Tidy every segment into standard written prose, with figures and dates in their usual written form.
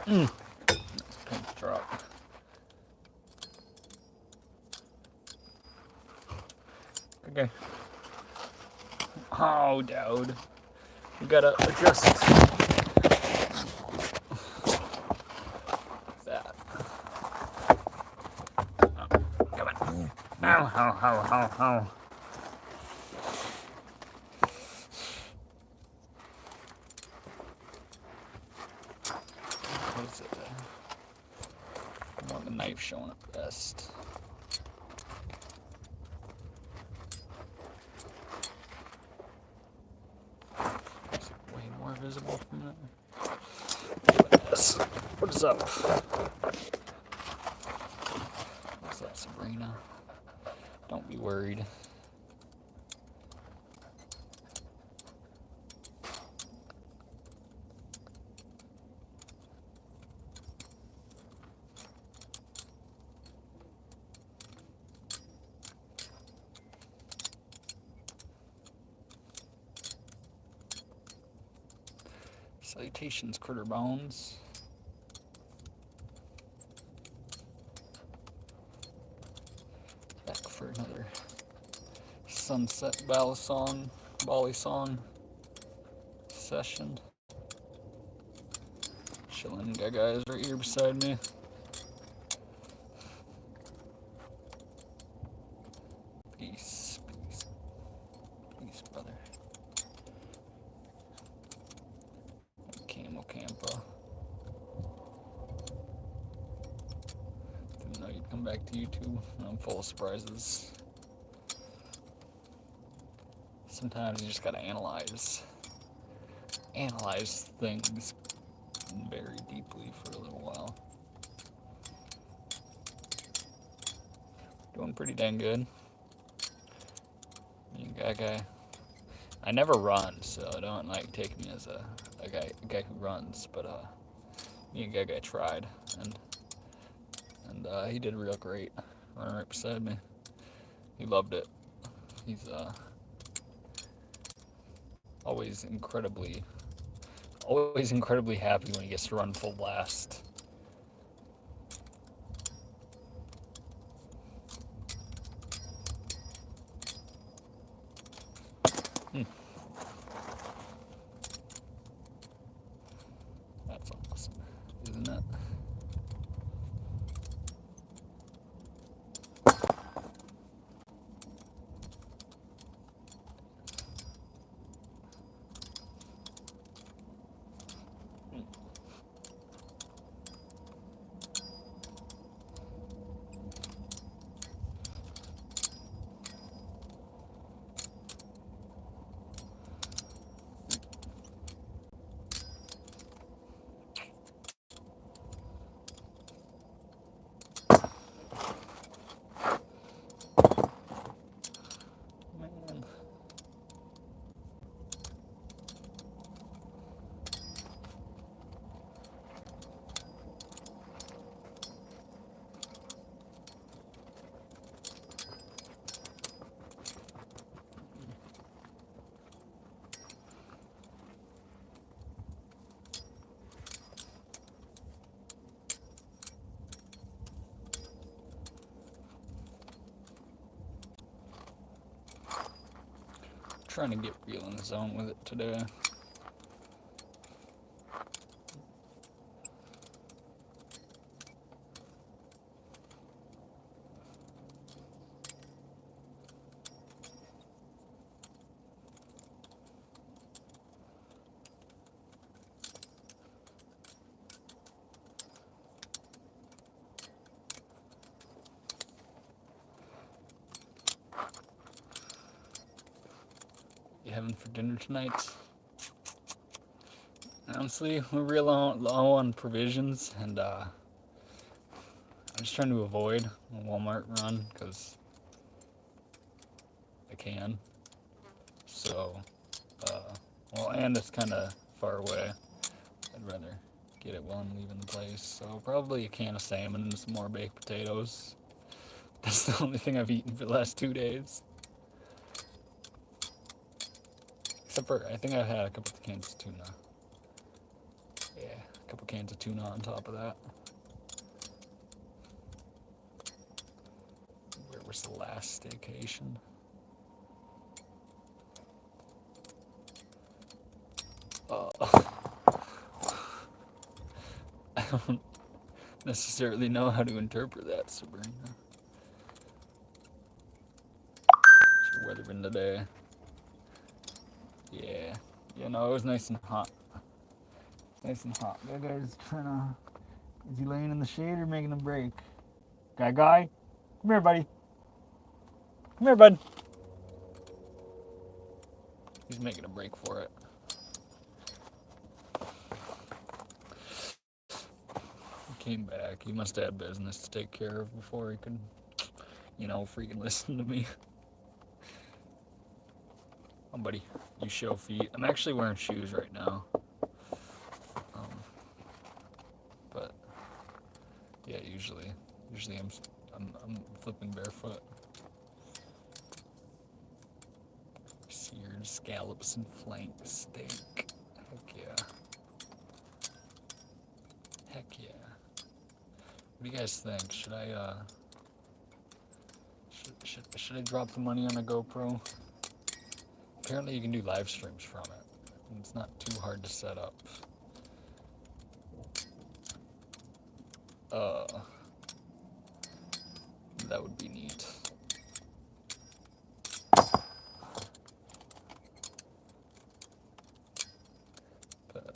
Nice pink drop. Okay. Oh, dude. We gotta adjust that. Oh, come on. Ow, ow, ow, ow, ow. What is it? I want the knife showing up best. Is it way more visible from that? Yes. What is up? What's that, Sabrina? Don't be worried. Salutations, critter bones. Back for another sunset Balisong session. Chilling, got guys right here beside me. Peace, peace, peace, brother. Camo Campa. Didn't know you'd come back to YouTube. I'm full of surprises. Sometimes you just gotta analyze things very deeply for a little while. Doing pretty dang good. Me and Guy. I never run, so don't like take me as a guy who runs. But me and Guy tried, and he did real great. Running right beside me, he loved it. He's always incredibly happy when he gets to run full blast. That's awesome, isn't it? Trying to get real in the zone with it today. You having for dinner tonight? Honestly, we're real low on provisions, and I'm just trying to avoid a Walmart run because I can. So, and it's kind of far away. I'd rather get it while I'm leaving the place. So probably a can of salmon and some more baked potatoes. That's the only thing I've eaten for the last 2 days. Except for, I think I've had a couple of cans of tuna. Yeah, couple cans of tuna on top of that. Where was the last staycation? I don't necessarily know how to interpret that, Sabrina. What's your weather been today? Yeah. Yeah, no, it was nice and hot. Nice and hot. That guy's trying to... Is he laying in the shade or making a break? Guy? Come here, buddy. Come here, bud. He's making a break for it. He came back. He must have had business to take care of before he could, freaking listen to me. Oh, buddy, you show feet. I'm actually wearing shoes right now. But yeah, usually I'm flipping barefoot. Seared scallops and flank steak. Heck yeah. Heck yeah. What do you guys think? Should I should I drop the money on a GoPro? Apparently you can do live streams from it. And it's not too hard to set up. That would be neat. But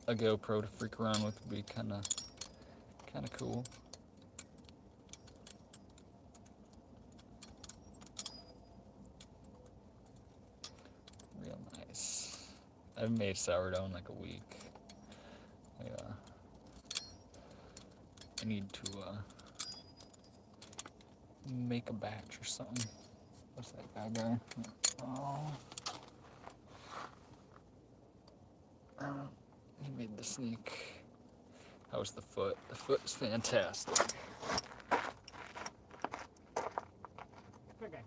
a GoPro to freak around with would be kind of cool. Real nice. I haven't made sourdough in like a week. I need to make a batch or something. What's that guy? Oh. He made the sneak. How was the foot? The foot is fantastic. Okay.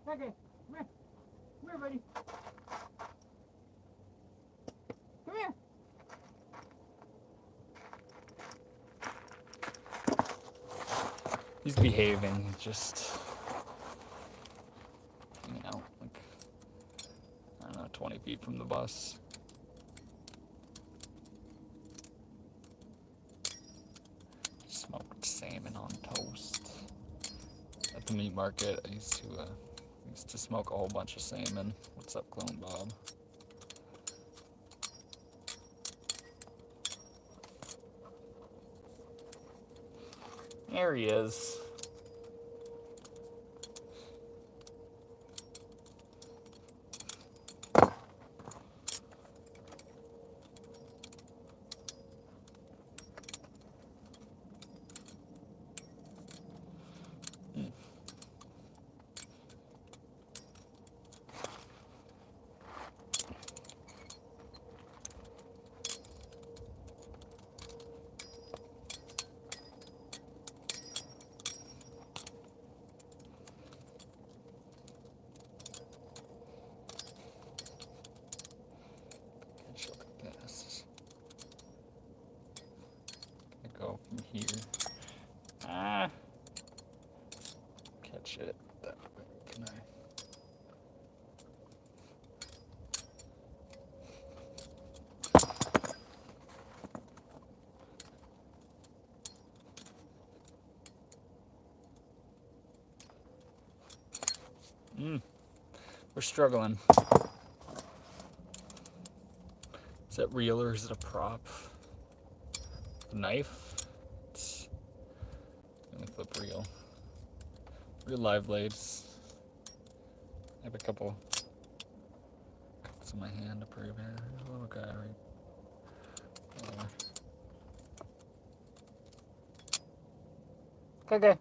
Come here. Come here, buddy. Come here. He's behaving. He's just, like, I don't know, 20 feet from the bus. Smoked salmon on toast. At the meat market, I used to smoke a whole bunch of salmon. What's up, Clone Bob? There he is. Go from here. Catch it that way. Can I? We're struggling. Is that real or is it a prop? The knife? It's gonna flip real. Real live blades. I have a couple cuts in my hand to prove it. There's a little guy right there. Okay.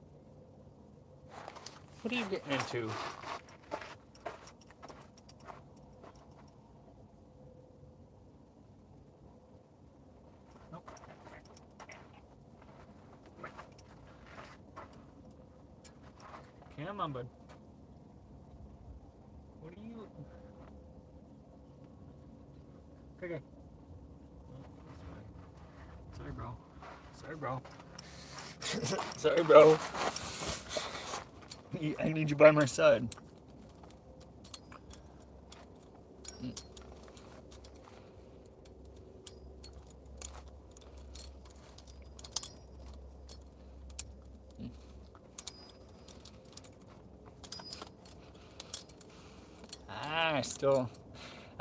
What are you getting into? Come on, bud. What are you... Okay. Sorry, bro. Sorry, bro. I need you by my side.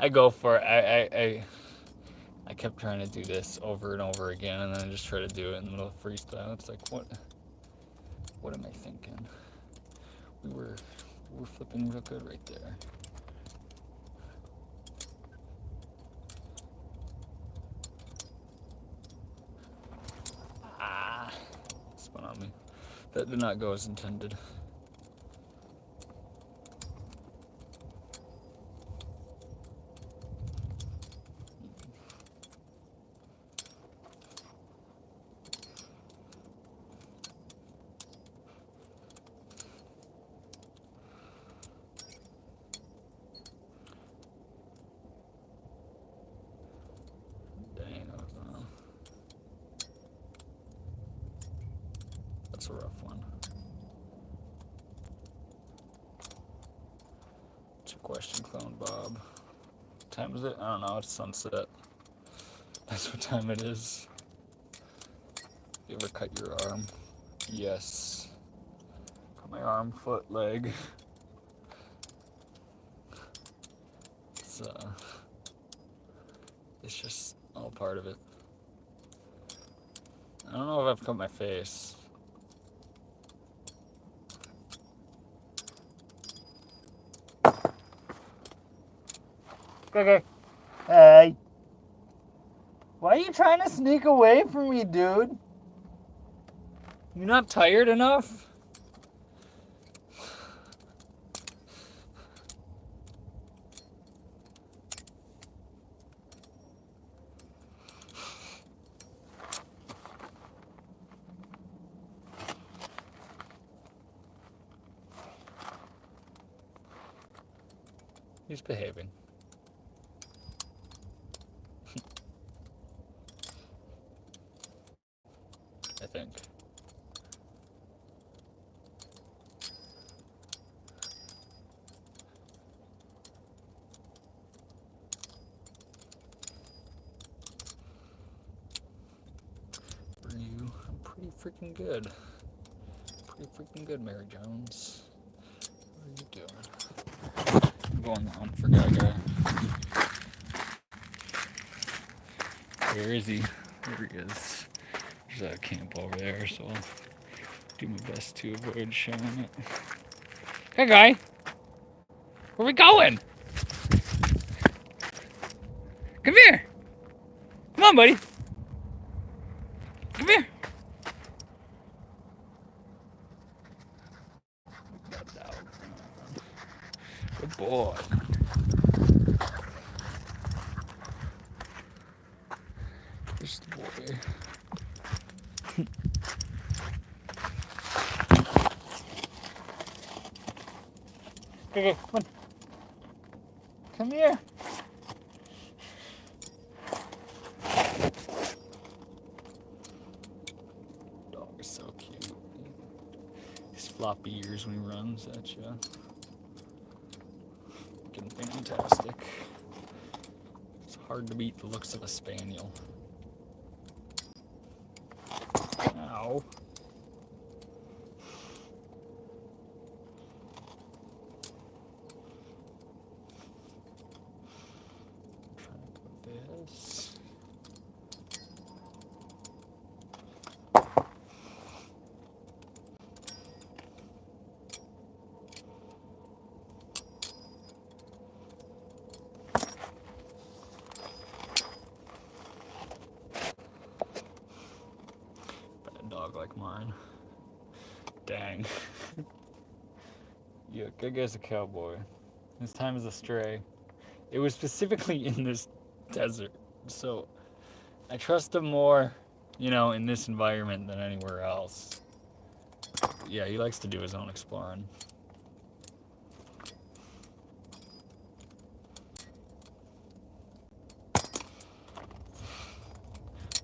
I go for it. I kept trying to do this over and over again, and then I just try to do it in the middle of freestyle. It's like, what am I thinking? We were flipping real good right there. Spun on me. That did not go as intended. That's a rough one. What's your question, Clone Bob? What time is it? I don't know. It's sunset. That's what time it is. You ever cut your arm? Yes. Cut my arm, foot, leg. It's just all part of it. I don't know if I've cut my face. Okay. Hey. Why are you trying to sneak away from me, dude? You not tired enough? He's behaving. I think. For you, I'm pretty freaking good. Pretty freaking good, Mary Jones. What are you doing? I'm going on for Gaga. Where is he? There he is. There's a camp over there, so I'll do my best to avoid showing it. Hey, guy! Where we going? Come here! Come on, buddy! Come here! Good boy. There's the boy. Okay, come on. Come here. Dog is so cute. His floppy ears when he runs at you. Looking fantastic. It's hard to beat the looks of a spaniel. Ow. Dog like mine. Dang. Yeah, good guy's a cowboy. His time is a stray. It was specifically in this desert, so I trust him more, in this environment than anywhere else. Yeah, he likes to do his own exploring.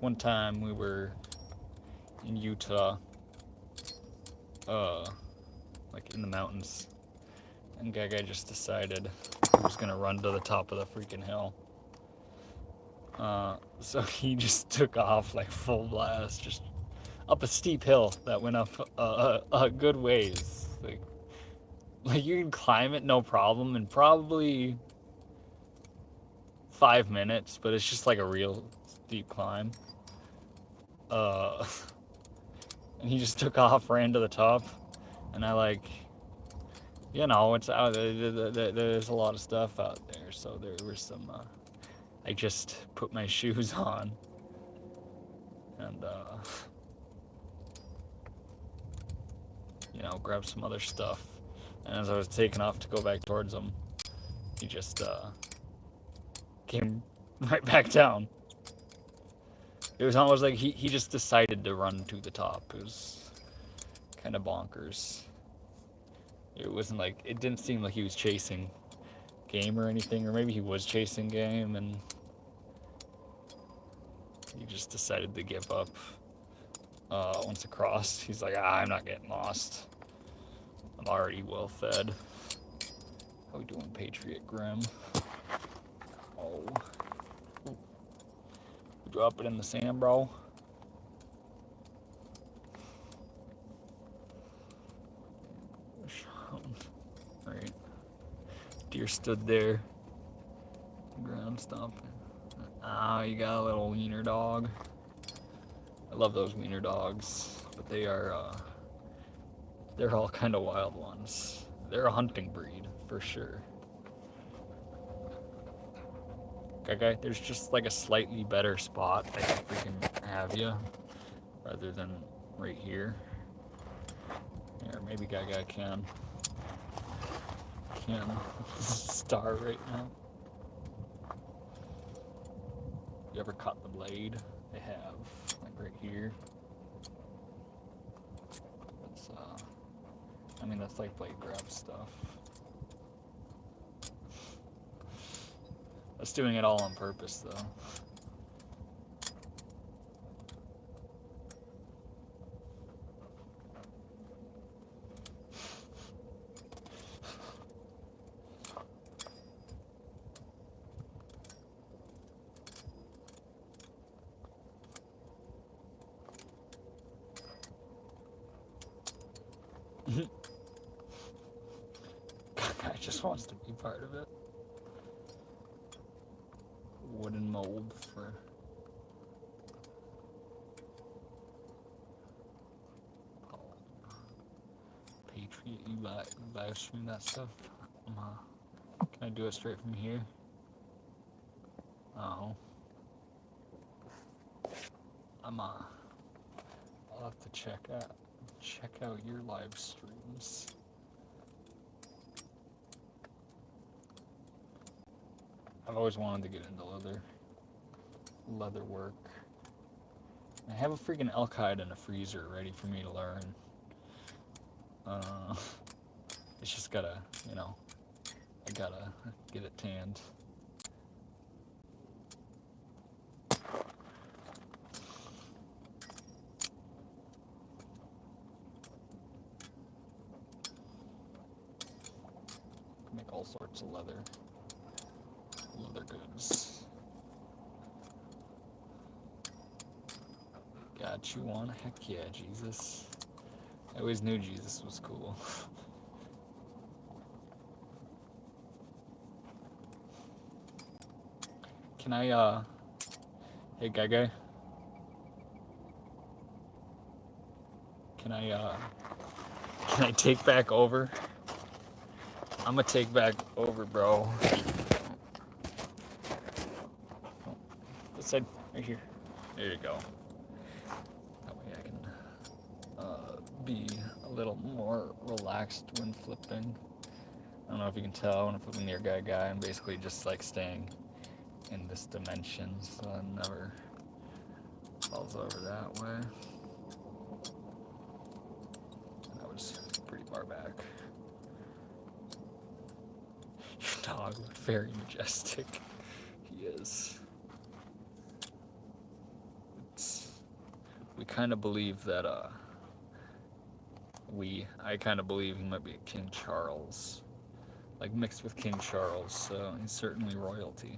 One time we were in Utah, like in the mountains, and guy just decided he was gonna run to the top of the freaking hill. So he just took off like full blast, just up a steep hill that went up a good ways. Like you can climb it no problem in probably 5 minutes, but it's just like a real steep climb. And he just took off, ran to the top, and I like, it's out. There's a lot of stuff out there, so there was some. I just put my shoes on, and grab some other stuff. And as I was taking off to go back towards him, he just came right back down. It was almost like he just decided to run to the top. It was kind of bonkers. It wasn't like, it didn't seem like he was chasing game or anything, or maybe he was chasing game and he just decided to give up once across. He's like, I'm not getting lost. I'm already well fed. How we doing, Patriot Grim? Oh. Ooh. Drop it in the sand, bro. Alright. Deer stood there. Ground stomping. Ah, you got a little wiener dog. I love those wiener dogs, but they're all kind of wild ones. They're a hunting breed, for sure. Okay, there's just like a slightly better spot I can freaking have you, rather than right here. Or maybe Gaga can star right now. You ever cut the blade? I have, like right here. That's like blade grab stuff. That's doing it all on purpose, though. Guy just wants to be part of it. Wooden mold for Patriot. You live stream that stuff? Can I do it straight from here? Oh. I'll have to check out your live streams. I've always wanted to get into leather work. I have a freaking elk hide in a freezer ready for me to learn. It's just gotta, I gotta get it tanned. Make all sorts of leather goods. Got you one? Heck yeah, Jesus. I always knew Jesus was cool. Can I, hey, guy? Can I take back over? I'm gonna take back over, bro. This side, right here. There you go. That way I can be a little more relaxed when flipping. I don't know if you can tell when I'm flipping near guy. I'm basically just like staying in this dimension, so it never falls over that way. That was pretty far back. Your dog looked very majestic. He is. we kind of believe that I kind of believe he might be a King Charles, like mixed with King Charles, so he's certainly royalty.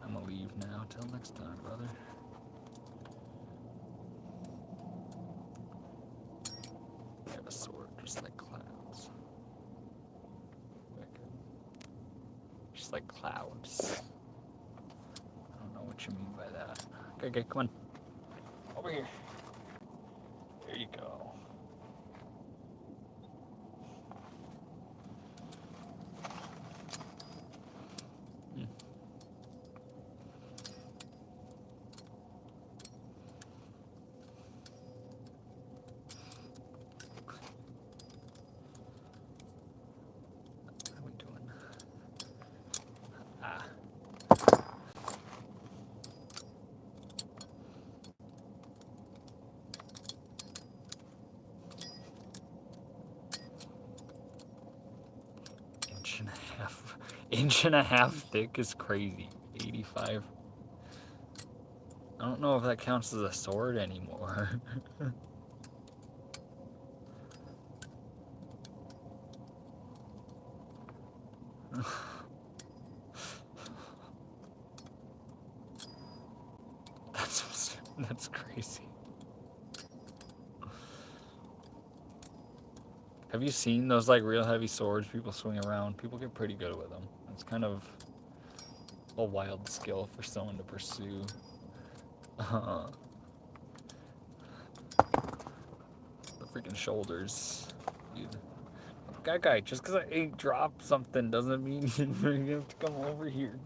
I'm gonna leave now. Till next time, brother. I have a sword, just like clouds. Just like clouds. I don't know what you mean by that. Okay, come on. Over here. There you go. Inch and a half thick is crazy. 85. I don't know if that counts as a sword anymore. That's crazy. Have you seen those like real heavy swords people swing around? People get pretty good with them. It's kind of a wild skill for someone to pursue. The freaking shoulders, dude. Guy, just because I dropped something doesn't mean you have to come over here.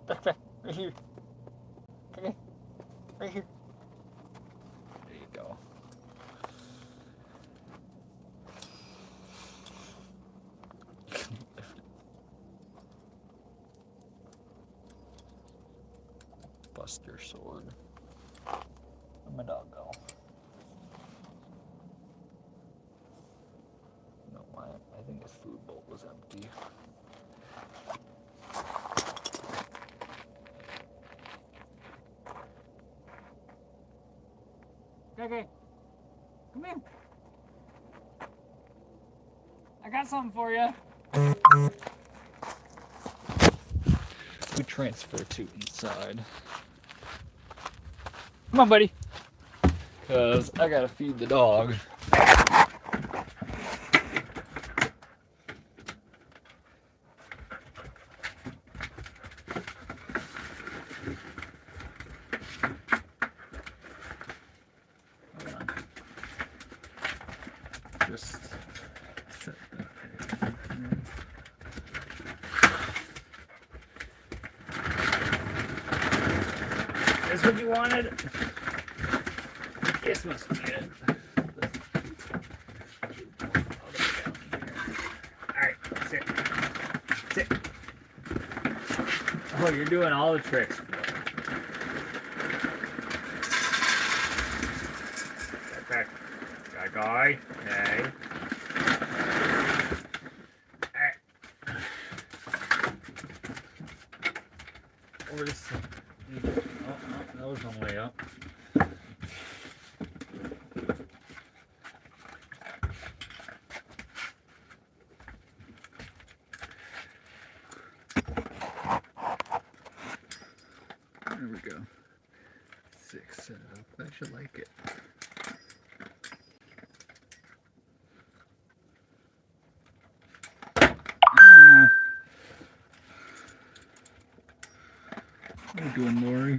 Back, right here. Okay, right here. There you go. Buster sword. Where'd my dog go? No, I think his food bowl was empty. Okay, come here. I got something for you. We transfer to inside. Come on, buddy. Because I gotta feed the dog. Just set that there. Is what you wanted? This must be it. Alright, sit. Sit. Oh, you're doing all the tricks. Back. Guy. Okay. Alright. Over this. Oh, that was one way up. There we go. 6 set up. I should like it. What are you doing, Lori?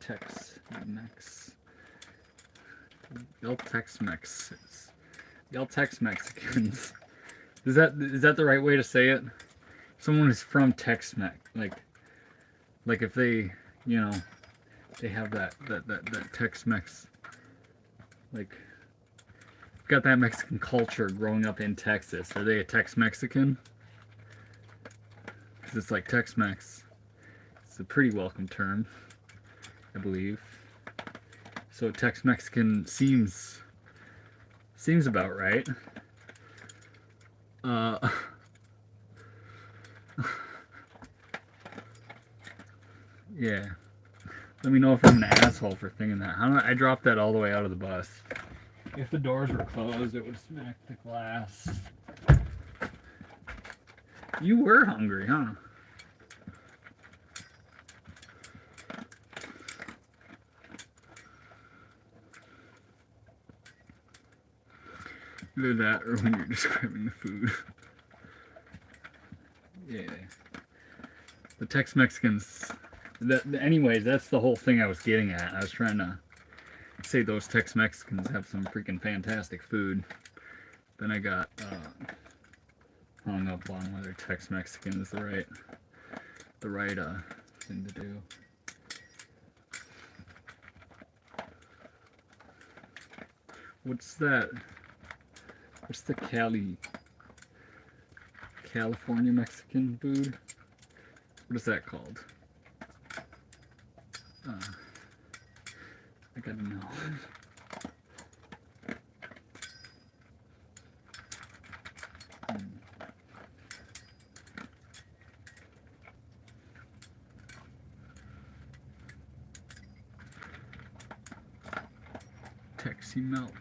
Tex-Mex. Y'all Tex-Mex. Y'all Tex-Mexicans. Is that the right way to say it? Someone who's from Tex-Mex, like if they, you know, they have that Tex-Mex, like got that Mexican culture growing up in Texas. Are they a Tex-Mexican? Because it's like Tex-Mex. It's a pretty welcome term, I believe. So Tex-Mexican seems about right. Yeah. Let me know if I'm an asshole for thinking that. I dropped that all the way out of the bus. If the doors were closed, it would smack the glass. You were hungry, huh? Either that or when you're describing the food. Yeah. The Tex-Mexicans. Anyways, that's the whole thing I was getting at. I was trying to say those Tex-Mexicans have some freaking fantastic food. Then I got hung up on whether Tex-Mexican is the right thing to do. What's that? What's the California Mexican food? What is that called? I gotta know. Texie melt.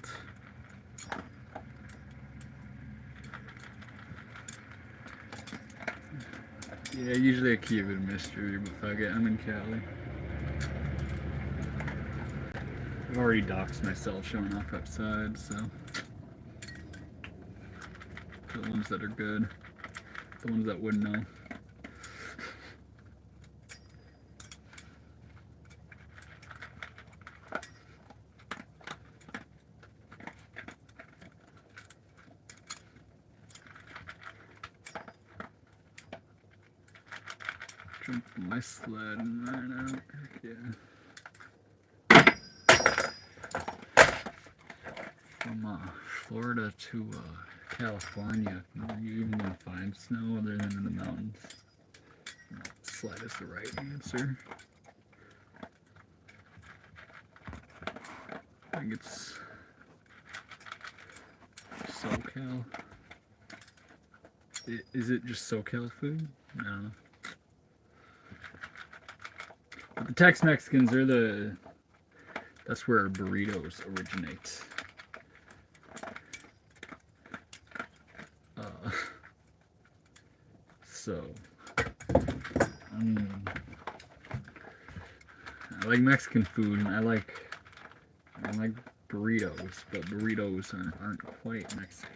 Yeah, usually I keep it a mystery, but fuck it, I'm in Cali. I've already doxed myself showing up outside, so. The ones that are good. The ones that wouldn't know. Jump on my sled and run out. Yeah. From Florida to California, you even gonna find snow other than in the mountains? Sled is the right answer. I think it's SoCal. Is it just SoCal food? I don't know. But the Tex-Mexicans are that's where burritos originate. So, I like Mexican food, and I like burritos, but burritos aren't quite Mexican.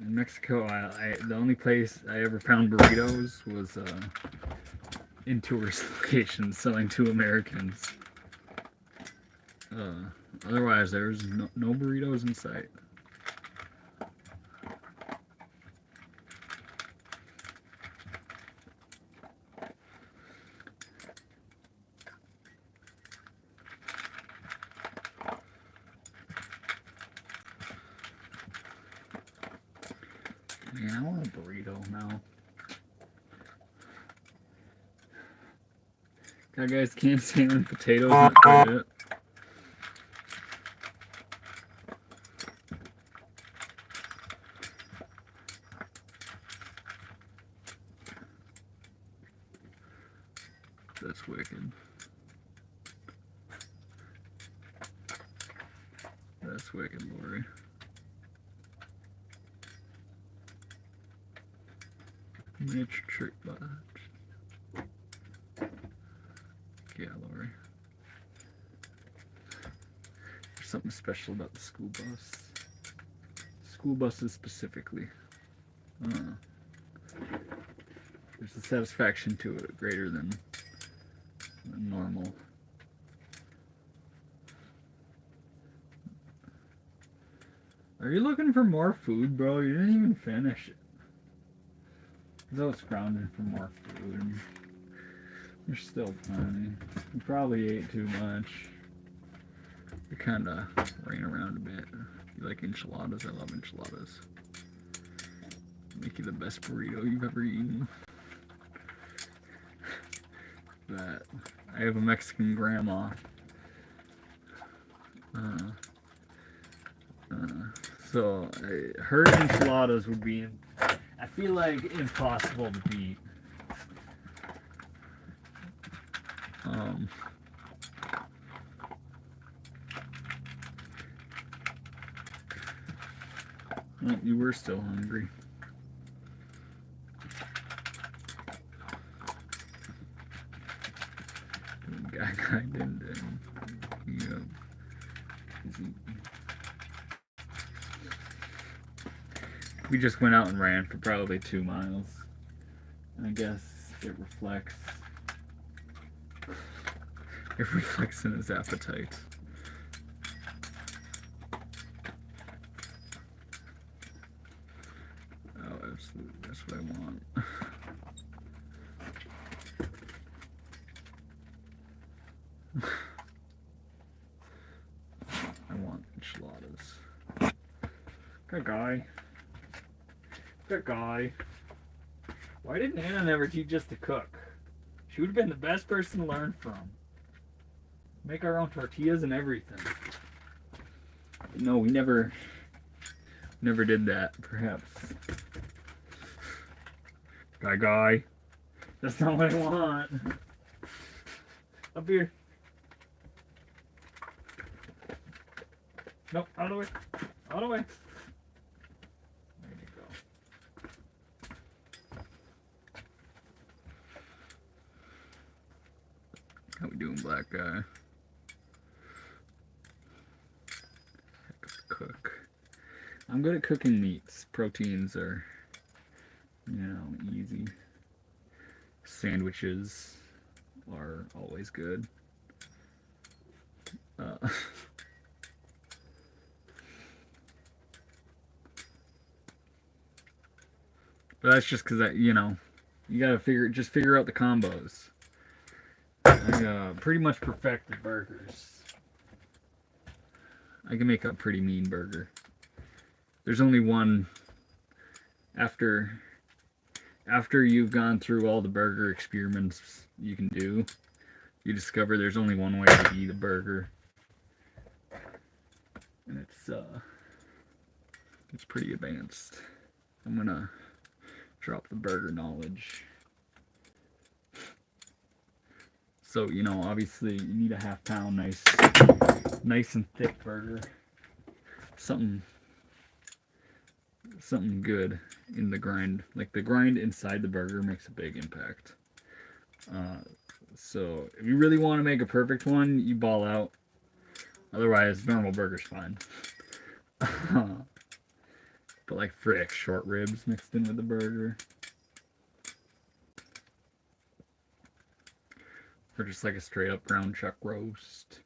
In Mexico, the only place I ever found burritos was in tourist locations selling to Americans. Otherwise, there's no burritos in sight. Man, I want a burrito now. Got guys canned salmon, potatoes, not quite it. That's wicked. That's wicked, Lori. Miniature trick box. Yeah, Lori. There's something special about the school bus. School buses specifically. There's a satisfaction to it greater than normal. Are you looking for more food, bro? You didn't even finish it. I was scrounging for more food. There's still plenty. You probably ate too much. You kinda ran around a bit. You like enchiladas? I love enchiladas. Make you the best burrito you've ever eaten. But I have a Mexican grandma. So her enchiladas would be, I feel like, impossible to beat. Um, well, you were still hungry. Guy didn't. Yeah. We just went out and ran for probably 2 miles. And I guess it reflects in his appetite. Oh, absolutely. That's what I want. I want enchiladas. Good guy. Good guy. Why didn't Anna never teach us to cook? She would have been the best person to learn from. Make our own tortillas and everything. No, we never did that, perhaps. Guy. That's not what I want. Up here. Nope, out of the way. Out of the way. There you go. How we doing, black guy? Heck of a cook. I'm good at cooking meats. Proteins are, easy. Sandwiches are always good. But that's just because you gotta figure out the combos. I pretty much perfected burgers. I can make a pretty mean burger. There's only one. After you've gone through all the burger experiments you can do, you discover there's only one way to eat a burger, and it's pretty advanced. I'm gonna drop the burger knowledge. So, obviously you need a half-pound nice and thick burger. Something good in the grind. Like the grind inside the burger makes a big impact. So if you really want to make a perfect one, you ball out. Otherwise, normal burger's fine. But like frick, short ribs mixed in with the burger. Or just like a straight up ground chuck roast.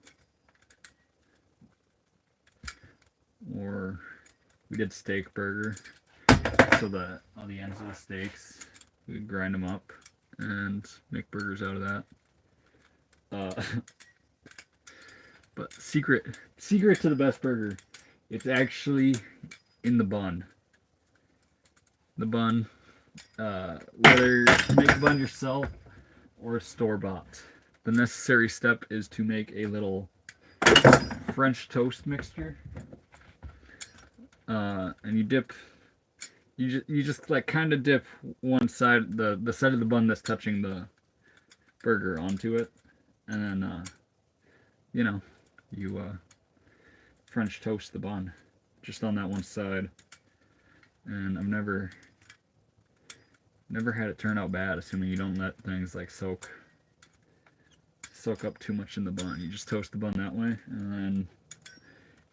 Or we did steak burger. So that on the ends of the steaks, we would grind them up and make burgers out of that. But secret to the best burger, it's actually in the bun. The bun, whether you make the bun yourself or store-bought, the necessary step is to make a little French toast mixture, and you just like kind of dip one side, the side of the bun that's touching the burger onto it, and then you French toast the bun just on that one side. And I've never had it turn out bad, assuming you don't let things like soak up too much in the bun. You just toast the bun that way, and then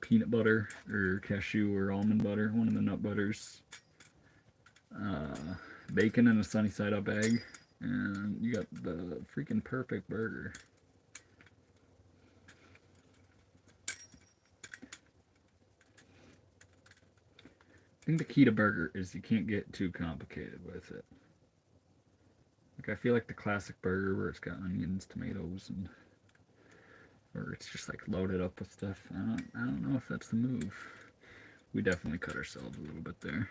peanut butter or cashew or almond butter, one of the nut butters, bacon and a sunny side up egg, and you got the freaking perfect burger. I think the key to burger is you can't get too complicated with it. Like, I feel like the classic burger where it's got onions, tomatoes, or it's just like loaded up with stuff. I don't know if that's the move. We definitely cut ourselves a little bit there.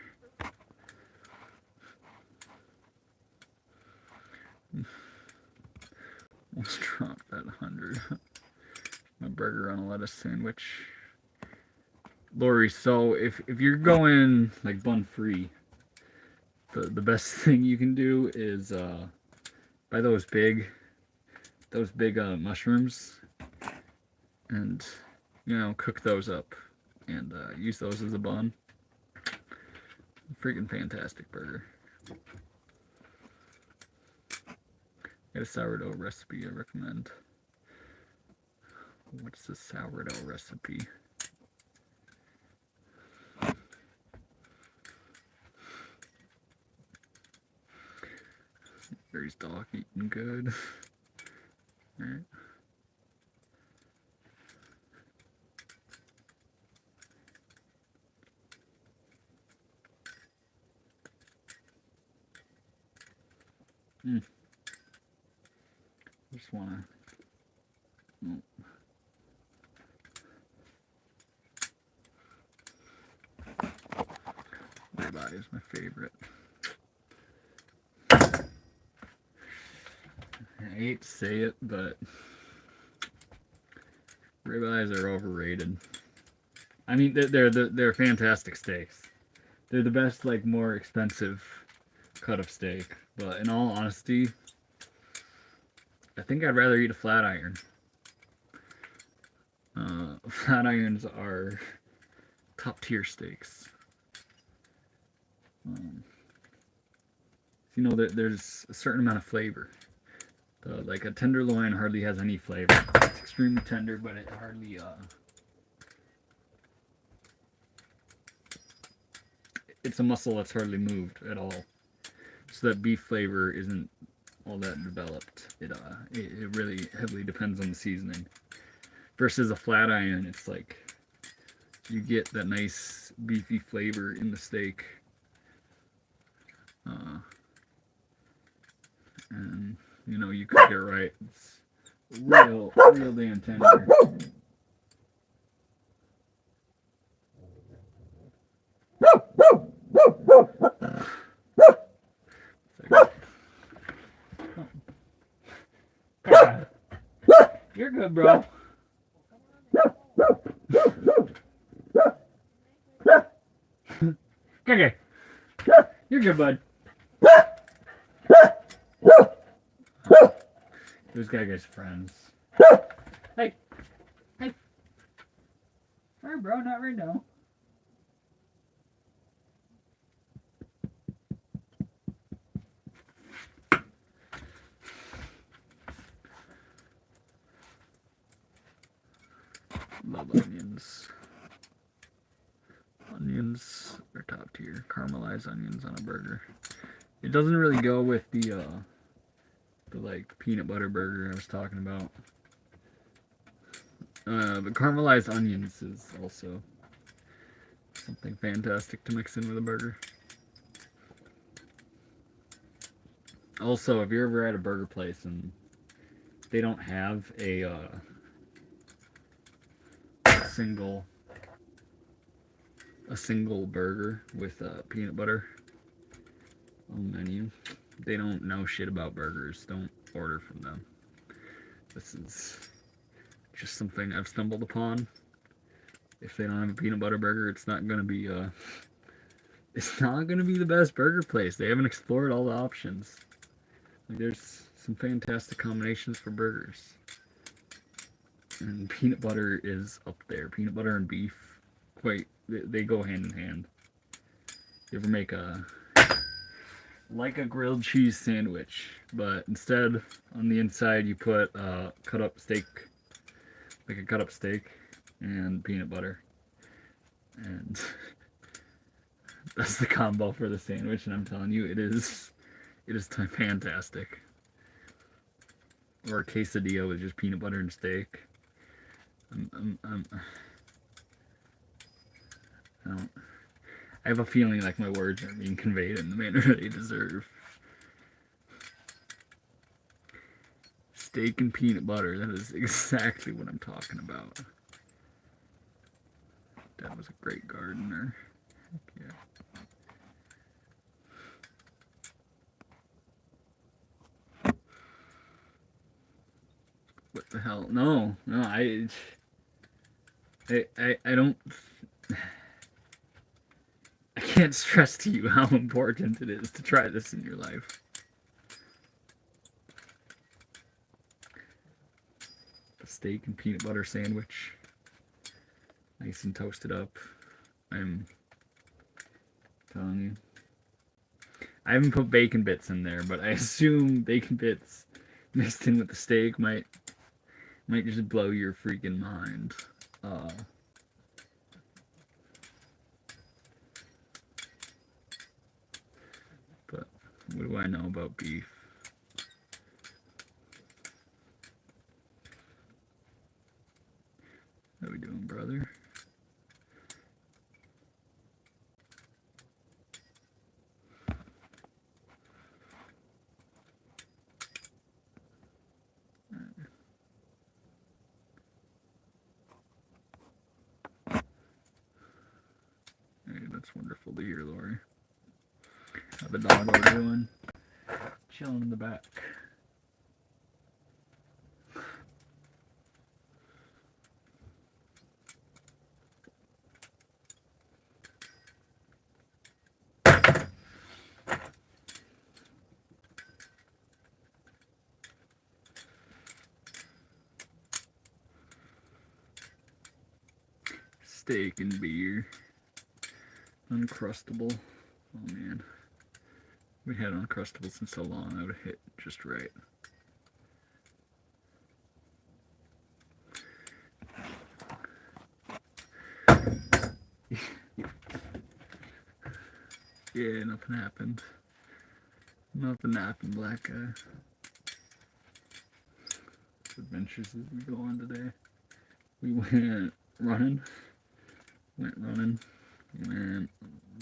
Let's drop that 100. My burger on a lettuce sandwich. Lori, so if you're going like bun free, the best thing you can do is buy those big those big mushrooms, and cook those up and use those as a bun. Freaking fantastic burger. Got a sourdough recipe I recommend. What's the sourdough recipe? There's dog eating good. Alright. Just wanna. Oh. Ribeye is my favorite. I hate to say it, but ribeyes are overrated. I mean, they're fantastic steaks. They're the best, like, more expensive cut of steak. But in all honesty, I think I'd rather eat a flat iron. Flat irons are top tier steaks. There's a certain amount of flavor. Like a tenderloin hardly has any flavor. It's extremely tender, but it hardly it's a muscle that's hardly moved at all. So that beef flavor isn't all that developed. It really heavily depends on the seasoning. Versus a flat iron, it's like you get that nice beefy flavor in the steak. And you cook it right. It's real damn tender. You're good, bro. Okay. You're good, bud. Those guy's friends. Hey. Alright, bro, not right now. Love onions. Onions are top tier. Caramelized onions on a burger. It doesn't really go with the like peanut butter burger I was talking about. But caramelized onions is also something fantastic to mix in with a burger. Also, if you're ever at a burger place and they don't have a single burger with peanut butter on the menu, they don't know shit about burgers. Don't order from them. This is just something I've stumbled upon. If they don't have a peanut butter burger, it's not gonna be the best burger place. They haven't explored all the options. Like, there's some fantastic combinations for burgers. And peanut butter is up there. Peanut butter and beef, they go hand in hand. You ever make a grilled cheese sandwich, but instead on the inside you put cut up steak and peanut butter, and that's the combo for the sandwich. And I'm telling you, it is fantastic. Or a quesadilla with just peanut butter and steak. I have a feeling like my words aren't being conveyed in the manner they deserve. Steak and peanut butter, that is exactly what I'm talking about. Dad was a great gardener. Heck yeah. What the hell? No, I don't. I can't stress to you how important it is to try this in your life. steak and peanut butter sandwich. Nice and toasted up. I'm telling you. I haven't put bacon bits in there, but I assume bacon bits mixed in with the steak might just blow your freaking mind. But what do I know about beef? How we doing, brother? Hey, that's wonderful to hear, Lori. How the dog are doing? Chilling in the back. Steak and beer. Uncrustable. Oh man. We had Uncrustables in so long, I would have hit just right. Yeah, nothing happened. Nothing happened, black guy. Adventures as we go on today. We went running. Went a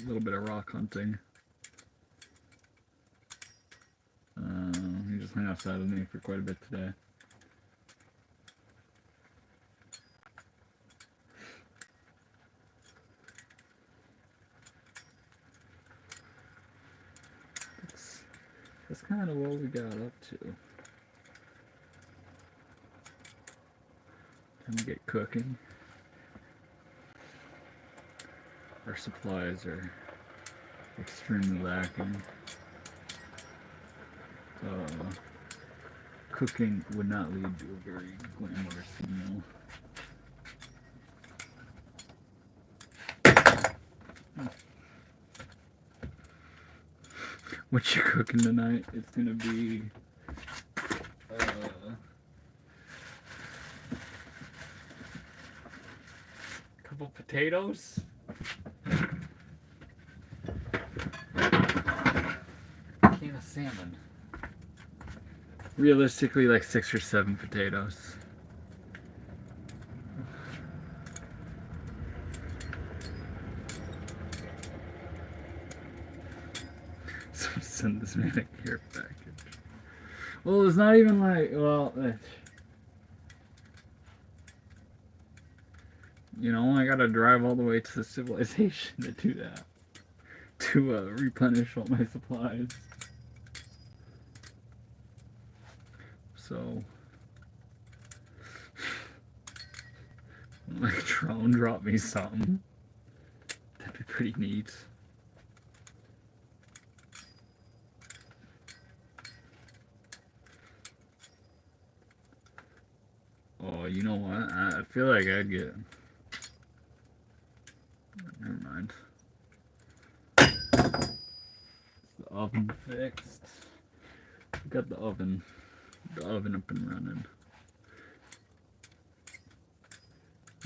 little bit of rock hunting. He just hung outside with me for quite a bit today. That's kind of what we got up to. Time to get cooking. Our supplies are extremely lacking. Cooking would not lead to a very glamorous meal. What you cooking tonight? It's gonna be a couple potatoes. Can of salmon. Realistically, like 6 or 7 potatoes. So send this man a care package. Well, it's not even like, well, you know, I gotta drive all the way to the civilization to do that. To replenish all my supplies. So, like, drone drop me something. That'd be pretty neat. Oh, you know what? I feel like I'd get. Never mind. The oven fixed. Got the oven up and running.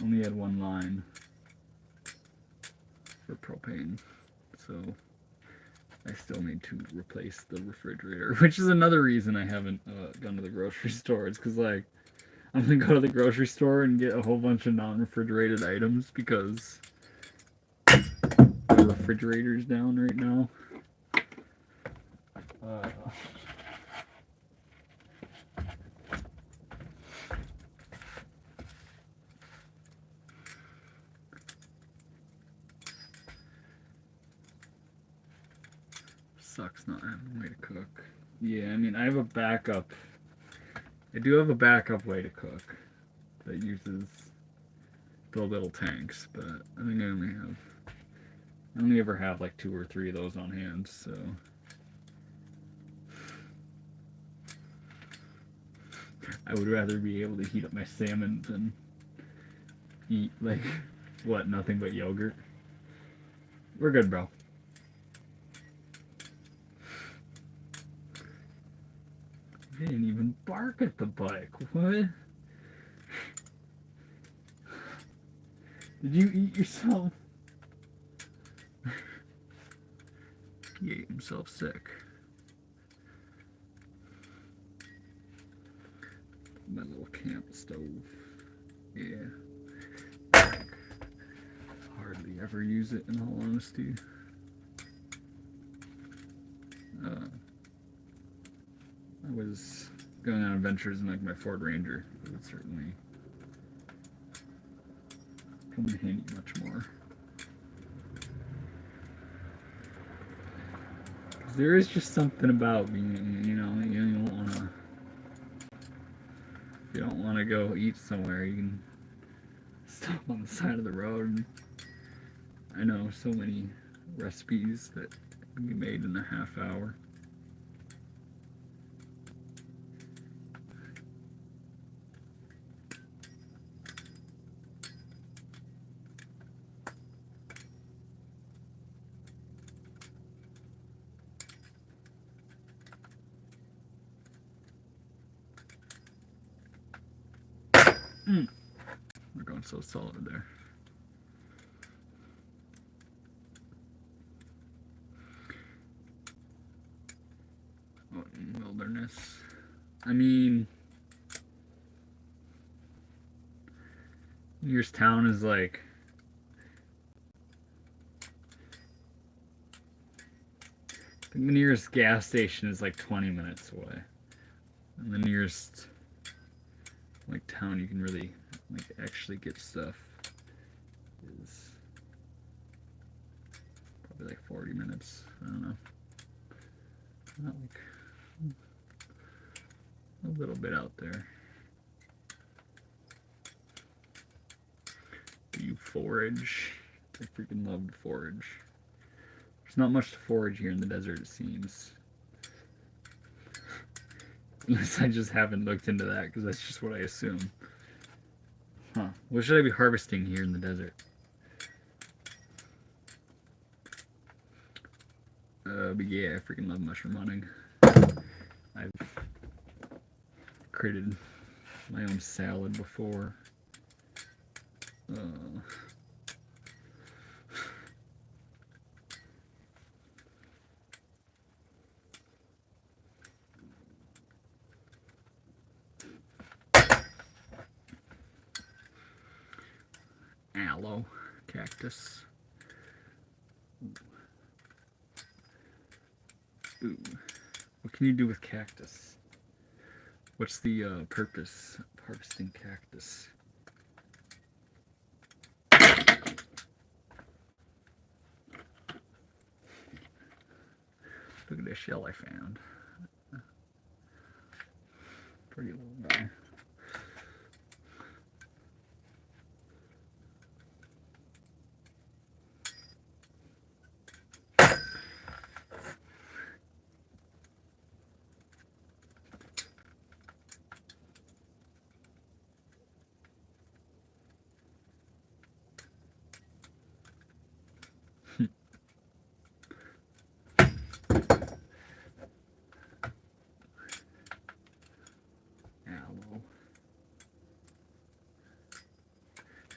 Only had one line for propane, so I still need to replace the refrigerator, which is another reason I haven't gone to the grocery store. It's because, like, I'm gonna go to the grocery store and get a whole bunch of non-refrigerated items because the refrigerator's down right now. Sucks not having a way to cook. Yeah, I mean, I have a backup. I do have a backup way to cook that uses the little tanks, but I think I only ever have like 2 or 3 of those on hand, so. I would rather be able to heat up my salmon than eat, like, what, nothing but yogurt? We're good, bro. You didn't even bark at the bike. What? Did you eat yourself? He ate himself sick. My little camp stove. Yeah. Hardly ever use it, in all honesty. I was going on adventures in like my Ford Ranger. It would certainly come in handy much more. There is just something about being, you know, you don't want to. If you don't want to go eat somewhere, you can stop on the side of the road. I know so many recipes that can be made in a half hour. We're going so solid there. Oh, wilderness. I mean, nearest town is like the nearest gas station is like 20 minutes away, and the nearest like town you can really like actually get stuff is probably like 40 minutes. I don't know. Not like a little bit out there. Do you forage? I freaking love to forage. There's not much to forage here in the desert, it seems. Unless I just haven't looked into that, because that's just what I assume. Huh. What should I be harvesting here in the desert? But yeah, I freaking love mushroom hunting. I've created my own salad before. Aloe cactus. Ooh. What can you do with cactus? What's the purpose of harvesting cactus? Look at this shell I found. Pretty little guy.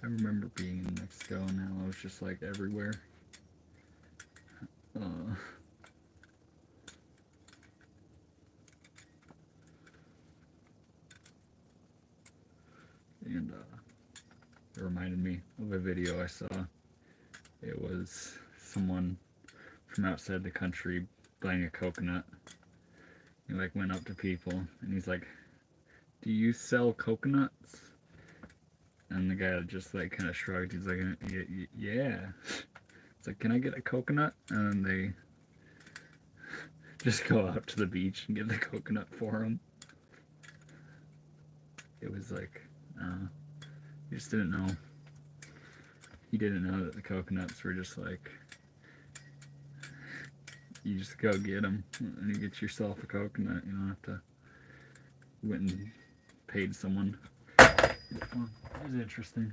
I remember being in Mexico and aloe was just like everywhere. And it reminded me of a video I saw. It was someone from outside the country buying a coconut. He like went up to people and he's like, "Do you sell coconuts?" And the guy just like kind of shrugged. He's like, "Yeah." It's like, "Can I get a coconut?" And they just go out to the beach and get the coconut for him. It was like, he just didn't know. He didn't know that the coconuts were just like, you just go get them and you get yourself a coconut. You don't have to went and paid someone. Well, it was interesting.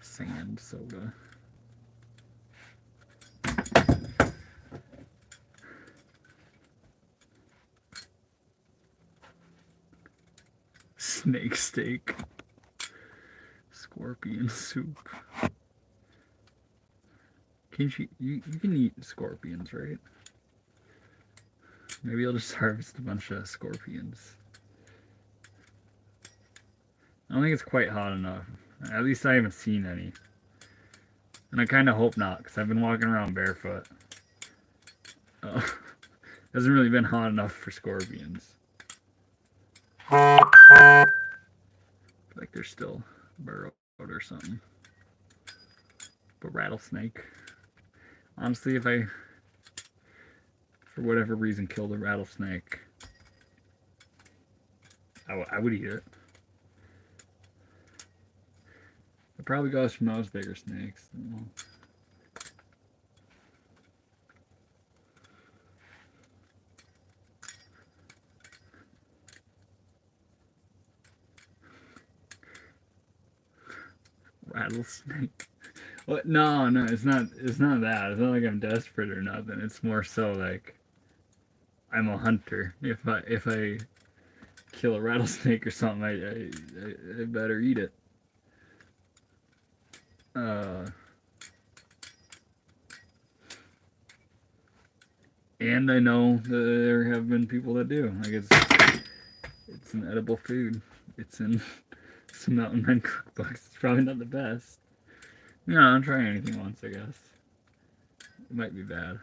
Sand soda. Snake steak. Scorpion soup. Can you can eat scorpions, right? Maybe I'll just harvest a bunch of scorpions. I don't think it's quite hot enough. At least I haven't seen any. And I kind of hope not, because I've been walking around barefoot. Hasn't really been hot enough for scorpions. Like they're still burrowed or something. But rattlesnake. Honestly, if I, for whatever reason, killed a rattlesnake, I would eat it. It probably goes from those bigger snakes. Rattlesnake. What? No, it's not. It's not that. It's not like I'm desperate or nothing. It's more so like I'm a hunter. If I kill a rattlesnake or something, I better eat it. And I know that there have been people that do. Like it's an edible food. It's in some mountain men cookbooks. It's probably not the best. No, I'll try anything once, I guess. It might be bad.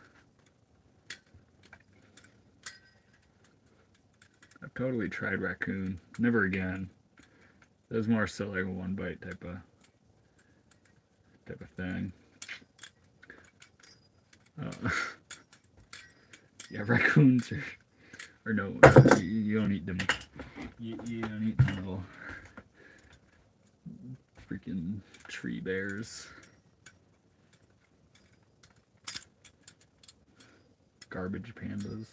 I've totally tried raccoon. Never again. It was more so like a one bite type of thing. Yeah, raccoons or no, you don't eat them. You don't eat them little freaking tree bears. Garbage pandas.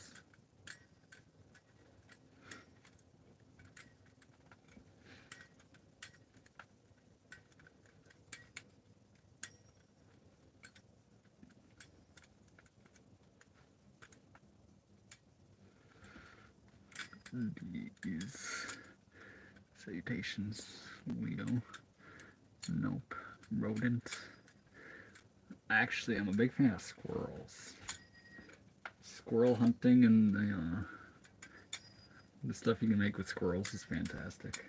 These salutations, Leo. Nope. Rodent. Actually, I'm a big fan of squirrels. Squirrel hunting and the stuff you can make with squirrels is fantastic.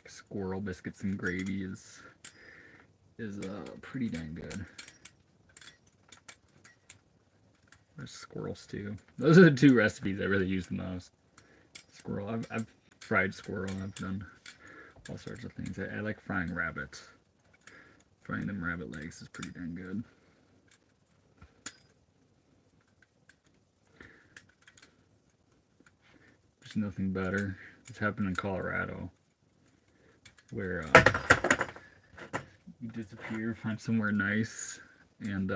Squirrel biscuits and gravy is pretty dang good. There's squirrel stew. Those are the two recipes I really use the most. Squirrel. I've fried squirrel. I've done all sorts of things. I like frying rabbits. Frying them rabbit legs is pretty dang good. There's nothing better. It's happened in Colorado, where you disappear, find somewhere nice, and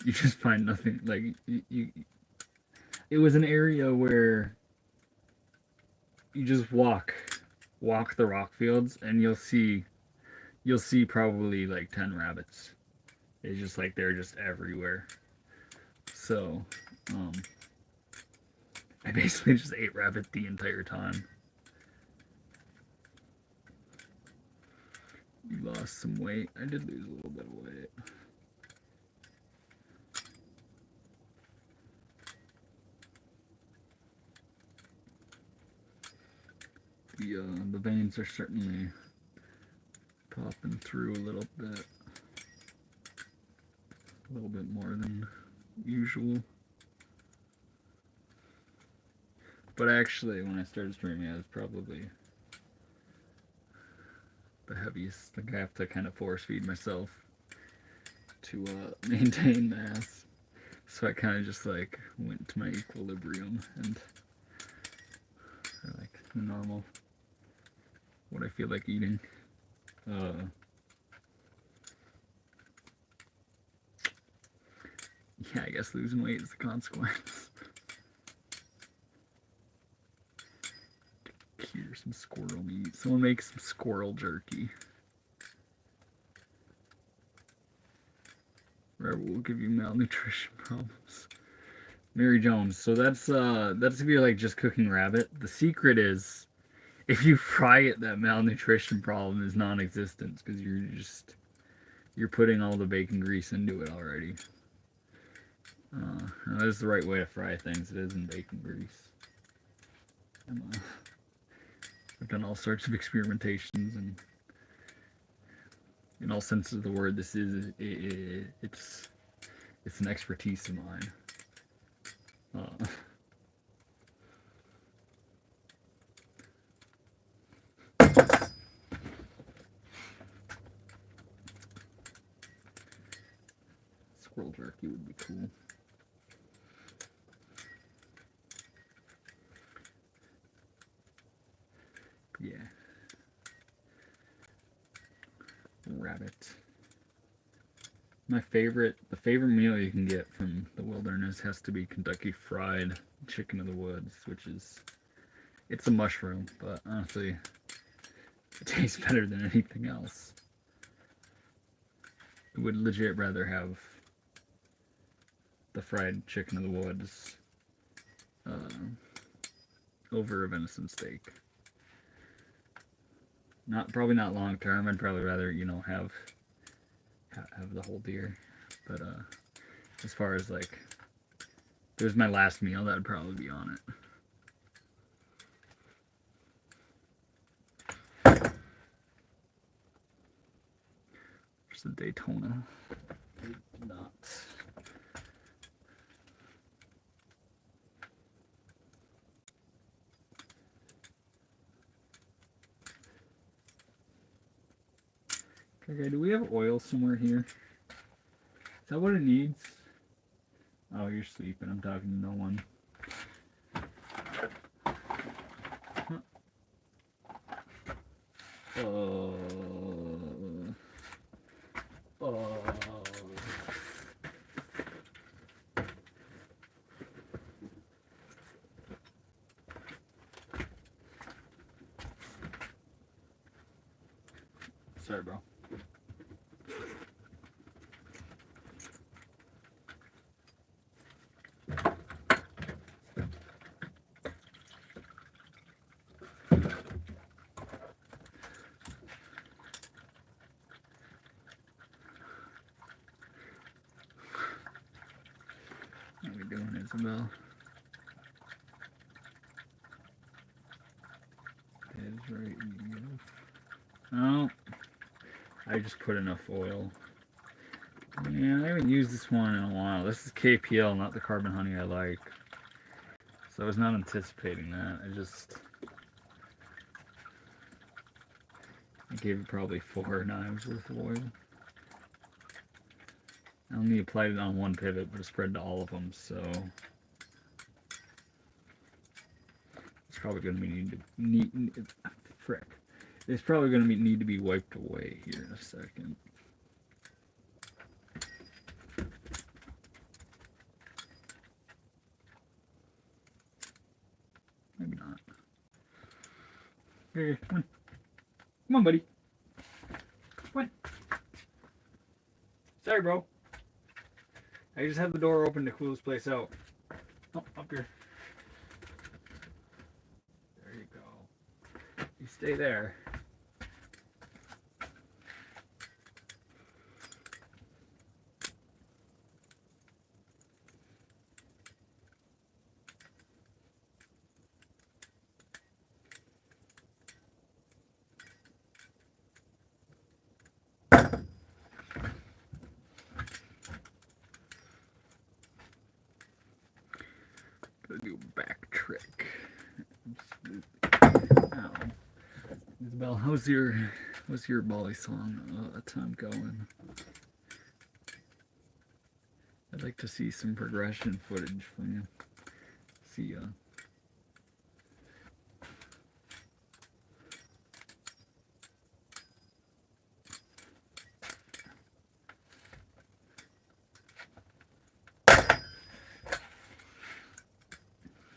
you just find nothing. Like it was an area where you just walk the rock fields, and you'll see probably like 10 rabbits. It's just like they're just everywhere. So I basically just ate rabbit the entire time. You lost some weight. I did lose a little bit of weight. The veins are certainly popping through a little bit more than usual. But actually, when I started streaming, I was probably the heaviest. Like I have to kind of force feed myself to maintain mass. So I kind of just like went to my equilibrium and like the normal what I feel like eating. Yeah, I guess losing weight is the consequence. Cure some squirrel meat. Someone make some squirrel jerky. Or will give you malnutrition problems. Mary Jones. So that's if you're like just cooking rabbit. The secret is if you fry it, that malnutrition problem is non-existent because you're putting all the bacon grease into it already. That is the right way to fry things. It is in bacon grease. I've done all sorts of experimentations, and in all senses of the word, this is it's an expertise of mine. Squirrel jerky would be cool. Yeah. Rabbit. The favorite meal you can get from the wilderness has to be Kentucky Fried Chicken of the Woods, which is, it's a mushroom, but honestly, it tastes better than anything else. I would legit rather have the fried chicken of the woods over a venison steak. Probably not long term. I'd probably rather have the whole deer. But as far as like, if it was my last meal, that would probably be on it. There's the Daytona. Not. Okay, do we have oil somewhere here? Is that what it needs? Oh, you're sleeping. I'm talking to no one. Sorry, bro. What are we doing, Isabel? Is right. Oh, I just put enough oil. Yeah, I haven't used this one in a while. This is KPL, not the carbon honey I like. So I was not anticipating that. I gave it probably 4 knives worth of oil. I only applied it on one pivot, but it spread to all of them, so it's probably going to be It's probably going to need to be wiped away here in a second. Maybe not. Here, come on. Come on, buddy. Come on. Sorry, bro. I just had the door open to cool this place out. Oh, up here. There you go. You stay there. Gotta do a back trick. Ow. Isabel, how's your What's your Balisong time going? I'd like to see some progression footage from you. See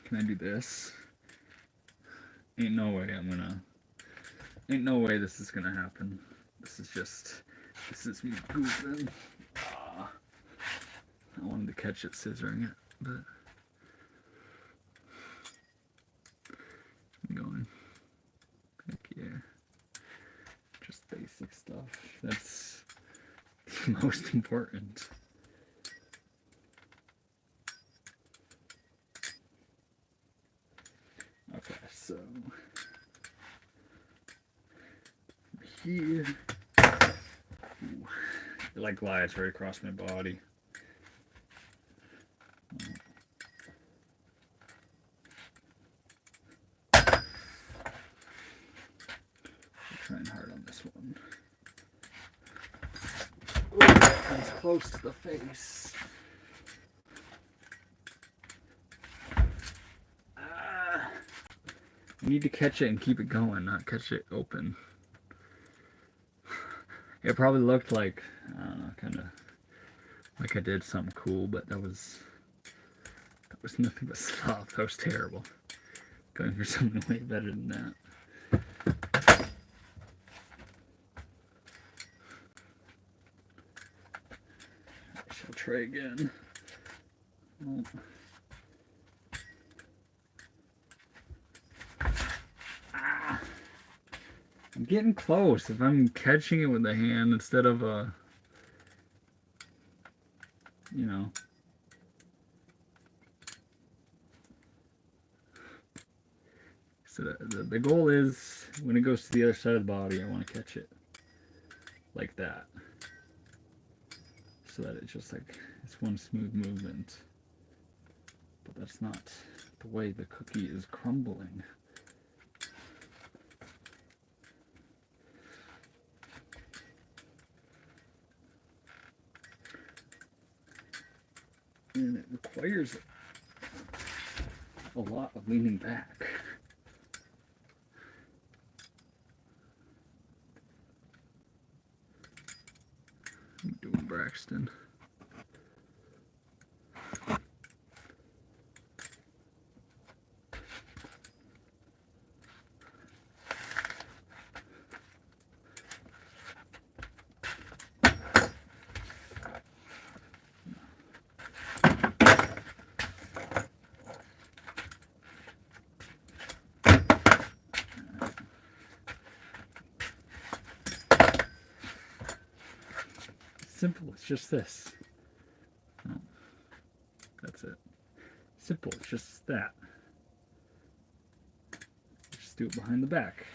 Can I do this? Ain't no way this is gonna happen. This is me goofing. I wanted to catch it scissoring it, but I'm going. Heck yeah. Just basic stuff. That's the most important. Okay, so here, ooh, it like glides right across my body. I'm trying hard on this one. Ooh, it's close to the face. You need to catch it and keep it going, not catch it open. It probably looked like, I don't know, kind of like I did something cool, but that was nothing but slop. That was terrible. Going for something way better than that. I shall try again. Oh. I'm getting close. If I'm catching it with a hand instead of a, you know. So the goal is when it goes to the other side of the body, I want to catch it like that. So that it's just like, it's one smooth movement. But that's not the way the cookie is crumbling. And it requires a lot of leaning back. I'm doing Braxton. Simple, it's just this. Oh, that's it. Simple, it's just that. Just do it behind the back.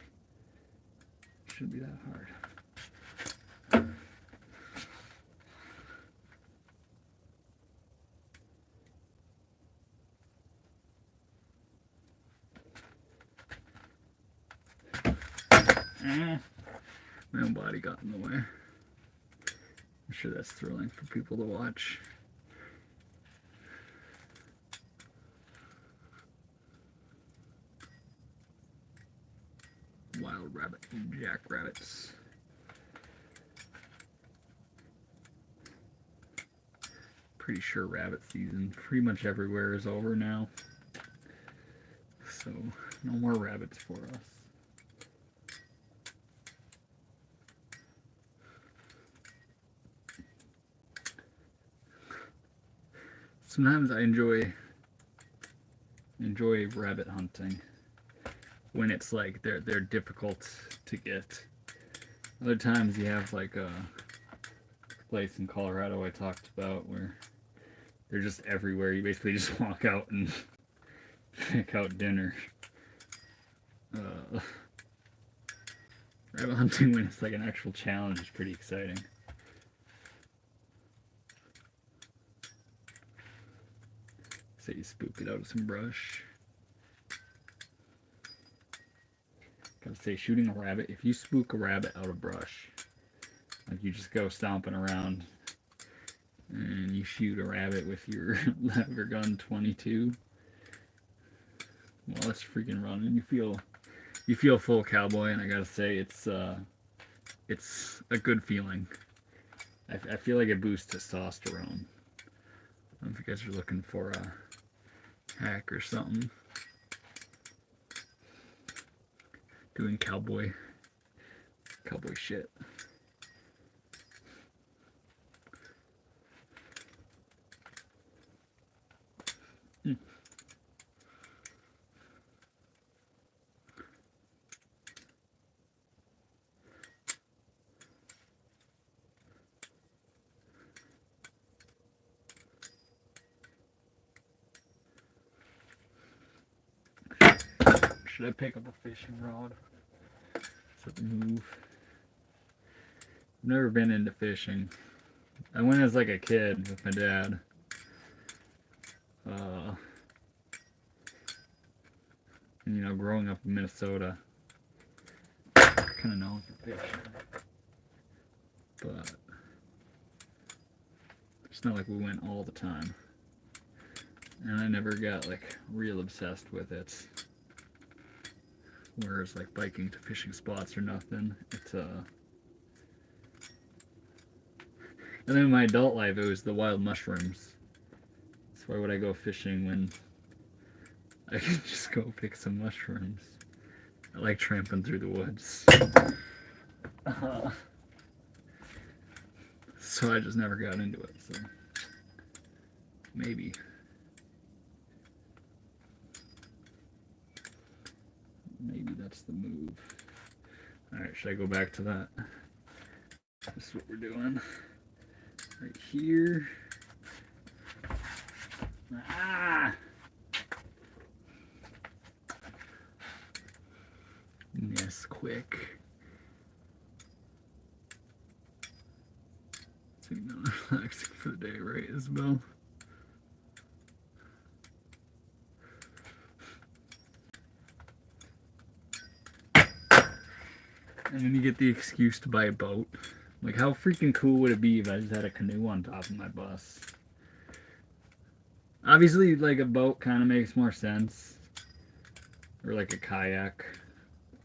Shouldn't be that hard. My own body got in the way. I'm sure that's thrilling for people to watch. Wild rabbit and jackrabbits. Pretty sure rabbit season pretty much everywhere is over now. So no more rabbits for us. Sometimes I enjoy rabbit hunting when it's like they're difficult to get. Other times you have like a place in Colorado I talked about where they're just everywhere. You basically just walk out and pick out dinner. Rabbit hunting when it's like an actual challenge is pretty exciting. So you spook it out of some brush. Gotta say, shooting a rabbit, if you spook a rabbit out of brush, like you just go stomping around and you shoot a rabbit with your lever gun 22, well, it's freaking running. You feel full cowboy, and I gotta say, it's a good feeling. I feel like it boosts testosterone. I don't know if you guys are looking for a hack or something. Doing cowboy shit. Should I pick up a fishing rod? Does it move? I've never been into fishing. I went as like a kid with my dad. And, you know, growing up in Minnesota, kind of known for fishing. But it's not like we went all the time. And I never got like real obsessed with it. Whereas like biking to fishing spots or nothing. And then in my adult life, it was the wild mushrooms. So why would I go fishing when I can just go pick some mushrooms? I like tramping through the woods. So I just never got into it. So maybe. Maybe that's the move. Alright, should I go back to that? This is what we're doing. Right here. Ah! Yes, quick. So you're not relaxing for the day, right, Isabel? And then you get the excuse to buy a boat. Like, how freaking cool would it be if I just had a canoe on top of my bus? Obviously, like, a boat kind of makes more sense. Or like a kayak.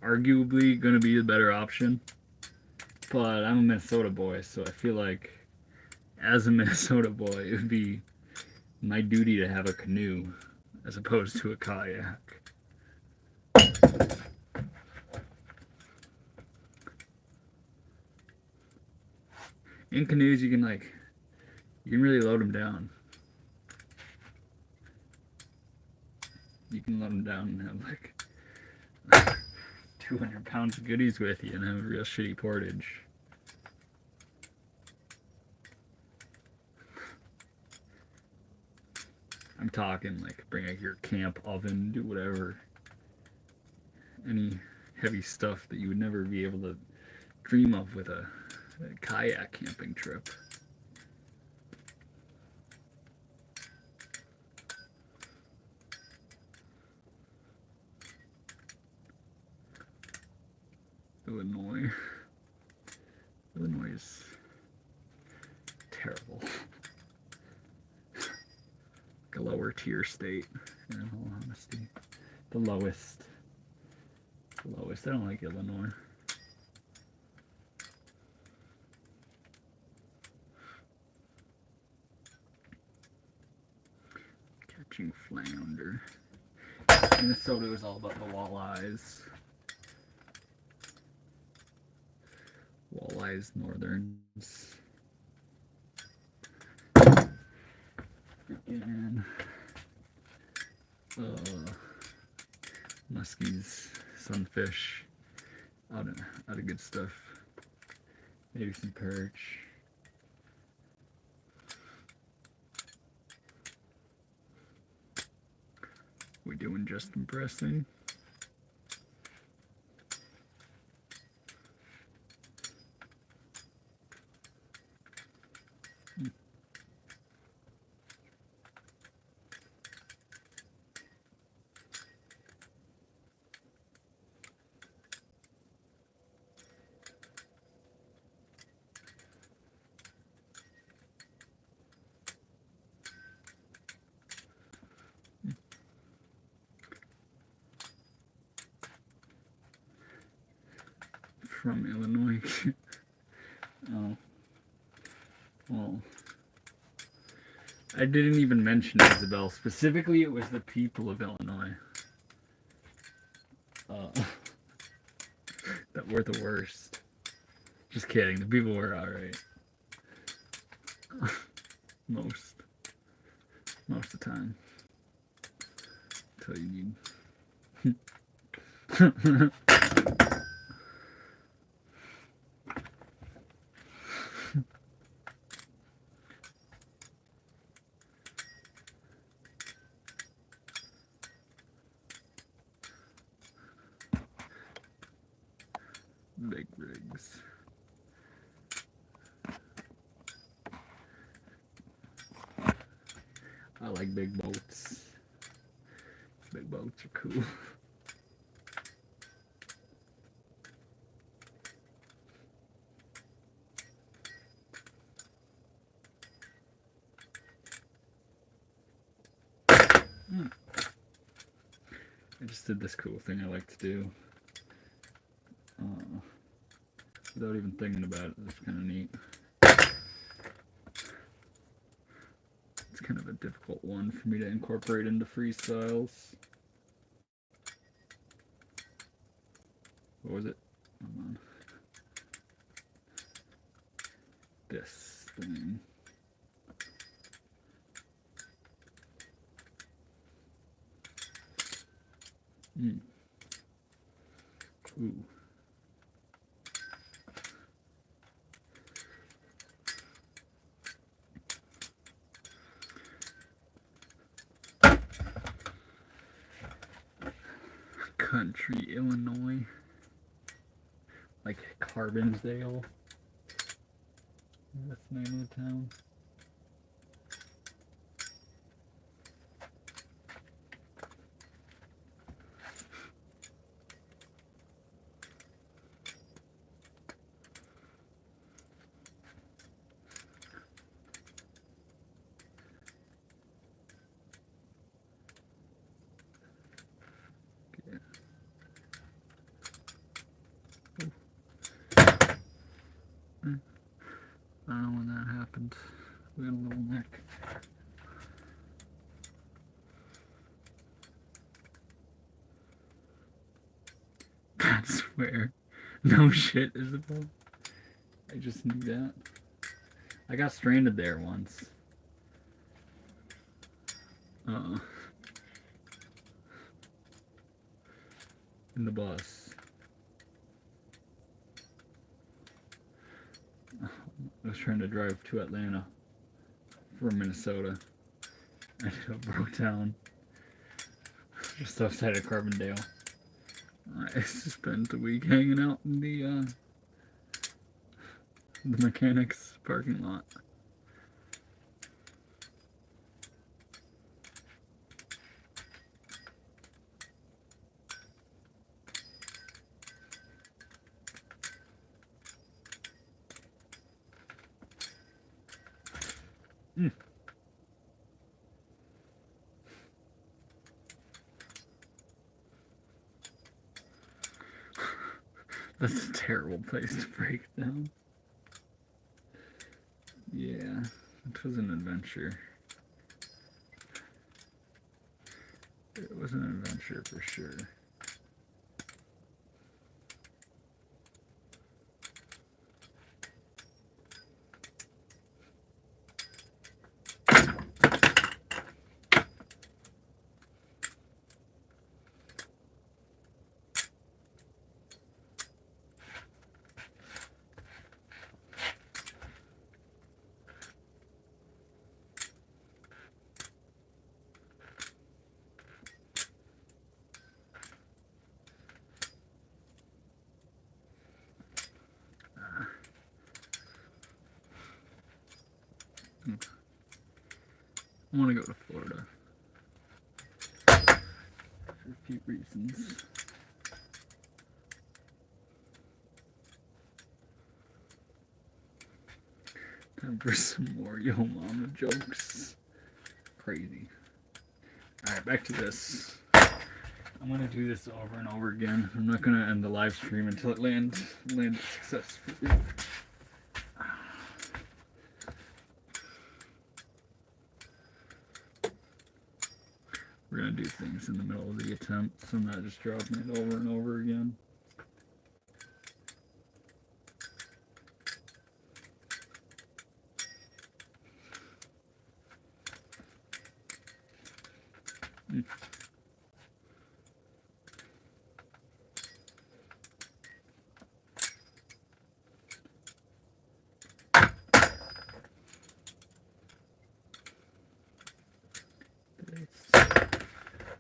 Arguably going to be the better option. But I'm a Minnesota boy, so I feel like as a Minnesota boy, it would be my duty to have a canoe as opposed to a kayak. In canoes, you can really load them down. You can load them down and have like 200 pounds of goodies with you and have a real shitty portage. I'm talking like bring out your camp oven, do whatever. Any heavy stuff that you would never be able to dream of with a kayak camping trip. Illinois is terrible. Like a lower tier state, in all honesty. The lowest. I don't like Illinois. Catching flounder. Minnesota is all about the walleyes. Walleyes, northerns. Freaking muskies, sunfish, out of good stuff. Maybe some perch. We doing just impressing. from Illinois. Oh. Well, I didn't even mention Isabel. Specifically, it was the people of Illinois. That were the worst. Just kidding. The people were alright. Most of the time. Until you need. Big rigs. I like big boats. Big boats are cool. I just did this cool thing I like to do. Without even thinking about it, it's kind of neat. It's kind of a difficult one for me to incorporate into freestyles. What was it? Hold on. This thing. Ooh. Country, Illinois. Like Carbondale. That's the name of the town. I don't know when that happened. We got a little neck. I swear. No shit, Isabel. I just knew that. I got stranded there once. In the bus. I was trying to drive to Atlanta from Minnesota. I ended up broke down just outside of Carbondale. I spent the week hanging out in the mechanics parking lot. That's a terrible place to break down. Yeah, it was an adventure. It was an adventure for sure. I want to go to Florida for a few reasons. Time for some more Yo Mama jokes. Crazy. Alright, back to this. I'm gonna do this over and over again. I'm not gonna end the live stream until it lands successfully. We're gonna do things in the middle of the attempt, so I'm not just dropping it over and over again.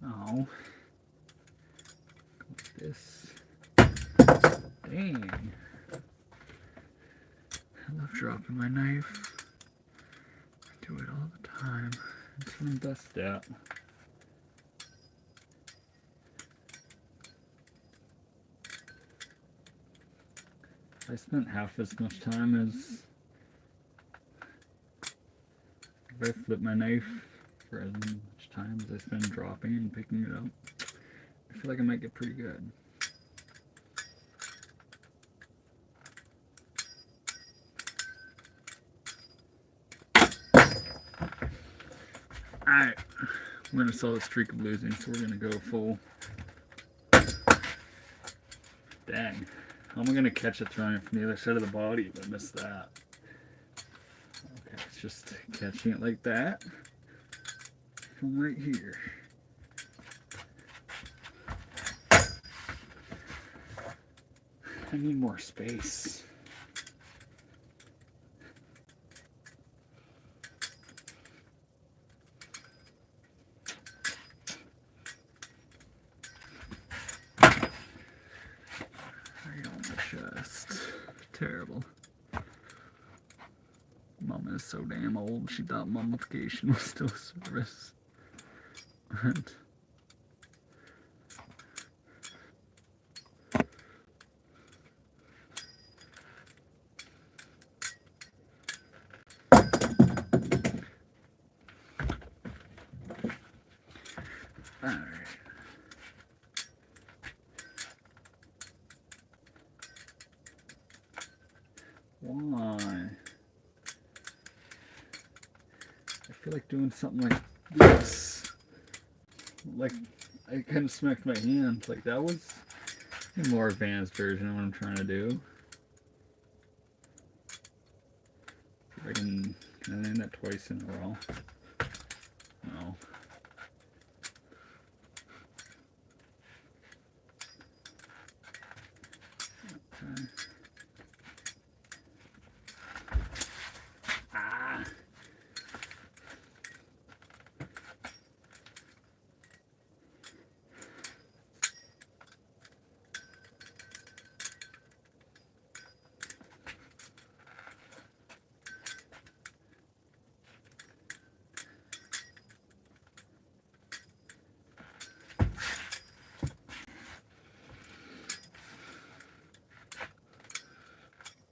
Oh, like this. Dang. I love dropping my knife. I do it all the time. It's what I'm best at. I spent half as much time as if I flip my knife for as much time as I spend dropping and picking it up. I feel like I might get pretty good. Alright, I'm gonna sell the streak of losing, so we're gonna go full. Dang. How am I gonna catch it throwing it from the other side of the body if I miss that? Okay, it's just catching it like that. From right here. I need more space. Right on my chest. Terrible. Mama is so damn old, she thought mummification was still a service. And alright. Why? I feel like doing something like this. Like, I kind of smacked my hand. Like, that was a more advanced version of what I'm trying to do. If I can I land that twice in a row? No. Okay. Ah.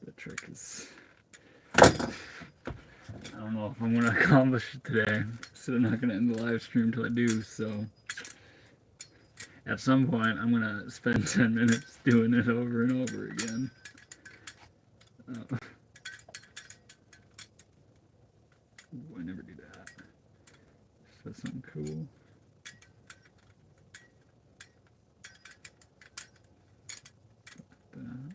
The trick is, I don't know if I'm going to accomplish it today. So I'm not going to end the live stream until I do, so at some point I'm going to spend 10 minutes doing it over and over again. Ooh, I never do that. So something cool. That.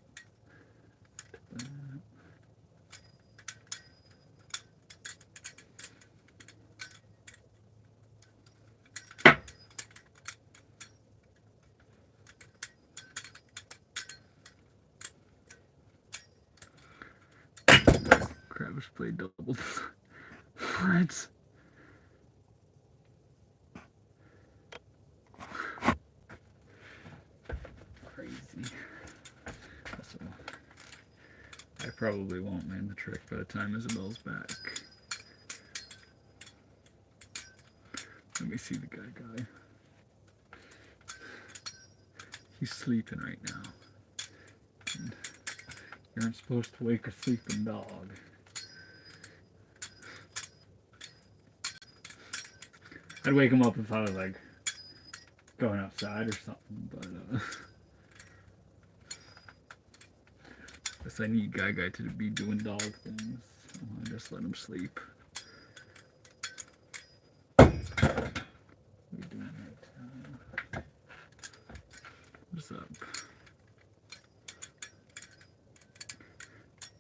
Crabbish blade doubled. What? Crazy. Also, I probably won't land the trick by the time Isabel's back. Let me see the guy. He's sleeping right now. And you aren't supposed to wake a sleeping dog. I'd wake him up if I was like going outside or something, but guess I need Guy to be doing dog things. So I just let him sleep. What are you doing right? What's up?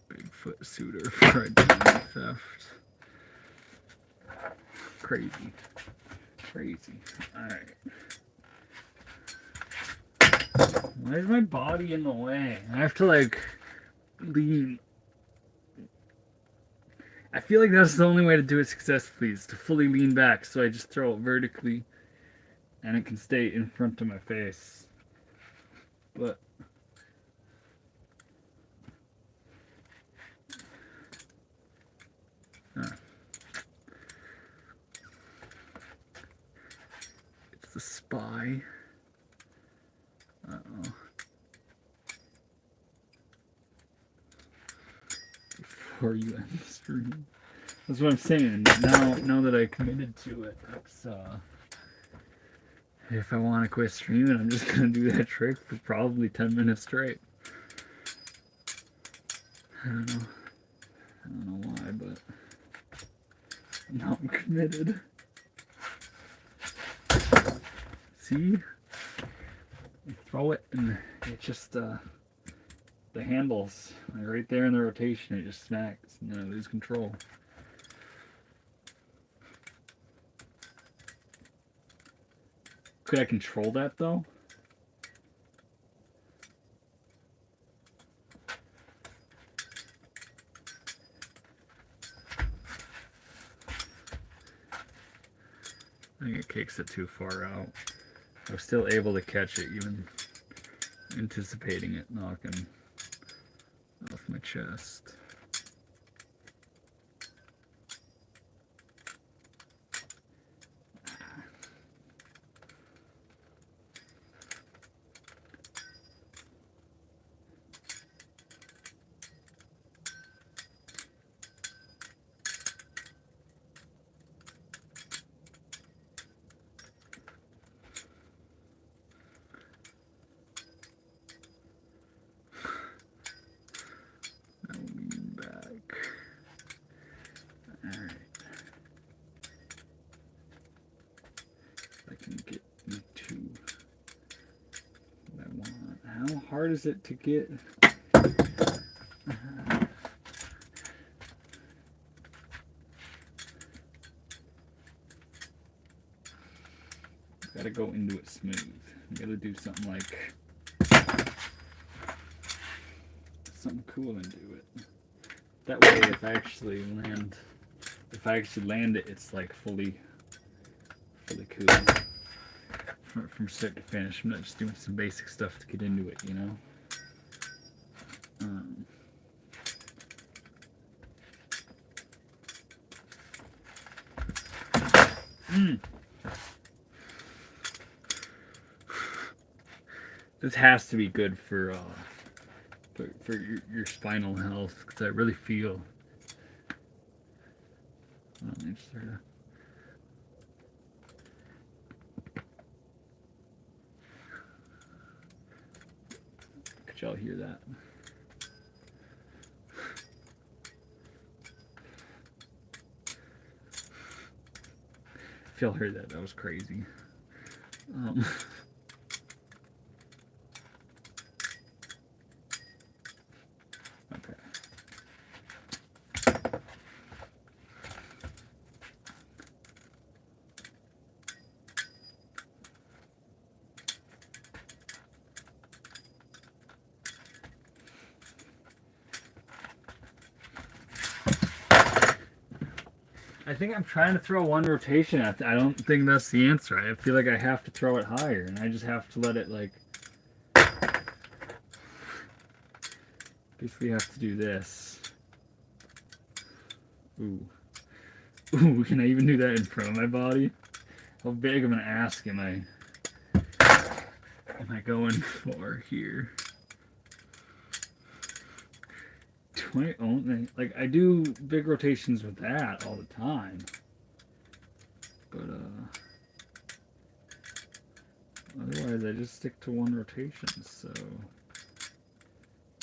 Bigfoot suitor for identity theft. Crazy. Crazy. Alright. Why is my body in the way? I have to like lean. I feel like that's the only way to do it successfully is to fully lean back so I just throw it vertically and it can stay in front of my face. But it's the spy. Uh-oh. Before you end the stream. That's what I'm saying. Now that I committed to it, it's, if I want to quit streaming, I'm just gonna do that trick for probably 10 minutes straight. I don't know why, but now I'm committed. See? You throw it and it just the handles like right there in the rotation, it just smacks and then I lose control. Could I control that though? I think it kicks it too far out. I was still able to catch it, even anticipating it knocking off my chest. How hard is it to get? Gotta go into it smooth. You gotta do something like something cool into it. That way, if I actually land it, it's like fully cool. From start to finish. I'm not just doing some basic stuff to get into it, you know? This has to be good for your spinal health, because I really feel. Could y'all hear that? If y'all heard that, that was crazy. Okay. I think I'm trying to throw one rotation at I don't think that's the answer. I feel like I have to throw it higher, and I just have to let it, like... Basically have to do this. Ooh. Ooh, can I even do that in front of my body? How big of an ass am I going for here? 20, oh, like, I do big rotations with that all the time. But, Otherwise, I just stick to one rotation, so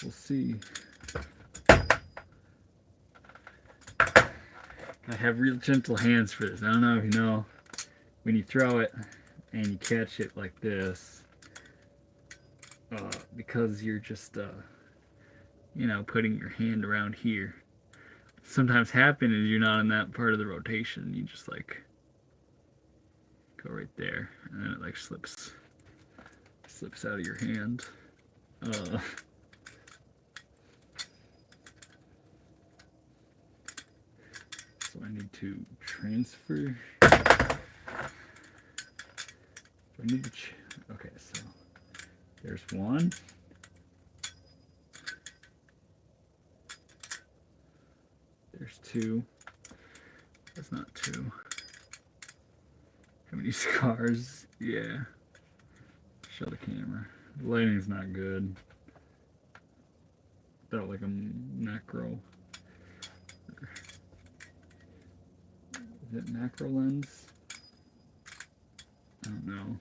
we'll see. I have real gentle hands for this. I don't know if you know, when you throw it and you catch it like this, because you're just, you know, putting your hand around here. Sometimes happen is you're not in that part of the rotation. You just like go right there, and then it like slips out of your hand. So I need to transfer. Okay, so there's one. There's two. That's not two. How many scars? Yeah. Show the camera. The lighting's not good. Felt like a macro. Is it macro lens? I don't know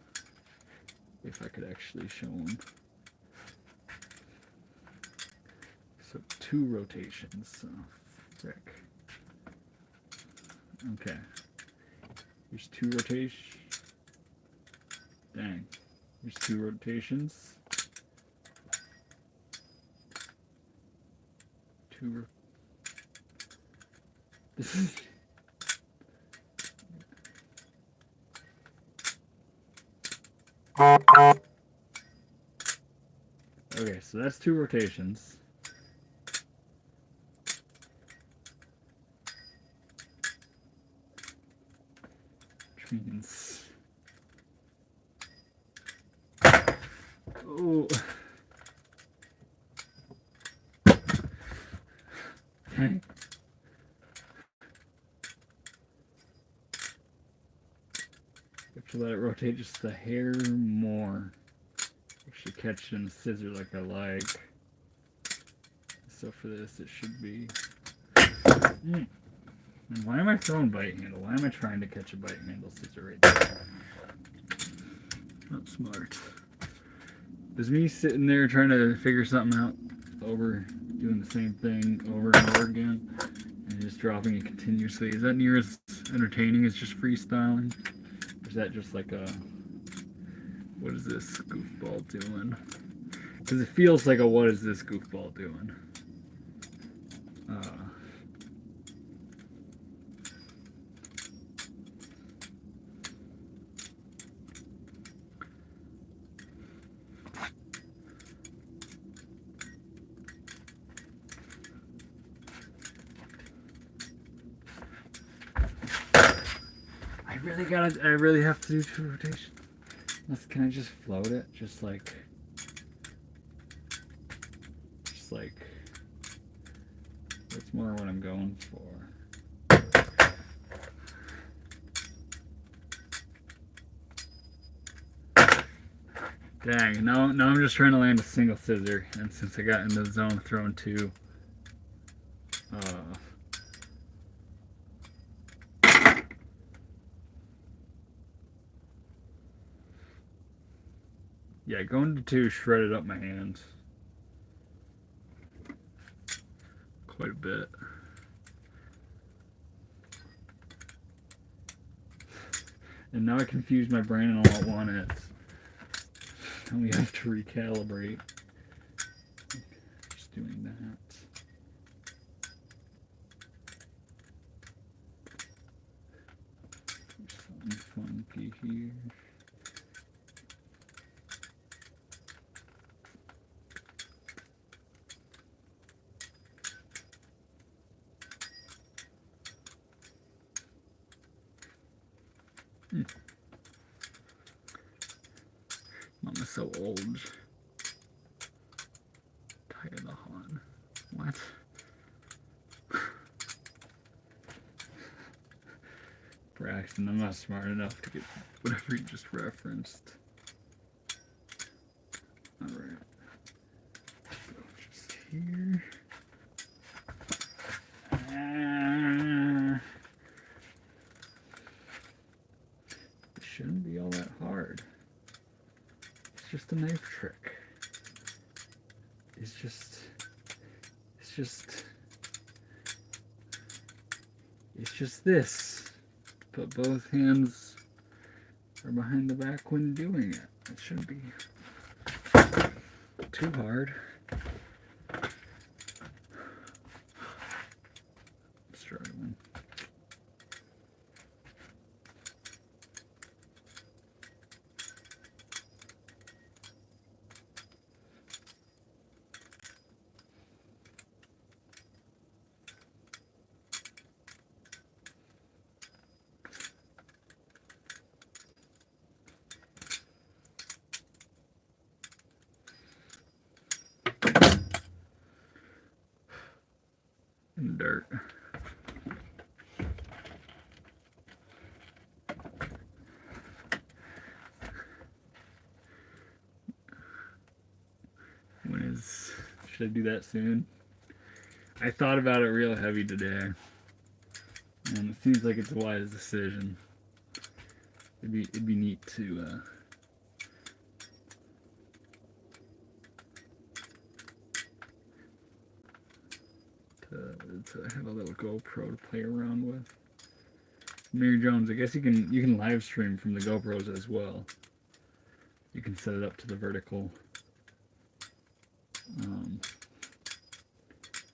if I could actually show them. So 2 rotations. So frick. Okay. Here's 2 rotations. Dang. Here's 2 rotations. This is. Okay, so that's 2 rotations. Which means. Oh. Okay. Have to let it rotate just a hair more. Actually catch it in a scissor like I like. So for this it should be. And why am I throwing bite handle? Why am I trying to catch a bite handle scissor right there? Not smart. There's me sitting there trying to figure something out over doing the same thing over and over again and just dropping it continuously. Is that near as entertaining as just freestyling? Or is that just like a, what is this goofball doing? Because it feels like a what is this goofball doing? I really have to do 2 rotations. Can I just float it? Just like, that's more what I'm going for. Dang, now I'm just trying to land a single scissor, and since I got into the zone of throwing 2, yeah, going to 2 shredded up my hands quite a bit. And now I confuse my brain on what 1 is. And we have to recalibrate. Just doing that. There's something funky here. Mama's so old. Tired of the Han. What? Braxton, I'm not smart enough to get whatever you just referenced. Alright. So just here. It shouldn't be all that hard. just a knife trick. It's just this. Put both hands are behind the back when doing it. It shouldn't be too hard. I'm struggling. In the dirt. Should I do that soon? I thought about it real heavy today, and it seems like it's a wise decision. It'd be neat to have a little GoPro to play around with. Mary Jones, I guess you can live stream from the GoPros as well. You can set it up to the vertical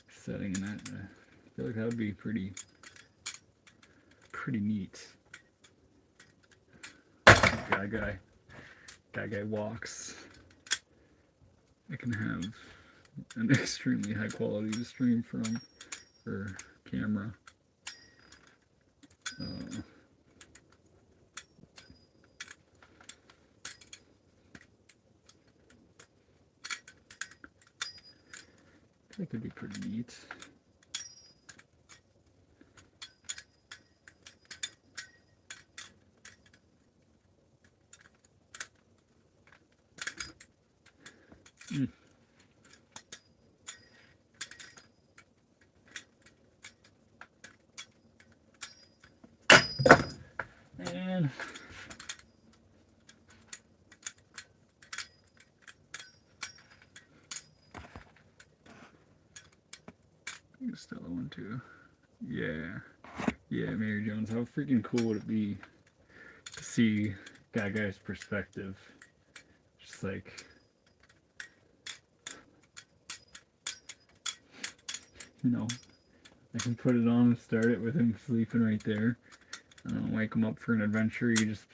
setting, and that I feel like that would be pretty neat. Guy walks. I can have an extremely high quality to stream from for camera. I think it'd be pretty neat. And still a one too. Yeah, Mary Jones. How freaking cool would it be to see Guy's perspective? Just like, you know, I can put it on and start it with him sleeping right there. I don't wake him up for an adventure. You just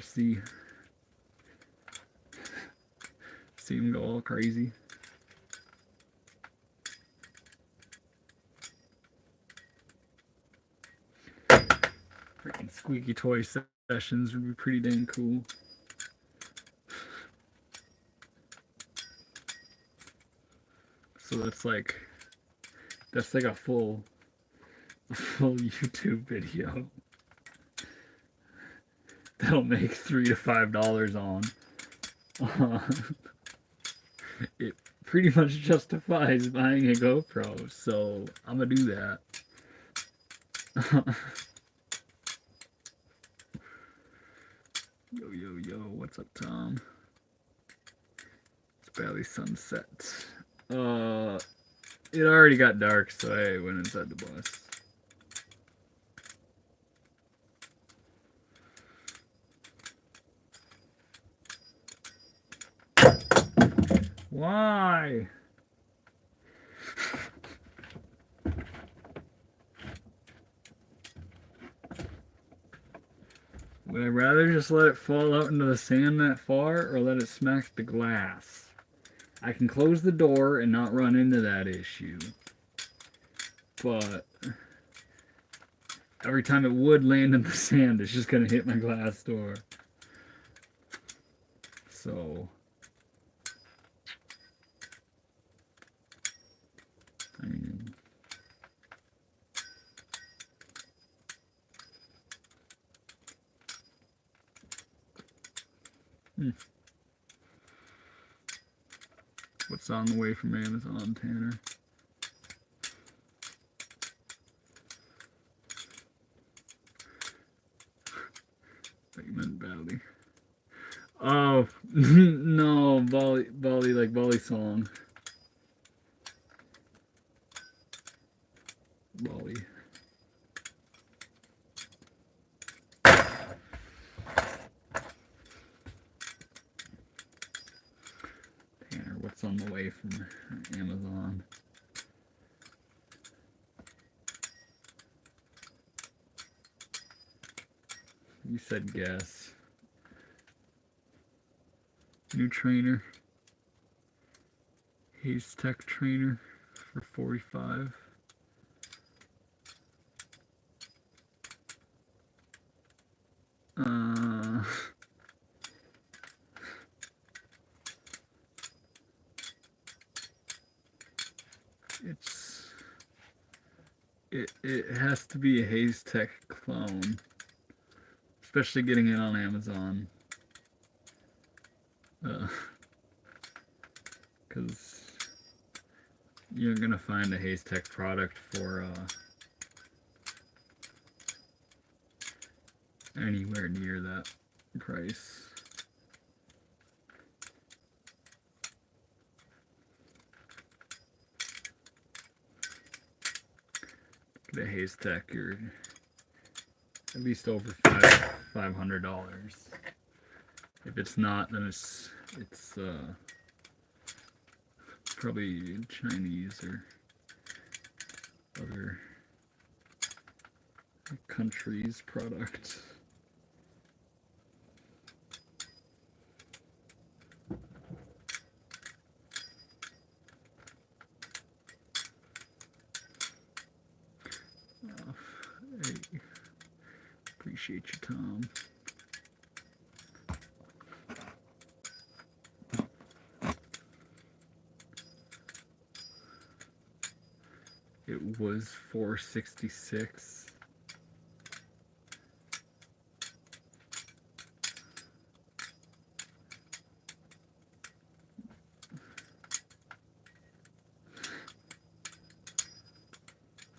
see him go all crazy. Freaking squeaky toy sessions would be pretty dang cool. So that's like a full YouTube video that'll make $3 to $5 on. It pretty much justifies buying a GoPro, so I'm gonna do that. Yo, what's up, Tom? It's barely sunset. It already got dark, so I went inside the bus. Why? Would I rather just let it fall out into the sand that far, or let it smack the glass? I can close the door and not run into that issue. But every time it would land in the sand, it's just going to hit my glass door. So, I mean, what's on the way from Amazon, Tanner? I thought you meant Bali. Oh, Bali like Balisong. Bali. Tanner, what's on the way from Amazon? You said guess. New trainer. Haze Tech trainer for 45. It has to be a Haze Tech clone, especially getting it on Amazon. Because you're gonna find a Haze Tech product for anywhere near that price. Get a Haze Tech, you're at least over $500. If it's not, then it's probably Chinese or other countries' product. Hey, appreciate you, Tom. It was $466.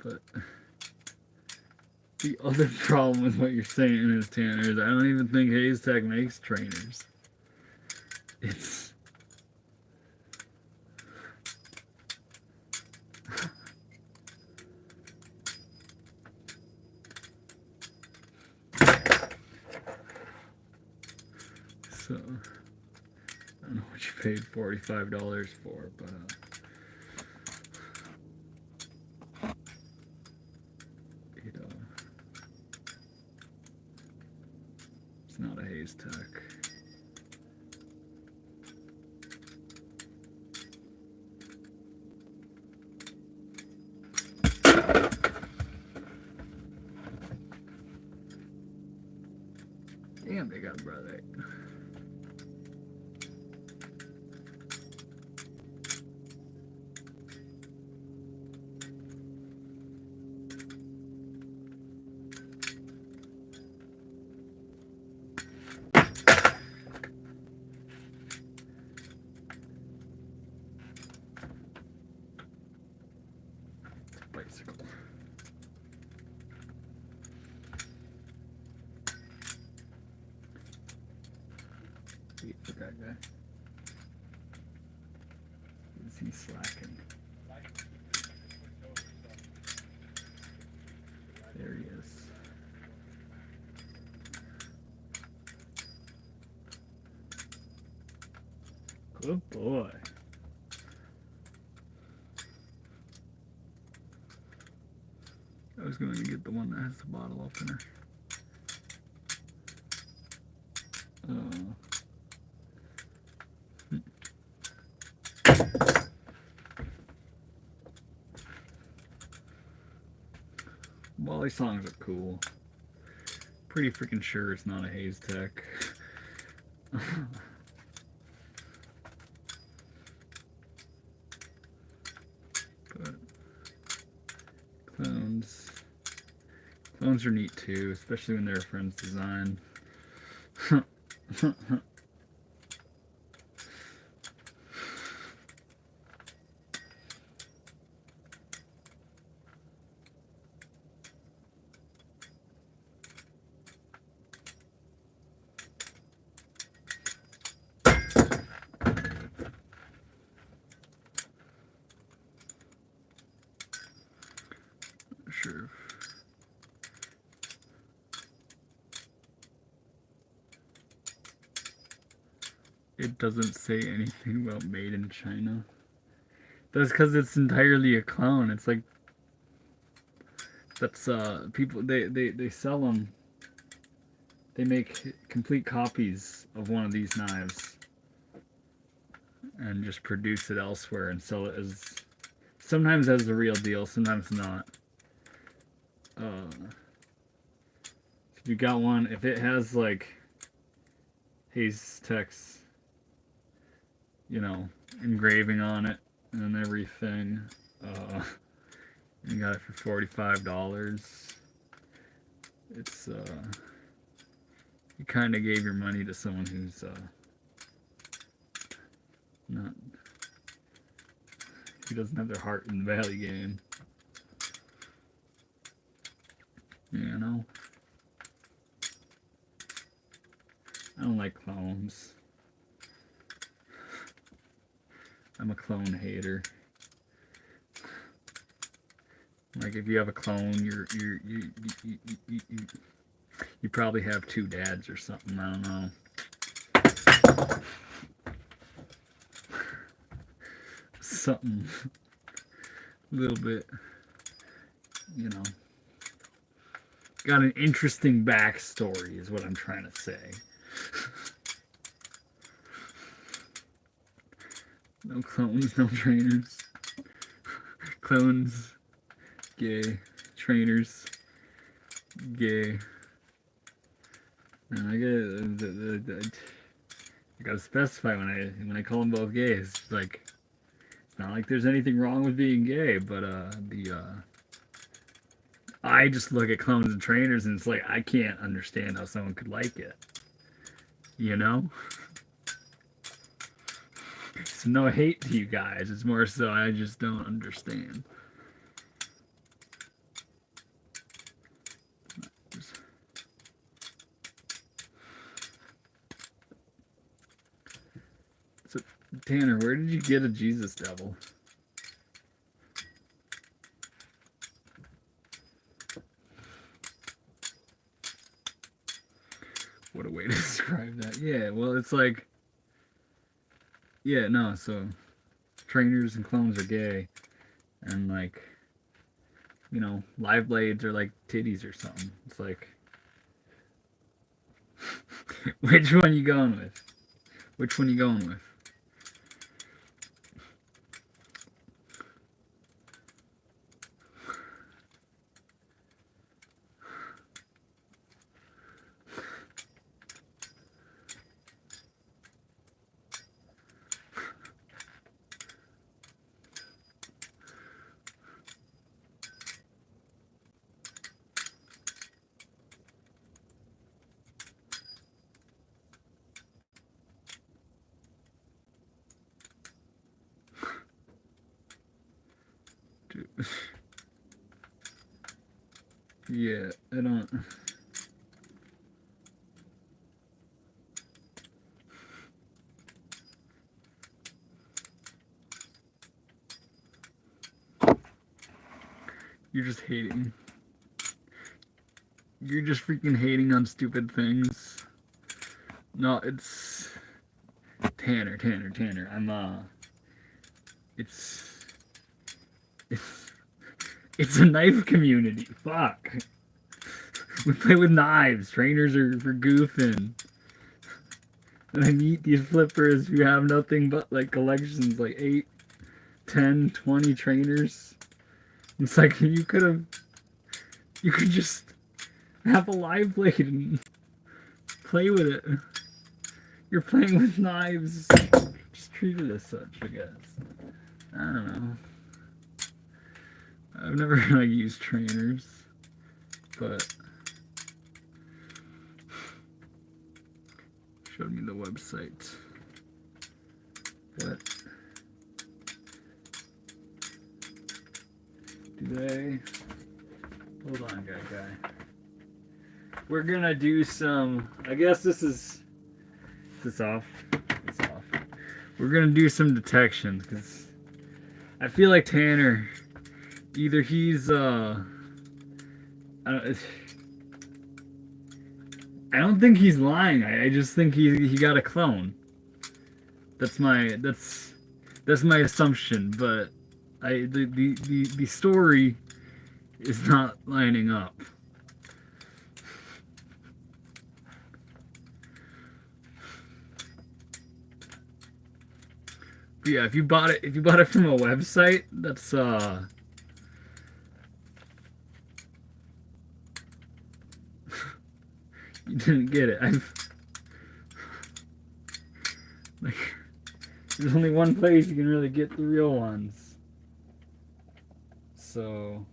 But the other problem with what you're saying is, Tanner, is I don't even think Haze Tech makes trainers. It's so I don't know what you paid $45 for, but it's not a Haze Tech. Damn, they got a brother. Bicycle. Wait for that guy. Is he slacking? There he is. Good boy. I was going to get the one that has the bottle opener. Balisongs are cool. Pretty freaking sure it's not a Haze Tech. But clones are neat too, especially when they're a friend's design. It doesn't say anything about made in China. That's because it's entirely a clone. It's like that's people they sell them. They make complete copies of one of these knives and just produce it elsewhere and sell it as sometimes as the real deal, sometimes not. If you got one, if it has like Hayes text, you know, engraving on it and everything, you got it for $45. It's you kind of gave your money to someone who's not, who doesn't have their heart in the Valley game. You know, I don't like clones. I'm a clone hater. Like if you have a clone, you probably have two dads or something. I don't know. Something a little bit, you know. Got an interesting backstory, is what I'm trying to say. No clones, no trainers. Clones, gay. Trainers, gay. And I gotta specify when I call them both gays. It's like it's not like there's anything wrong with being gay, but I just look at clones and trainers and it's like I can't understand how someone could like it. You know? It's no hate to you guys. It's more so I just don't understand. So, Tanner, where did you get a Jesus devil? What a way to describe that. Yeah, well, it's like, yeah, no, so trainers and clones are gay. And, like, you know, live blades are like titties or something. It's like, which one you going with? Which one you going with? Yeah, I don't. You're just hating. You're just freaking hating on stupid things. No, it's Tanner. I'm it's it's a knife community. Fuck. We play with knives. Trainers are for goofing. And I meet these flippers who have nothing but like collections, like 8, 10, 20 trainers. It's like you could just have a live blade and play with it. You're playing with knives. Just treat it as such, I guess. I don't know. I've never like used trainers, but showed me the website. But do they? Hold on, guy. We're gonna do some. I guess this is. Is this off? It's off. We're gonna do some detection because I feel like Tanner. Either he's I don't think he's lying. I just think he got a clone. That's my assumption, but the story is not lining up. But yeah, if you bought it from a website, that's you didn't get it. Like, there's only one place you can really get the real ones. So,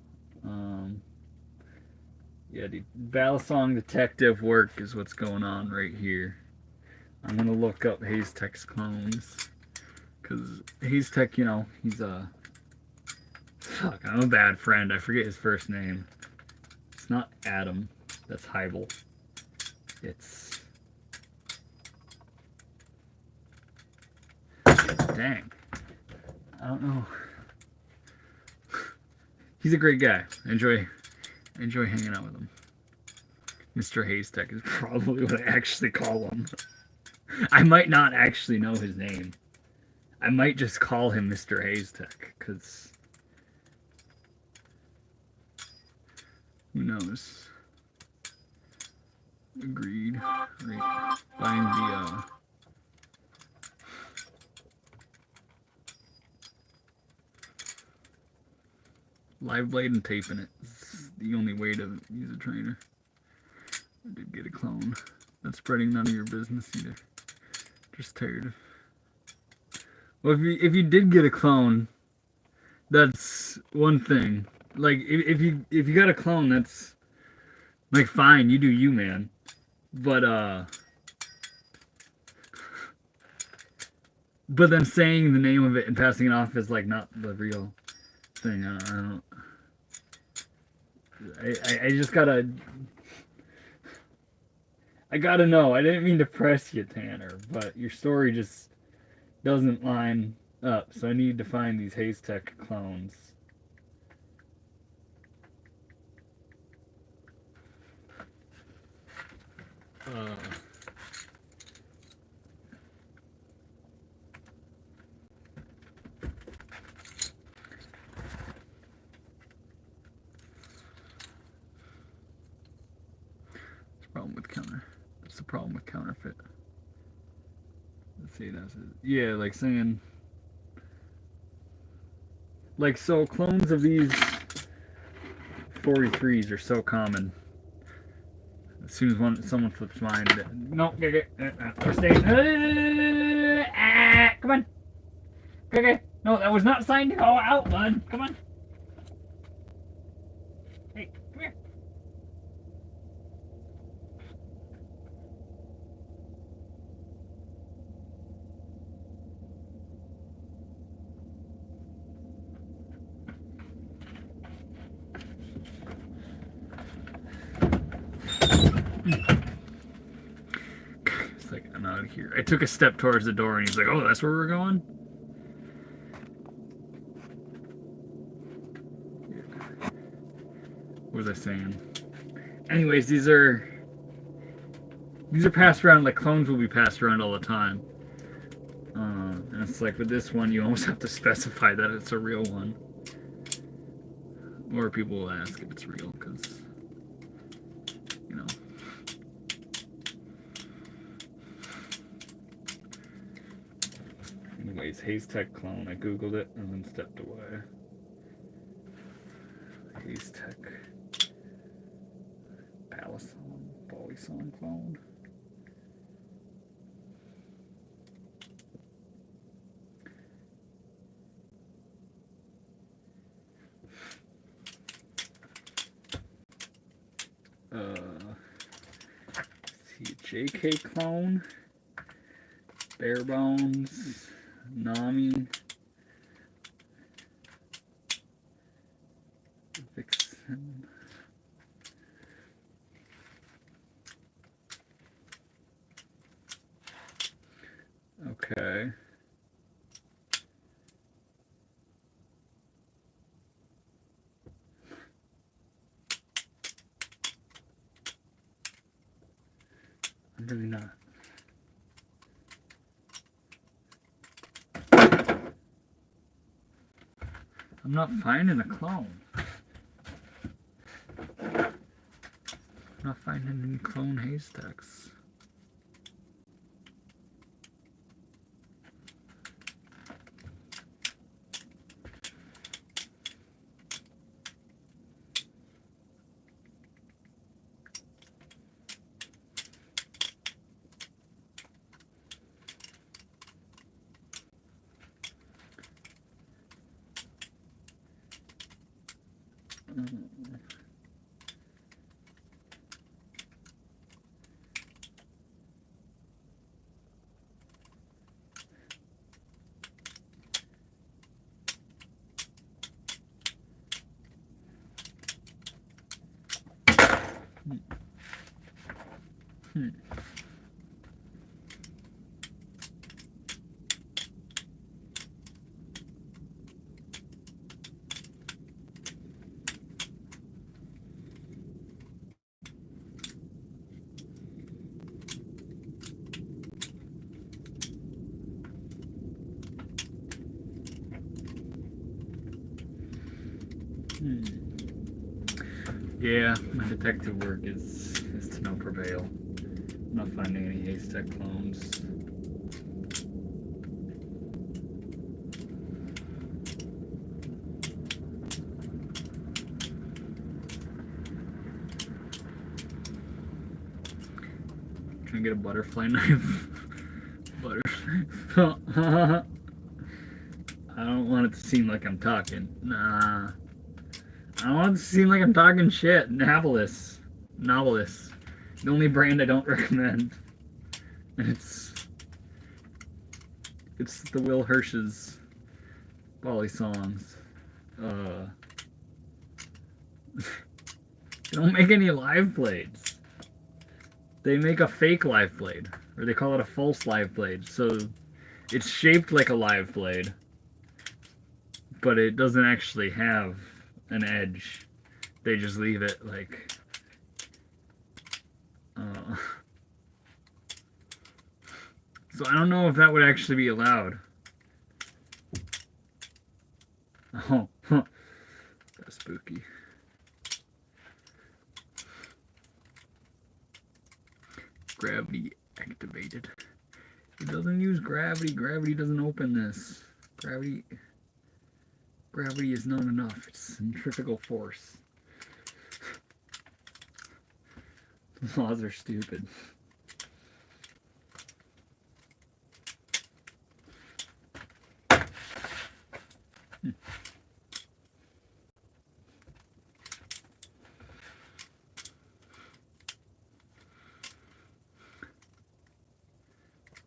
yeah, the Balisong detective work is what's going on right here. I'm gonna look up Hayes Tech's clones, cause Hayes Tech, you know, he's fuck. I'm a bad friend. I forget his first name. It's not Adam. That's Heibel. It's dang. I don't know. He's a great guy. I enjoy hanging out with him. Mr. Haystack is probably what I actually call him. I might not actually know his name. I might just call him Mr. Haystack, because who knows? Agreed. Right. Buying the live blade and taping it. It's the only way to use a trainer. I did get a clone. That's spreading none of your business either. Just tired of. Well, if you did get a clone, that's one thing. Like if you got a clone, that's like fine, you do you, man. But then saying the name of it and passing it off is like not the real thing. I don't. I just gotta. I gotta know. I didn't mean to press you, Tanner, but your story just doesn't line up. So I need to find these Haystack clones. Problem with counter. That's the problem with counterfeit. Let's see, that's it. Yeah, like saying, like, so clones of these 43s are so common. As soon as someone flips mine, no, we're staying. Come on, okay. No, that was not signed to go out, bud. Come on. Hey, come here. It's like, I'm out of here. I took a step towards the door and he's like, oh, that's where we're going? What was I saying? Anyways, these are passed around like clones will be passed around all the time. And it's like with this one, you almost have to specify that it's a real one. Or people will ask if it's real, because, you know. Anyways, Haystack clone. I googled it and then stepped away. Haystack Balisong clone. See, JK clone, Bare Bones, Nami, Vixen. Okay. I'm really not. I'm not finding a clone. I'm not finding any clone haystacks. Yeah, my detective work is to no prevail. I'm not finding any haystack clones. Can I get a butterfly knife? Butterfly. I don't want it to seem like I'm talking. Nah. I don't want it to seem like I'm talking shit. Novelist. The only brand I don't recommend. And it's the Will Hirsch's Balisongs. They don't make any live blades. They make a fake live blade. Or they call it a false live blade. So it's shaped like a live blade, but it doesn't actually have an edge. They just leave it like so I don't know if that would actually be allowed. Oh, that's spooky. Gravity activated. It doesn't use gravity. Gravity doesn't open this. Gravity is not enough. It's centrifugal force. The laws are stupid.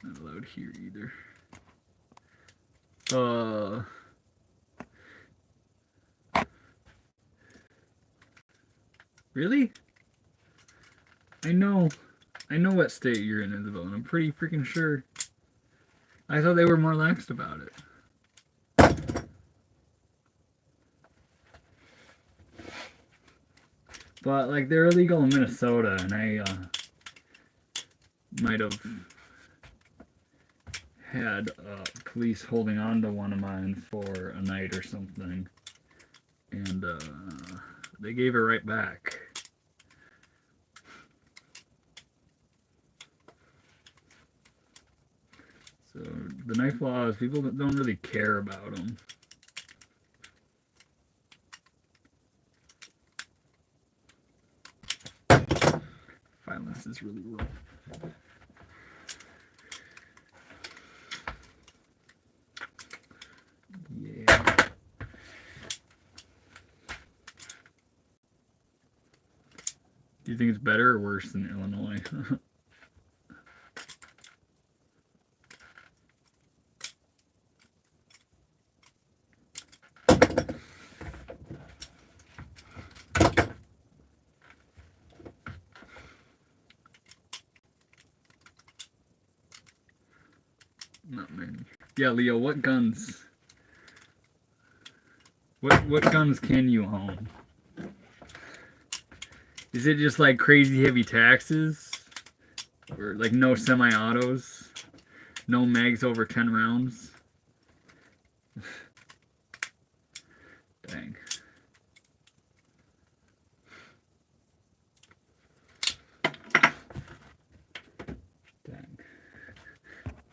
Not allowed here either. Really? I know what state you're in, Isabel, and I'm pretty freaking sure. I thought they were more laxed about it. But, like, they're illegal in Minnesota, and I might have had police holding on to one of mine for a night or something, and they gave it right back. So the knife laws, people don't really care about them. Violence is really rough. Yeah. Do you think it's better or worse than Illinois? Not many. Yeah, Leo, what guns? What guns can you own? Is it just like crazy heavy taxes? Or like no semi-autos? No mags over 10 rounds?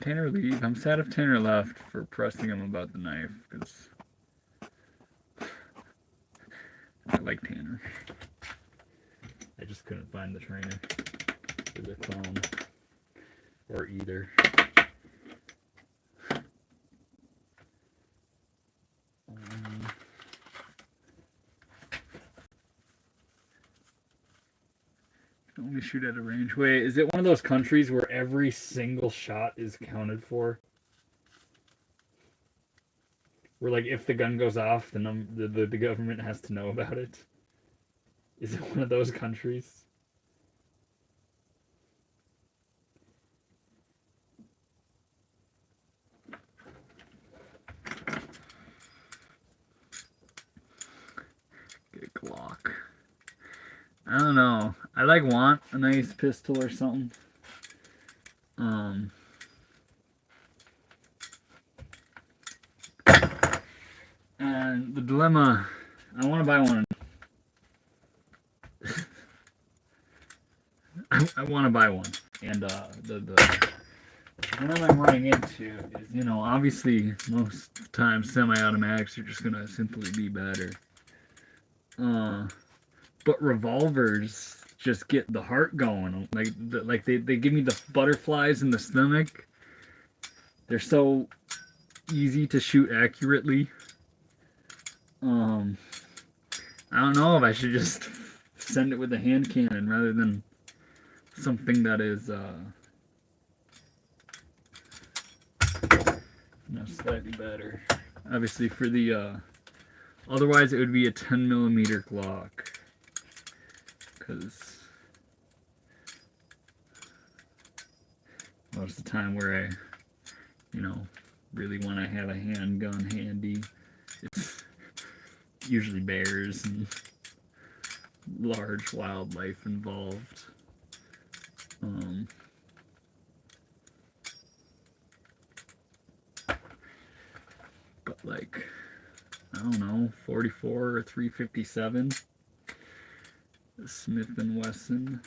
Tanner leave. I'm sad if Tanner left for pressing him about the knife, because I like Tanner. I just couldn't find the trainer or the clone or either. Only shoot at a range. Wait, is it one of those countries where every single shot is counted for? Where, like, if the gun goes off, the government has to know about it? Is it one of those countries? Get a Glock. I don't know. I want a nice pistol or something. And the dilemma, I want to buy one. I want to buy one. And the dilemma I'm running into is, you know, obviously most times semi-automatics are just gonna simply be better. But revolvers just get the heart going. Like they give me the butterflies in the stomach. They're so easy to shoot accurately. I don't know if I should just send it with a hand cannon rather than something that is slightly better. Obviously for the otherwise it would be a 10mm Glock, because most of the time where I, you know, really want to have a handgun handy, it's usually bears and large wildlife involved. But like, I don't know, 44 or 357 Smith & Wesson,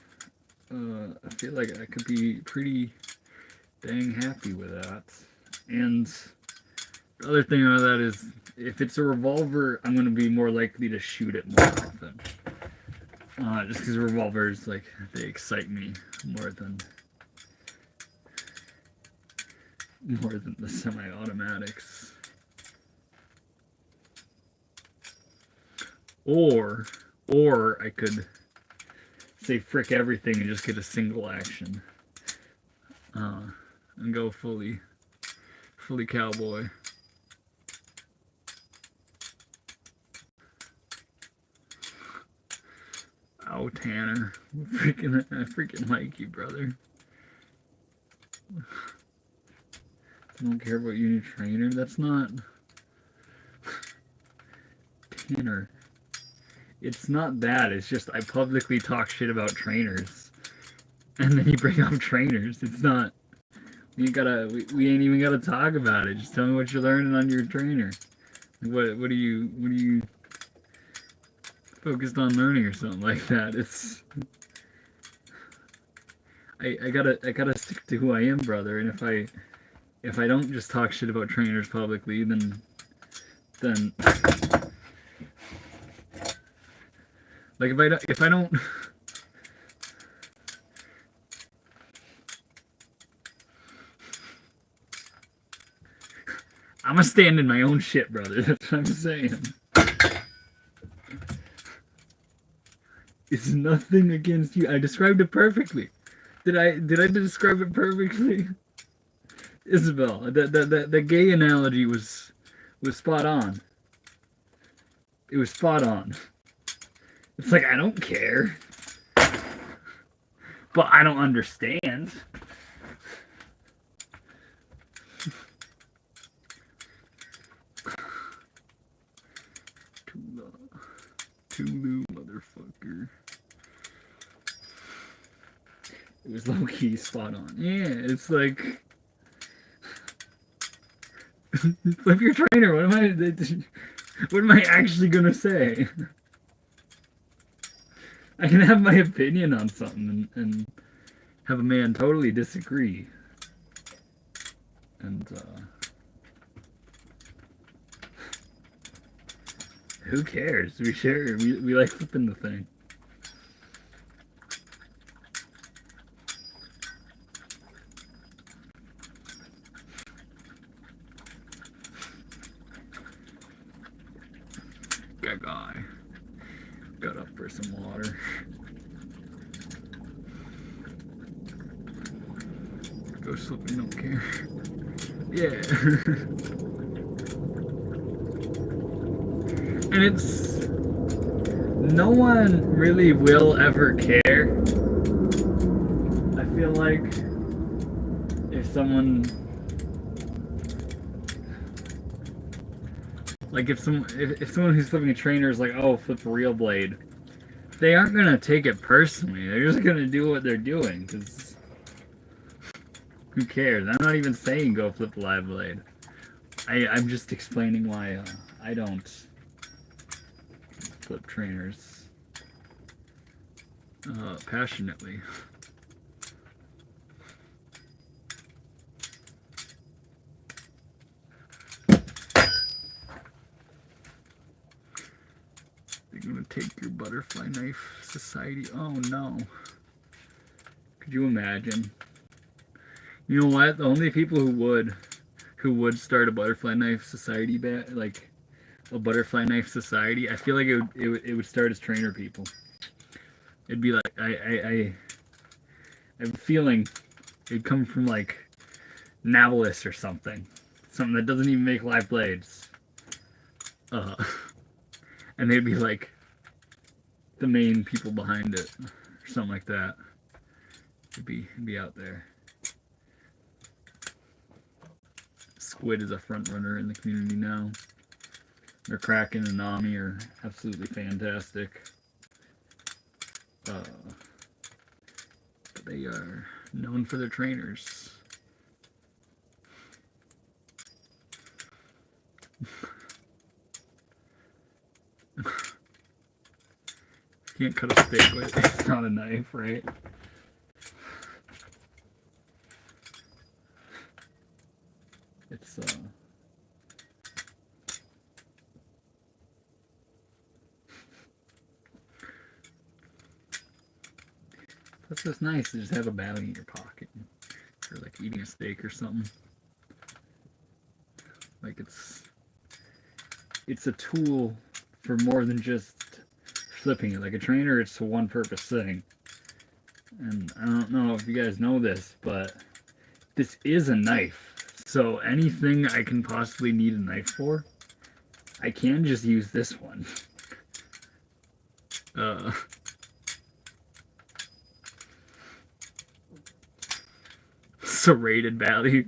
I feel like I could be pretty dang happy with that. And the other thing about that is, if it's a revolver, I'm going to be more likely to shoot it more often. Just because revolvers, like, they excite me more than the semi-automatics. Or I could say frick everything and just get a single action. And go fully cowboy. Oh, Tanner. I freaking like you, brother. I don't care about you, new trainer. That's not... Tanner. It's not that. It's just I publicly talk shit about trainers. And then you bring up trainers. It's not... we ain't even gotta talk about it. Just tell me what you're learning on your trainer. What are you focused on learning or something like that? It's... I gotta stick to who I am, brother. And if I don't just talk shit about trainers publicly, then like if I don't I'm gonna stand in my own shit, brother. That's what I'm saying. It's nothing against you. I described it perfectly. Did I describe it perfectly? Isabel, the gay analogy was spot on. It was spot on. It's like, I don't care. But I don't understand. Tulu, motherfucker. It was low-key spot on. Yeah, it's like... Flip your trainer, what am I actually gonna say? I can have my opinion on something and have a man totally disagree. And who cares? We like flipping the thing. That guy got up for some water. Go slipping, don't care. Yeah. And it's, no one really will ever care. I feel like if someone, like if someone who's flipping a trainer is like, oh, flip a real blade, they aren't gonna take it personally. They're just gonna do what they're doing, because who cares? I'm not even saying go flip a live blade. I'm just explaining why I don't flip trainers passionately. They're gonna take your butterfly knife society. Oh no. Could you imagine? You know what? The only people who would start a butterfly knife society, like a butterfly knife society, I feel like it would start as trainer people. It'd be like I have a feeling it'd come from like Navalis or something that doesn't even make live blades. And they'd be like the main people behind it, or something like that. It'd be out there. Squid is a front runner in the community now. Their Kraken and Nami are absolutely fantastic. But they are known for their trainers. You can't cut a steak with it. It's not a knife, right? It's that's just nice to just have a bali in your pocket, or like eating a steak or something. Like it's a tool for more than just flipping it. Like a trainer, it's a one-purpose thing. And I don't know if you guys know this, but this is a knife. So anything I can possibly need a knife for, I can just use this one. Serrated bali.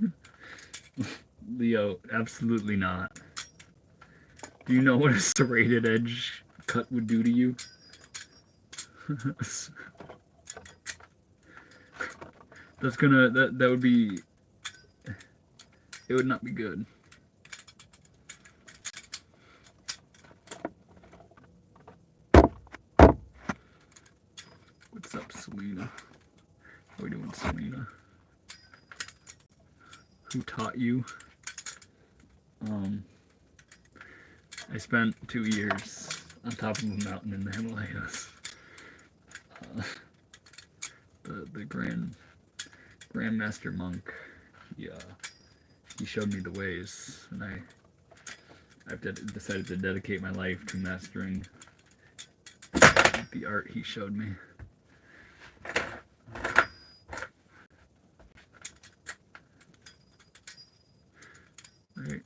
Leo, absolutely not. Do you know what a serrated edge cut would do to you? That would be, it would not be good. What's up, Selena? How we doing, Selena? Who taught you? I spent 2 years on top of a mountain in the Himalayas. The Grandmaster monk, he showed me the ways, and I've decided to dedicate my life to mastering the art he showed me. Right.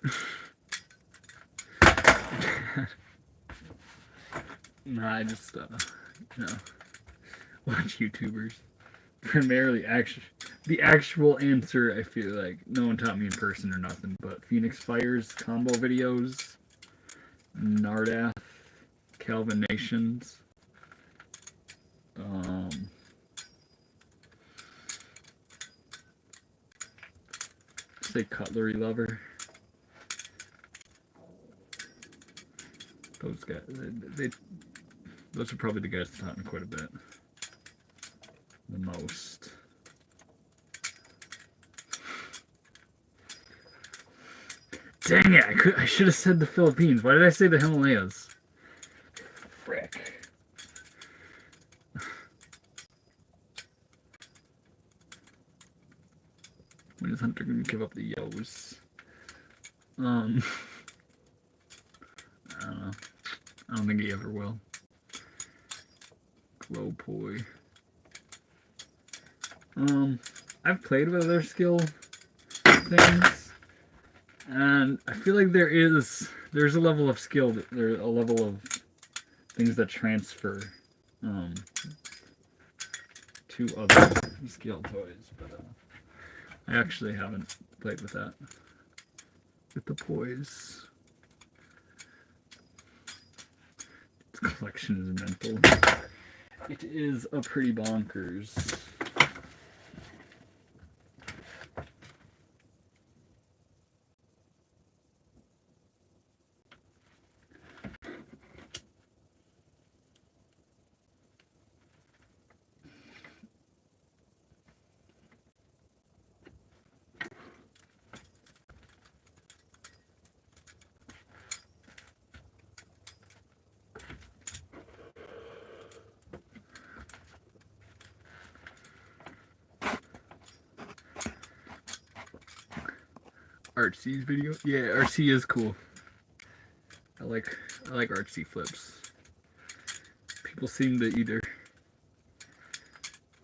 No, I just watch YouTubers. Primarily, the actual answer, I feel like no one taught me in person or nothing, but Phoenix Fire's combo videos, Nardath, Calvin Nations, say Cutlery Lover. Those guys, those are probably the guys that taught me quite a bit. The most. Dang it, I should have said the Philippines. Why did I say the Himalayas? Frick. When is Hunter going to give up the yos? I don't know. I don't think he ever will. Glow poi. I've played with other skill things, and I feel like there's a level of skill, there's a level of things that transfer to other skill toys, but I actually haven't played with that. With the poise. Its collection is mental. It is a pretty bonkers. Artsy's video? Yeah, Artsy is cool. I like Artsy flips. People seem to either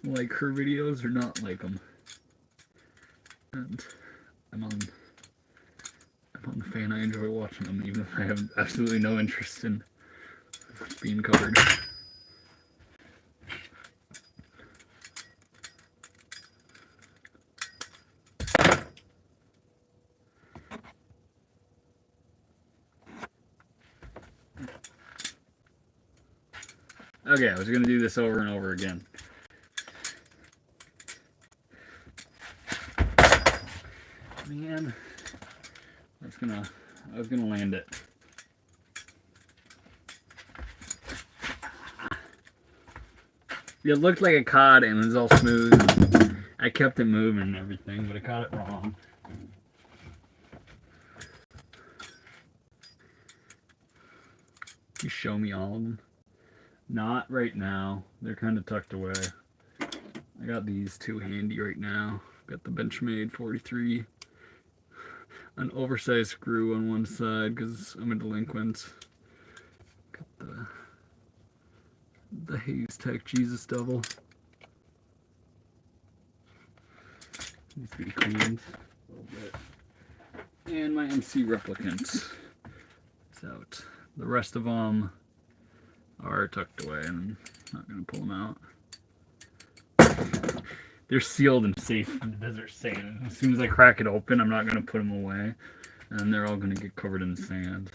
like her videos or not like them. And I'm on the fan. I enjoy watching them, even if I have absolutely no interest in being covered. Okay, I was gonna do this over and over again. Man, I was gonna land it. It looked like a cod and it was all smooth. I kept it moving and everything, but I caught it wrong. You show me all of them? Not right now. They're kind of tucked away. I got these two handy right now. Got the Benchmade 43. An oversized screw on one side because I'm a delinquent. Got the Haze Tech Jesus Devil. Needs to be cleaned a little bit. And my MC Replicant. It's out. The rest of them are tucked away and I'm not going to pull them out. They're sealed and safe in the desert sand. As soon as I crack it open, I'm not going to put them away. And they're all going to get covered in sand.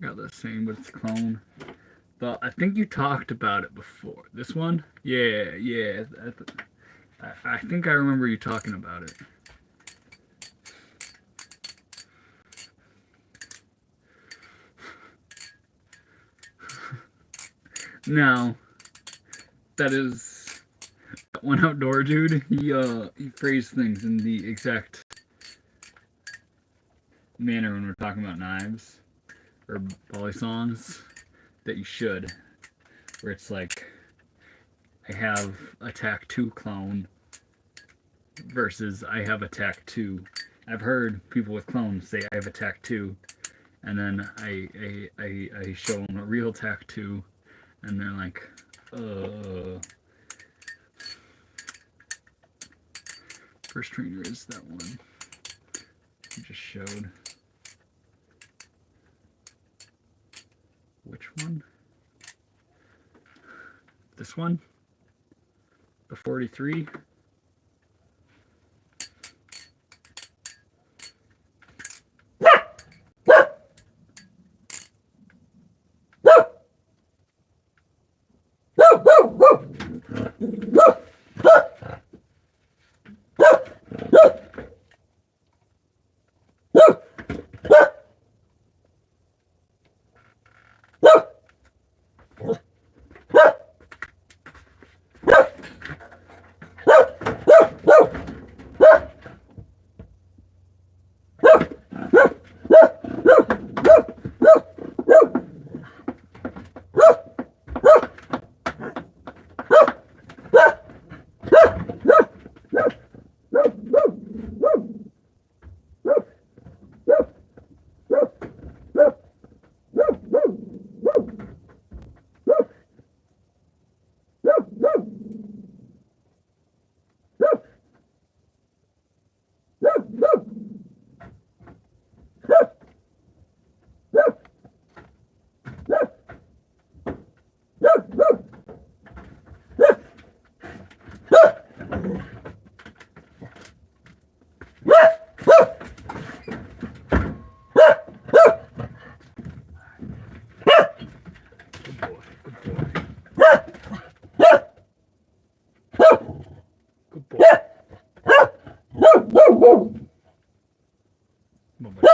Got the same, but it's a clone. But I think you talked about it before. This one? Yeah. I think I remember you talking about it. Now, that is one outdoor dude. He phrased things in the exact manner when we're talking about knives or balisongs that you should. Where it's like, I have a TAC 2 clone versus I have a TAC 2. I've heard people with clones say I have a TAC 2, and then I show them a real TAC 2, and they're like, First trainer is that one you just showed. Which one? This one? The 43? Good boy. Come on, buddy.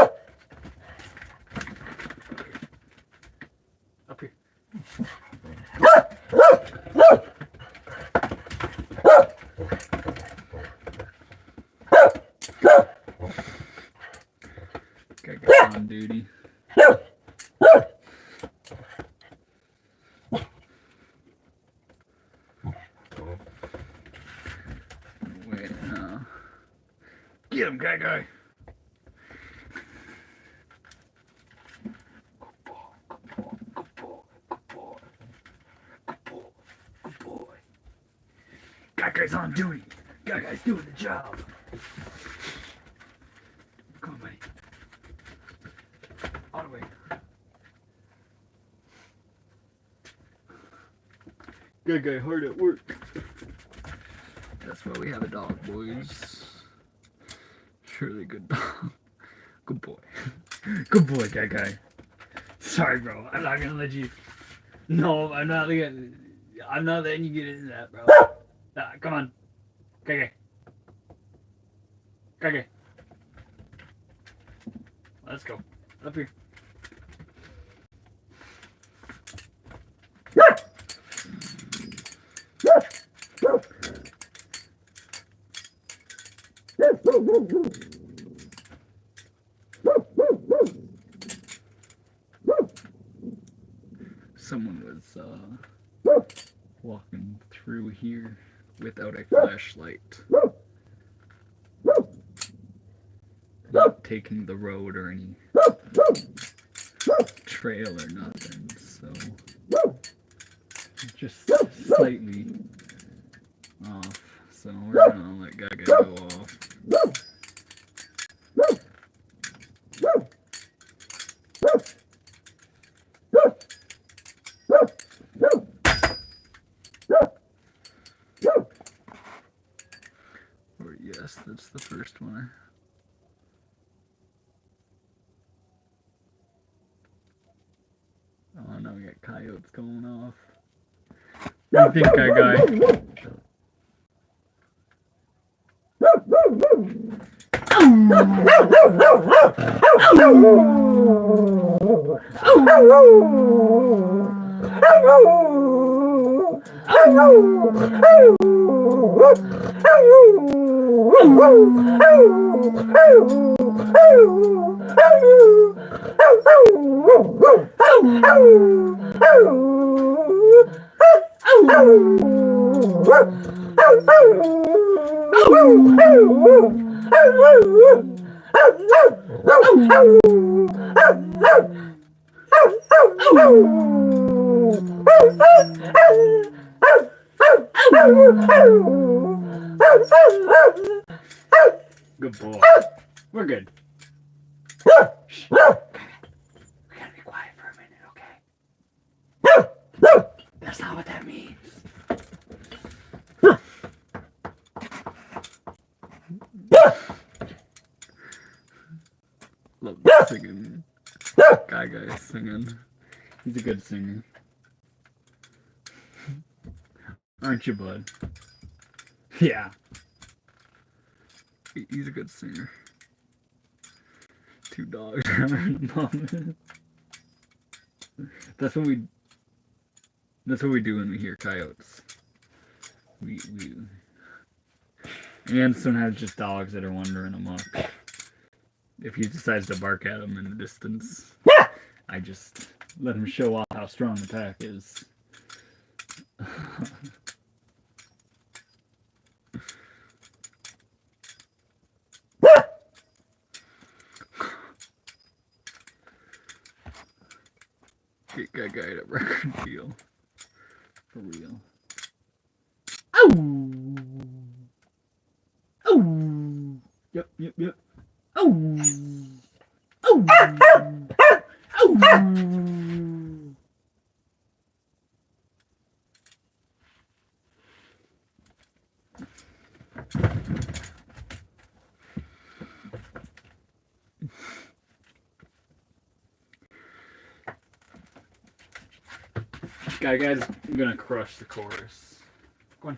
Up here. Guy got on duty. Wait, get him, guy. Good boy. Guy's on duty. Guy's doing the job. Come on, buddy. All the way. Guy hard at work. That's why we have a dog, boys. Surely good dog. Good boy. Good boy, guy. Sorry, bro. I'm not gonna let you. No, I'm not letting you get into that, bro. Nah, come on. Guy. Let's go. Up here. Someone was walking through here without a flashlight, not taking the road or any trail or nothing, so just slightly off, so we're gonna let Gaga go off. Or yes, that's the first one. Oh no, we got coyotes going off. What do you think, guy? Good boy. We're good. Shh. We gotta be quiet for a minute, okay? That's not what that means. Love singing. Guy singing. He's a good singer. Aren't you, bud? Yeah. He's a good singer. Two dogs running at the moment. That's what we do when we hear coyotes. And sometimes just dogs that are wandering amok. If he decides to bark at them in the distance, I just let him show off how strong the pack is. Get that guy at record deal. For real. Ow! Ow! Yep. Ow! Ow! Ow! Guys, I'm gonna crush the chorus. Go on.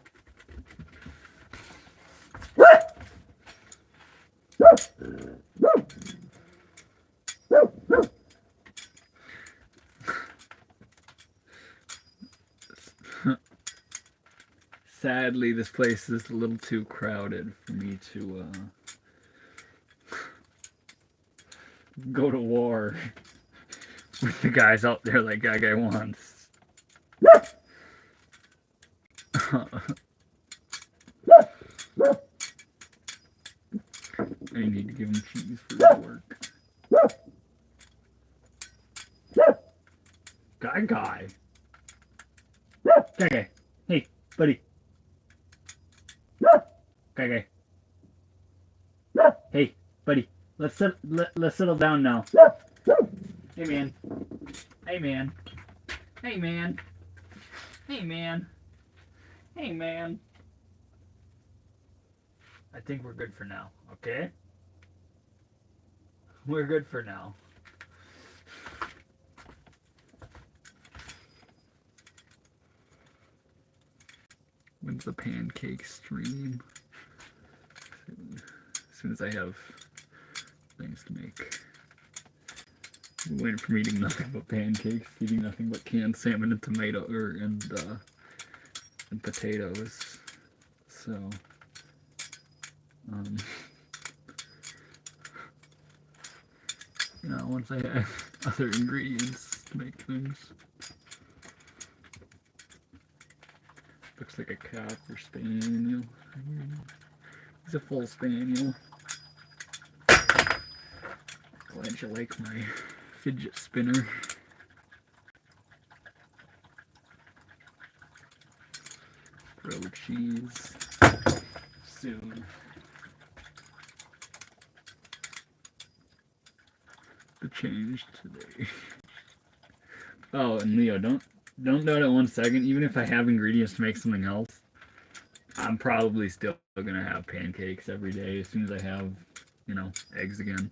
Sadly, this place is a little too crowded for me to go to war with the guys out there like that guy wants. I need to give him cheese for his work. Guy. Guy. Hey, buddy. Guy. Hey, buddy. Let's settle down now. Hey, man. Hey, man. Hey, man. Hey, man. Hey, man. I think we're good for now, okay? We're good for now. When's the pancake stream? As soon as I have things to make. I'm waiting for me eating nothing but pancakes, eating nothing but canned salmon and tomato and potatoes. So you know, once I have other ingredients to make things. Looks like a cat or spaniel. He's a full spaniel. Glad you like my fidget spinner. Grilled cheese. Soon. The change today. Oh, and Leo, don't doubt it 1 second. Even if I have ingredients to make something else, I'm probably still gonna have pancakes every day as soon as I have, you know, eggs again.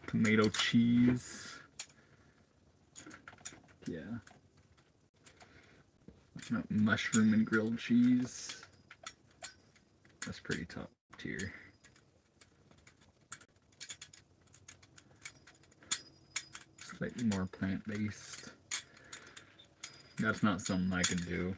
Tomato cheese. Yeah. Mushroom and grilled cheese. That's pretty top tier. Slightly more plant-based. That's not something I can do.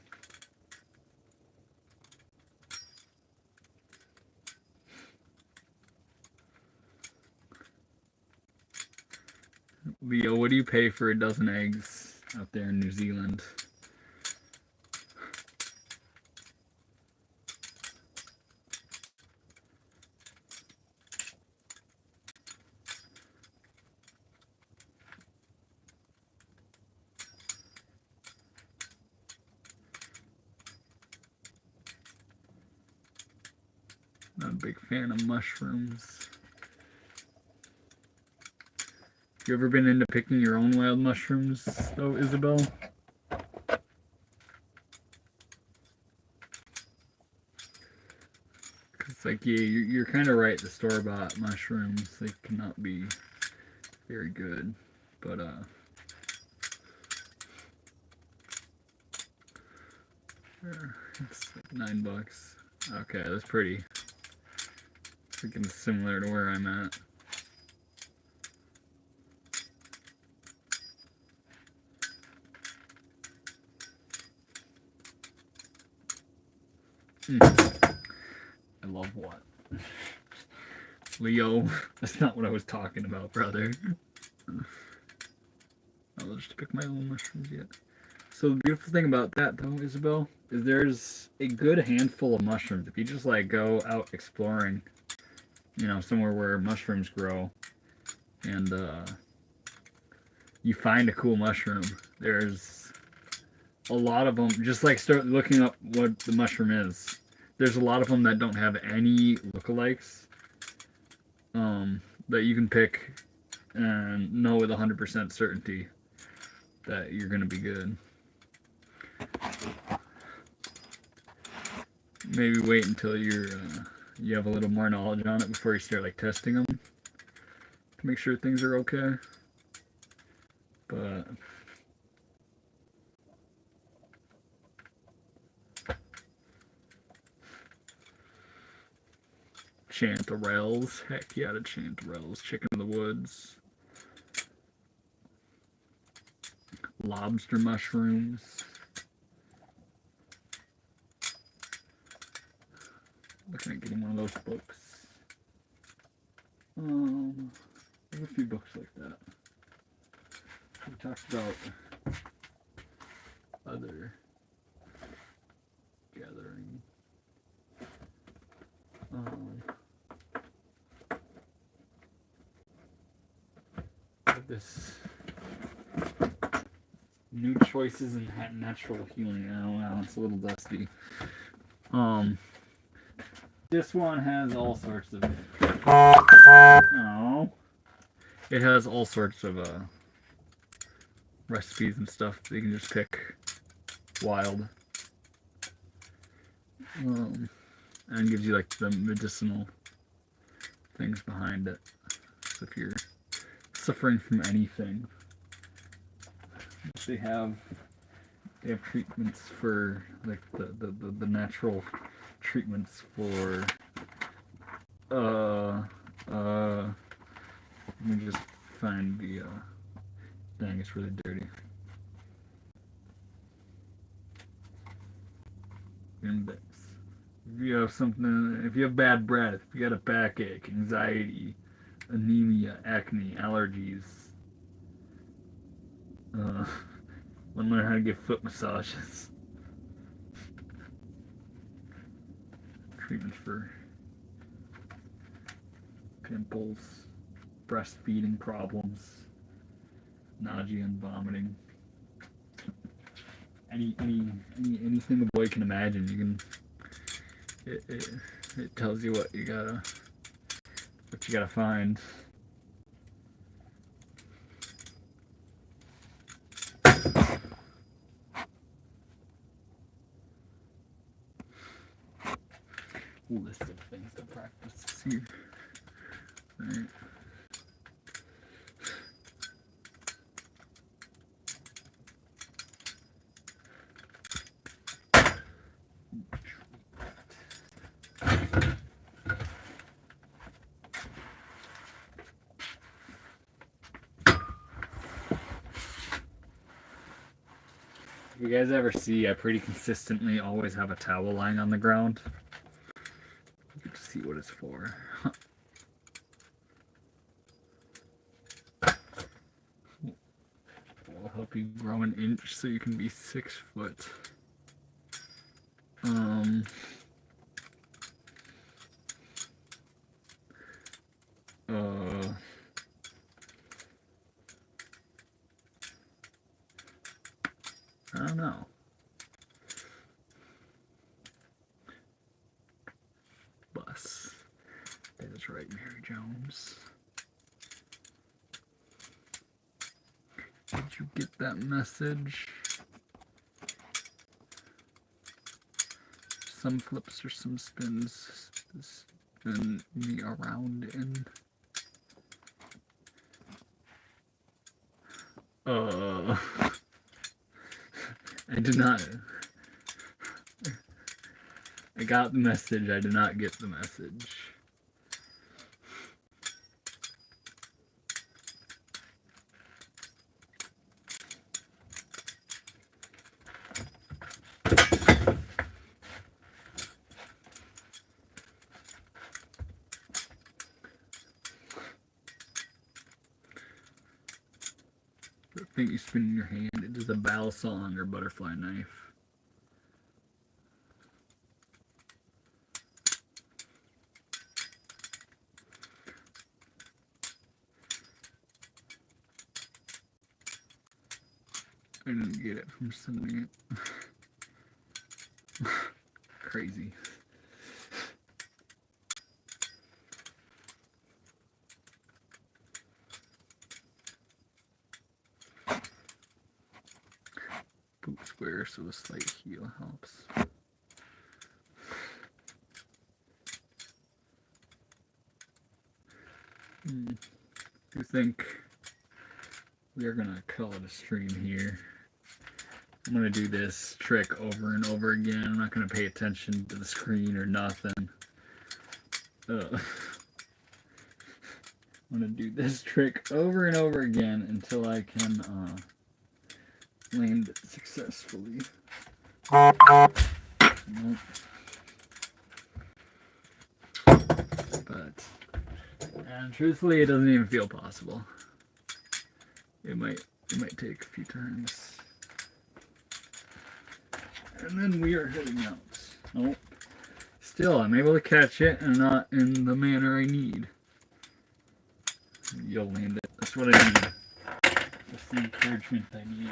Leo, what do you pay for a dozen eggs out there in New Zealand? Not a big fan of mushrooms. You ever been into picking your own wild mushrooms, though, Isabel? Because, like, yeah, you're kind of right. The store-bought mushrooms, they cannot be very good. But, it's like $9. Okay, that's pretty. Freaking similar to where I'm at. I love what? Leo, that's not what I was talking about, brother. I'll just pick my own mushrooms yet. So the beautiful thing about that, though, Isabel, is there's a good handful of mushrooms. If you just, like, go out exploring, you know, somewhere where mushrooms grow, and you find a cool mushroom, there's a lot of them. Just, like, start looking up what the mushroom is. There's a lot of them that don't have any lookalikes that you can pick and know with 100% certainty that you're going to be good. Maybe wait until you have a little more knowledge on it before you start, like, testing them to make sure things are okay. But chanterelles. Heck yeah, the chanterelles. Chicken in the woods. Lobster mushrooms. Looking at getting one of those books. There's a few books like that. We talked about other gathering. This new choices in natural healing. I don't know, it's a little dusty. This one has all sorts of. Oh, it has all sorts of recipes and stuff that you can just pick wild. And gives you like the medicinal things behind it. So if you're suffering from anything, they have treatments for like the natural treatments for let me just find the dang, it's really dirty. Index. If you have something, if you have bad breath, if you got a backache, anxiety, anemia, acne, allergies, learn how to give foot massages. Treatments for pimples, breastfeeding problems, nausea and vomiting. Anything the boy can imagine, you can. It tells you what you gotta find. List of things to practice here. Right. You guys ever see, I pretty consistently always have a towel lying on the ground. You get to see what it's for. Will help you grow an inch so you can be 6 foot. I don't know. Bus. That is right, Mary Jones. Did you get that message? Some flips or some spins. Spin me around in. I did not. I got the message. I did not get the message. The thing you spin in your hand, it is a balisong or butterfly knife. I didn't get it from sending it. Crazy. Boot square so the slight heel helps. You think we are gonna call it a stream here? I'm gonna do this trick over and over again. I'm not gonna pay attention to the screen or nothing. I'm gonna do this trick over and over again until I can land it successfully. Nope. But, and truthfully, it doesn't even feel possible. It might take a few turns. And then we are heading out. Nope. Still, I'm able to catch it and not in the manner I need. You'll land it. That's what I need. That's the encouragement I need.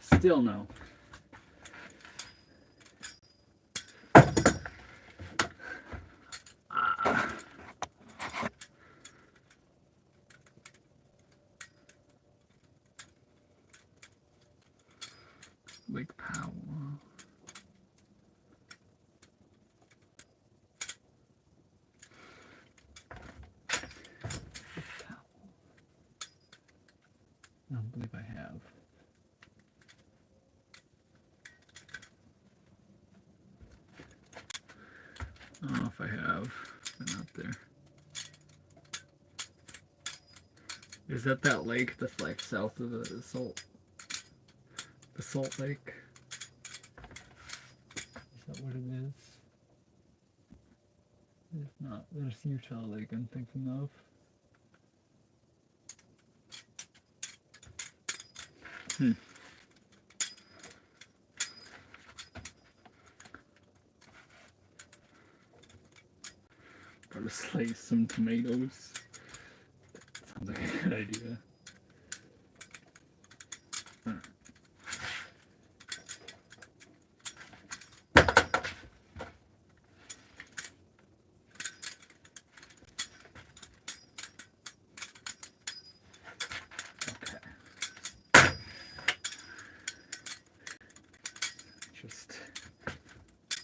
Still no. Lake Powell. I don't believe I have. I don't know if I have. They're not there. Is that lake that's like south of the salt? The Salt Lake? Is that what it is? If not, there's Utah Lake I'm thinking of. Gotta slice some tomatoes. Sounds like a good idea.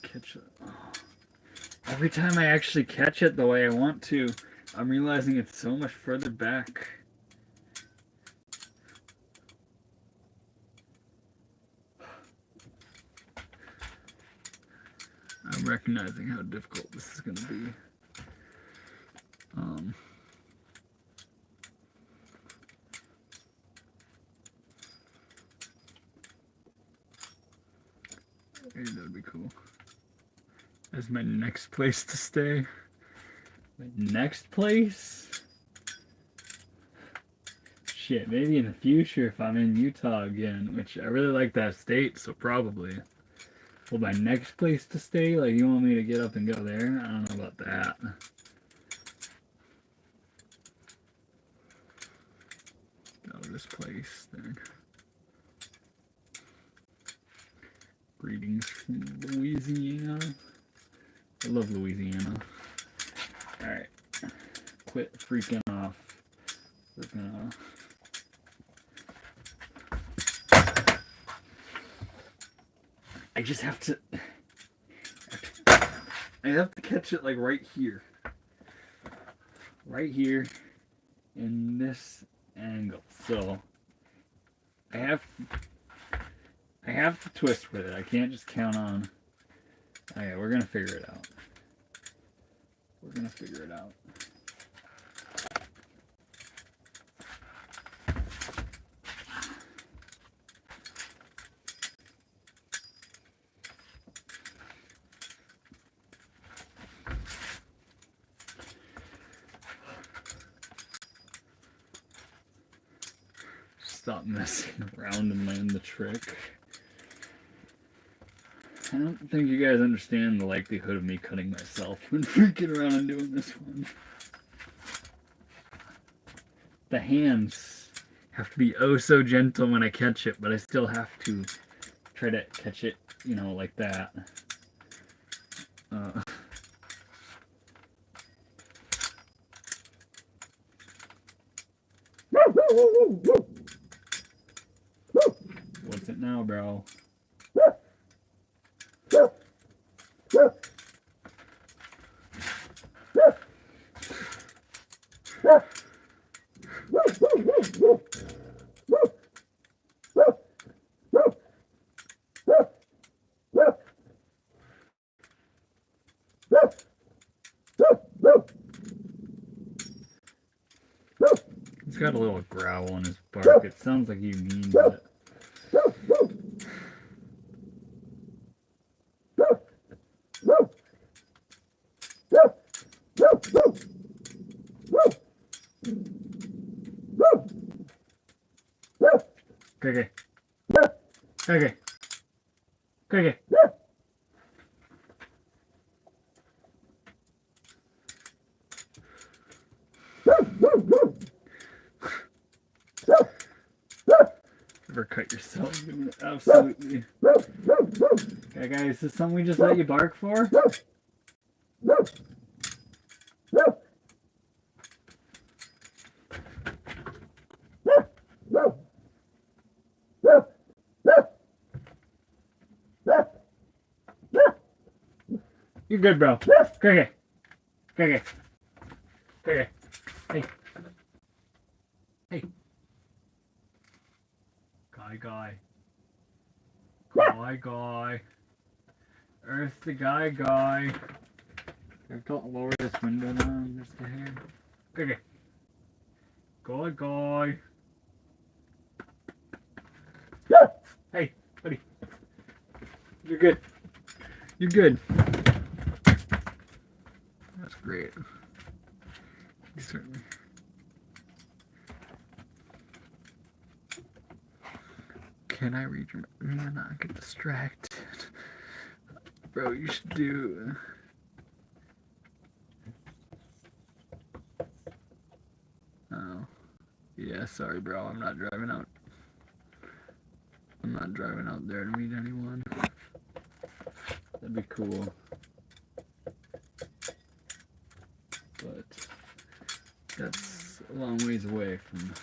Catch it. Oh. Every time I actually catch it the way I want to, I'm realizing it's so much further back. I'm recognizing how difficult this is going to be. Hey, that would be cool. That's my next place to stay. My next place? Shit, maybe in the future if I'm in Utah again, which I really like that state, so probably. Well, my next place to stay? Like, you want me to get up and go there? I don't know about that. Go to this place, then. Greetings from Louisiana. I love Louisiana. Alright. Quit freaking off. We're gonna... I just have to... I have to catch it like right here. Right here. In this angle. So... I have to twist with it. I can't just count on... Okay, we're gonna figure it out. We're gonna figure it out. Stop messing around and land the trick. I don't think you guys understand the likelihood of me cutting myself when freaking around and doing this one. The hands have to be oh so gentle when I catch it, but I still have to try to catch it, you know, like that. What's it now, bro? got a little growl in his bark. It sounds like he means it. Okay. Okay. Okay. Ever cut yourself? Absolutely. Okay, guys, is this something we just let you bark for? You're good, bro. Okay. Okay. Okay. Hey. Hey. Guy. Guy. Earth the guy. Don't lower this window down just a hair. Okay. Guy. Hey, buddy. You're good. You're good. That's great. Certainly. Can I read your and not get distracted? Bro, you should do. Oh. Yeah, sorry, bro. I'm not driving out. I'm not driving out there to meet anyone. That'd be cool. But that's a long ways away from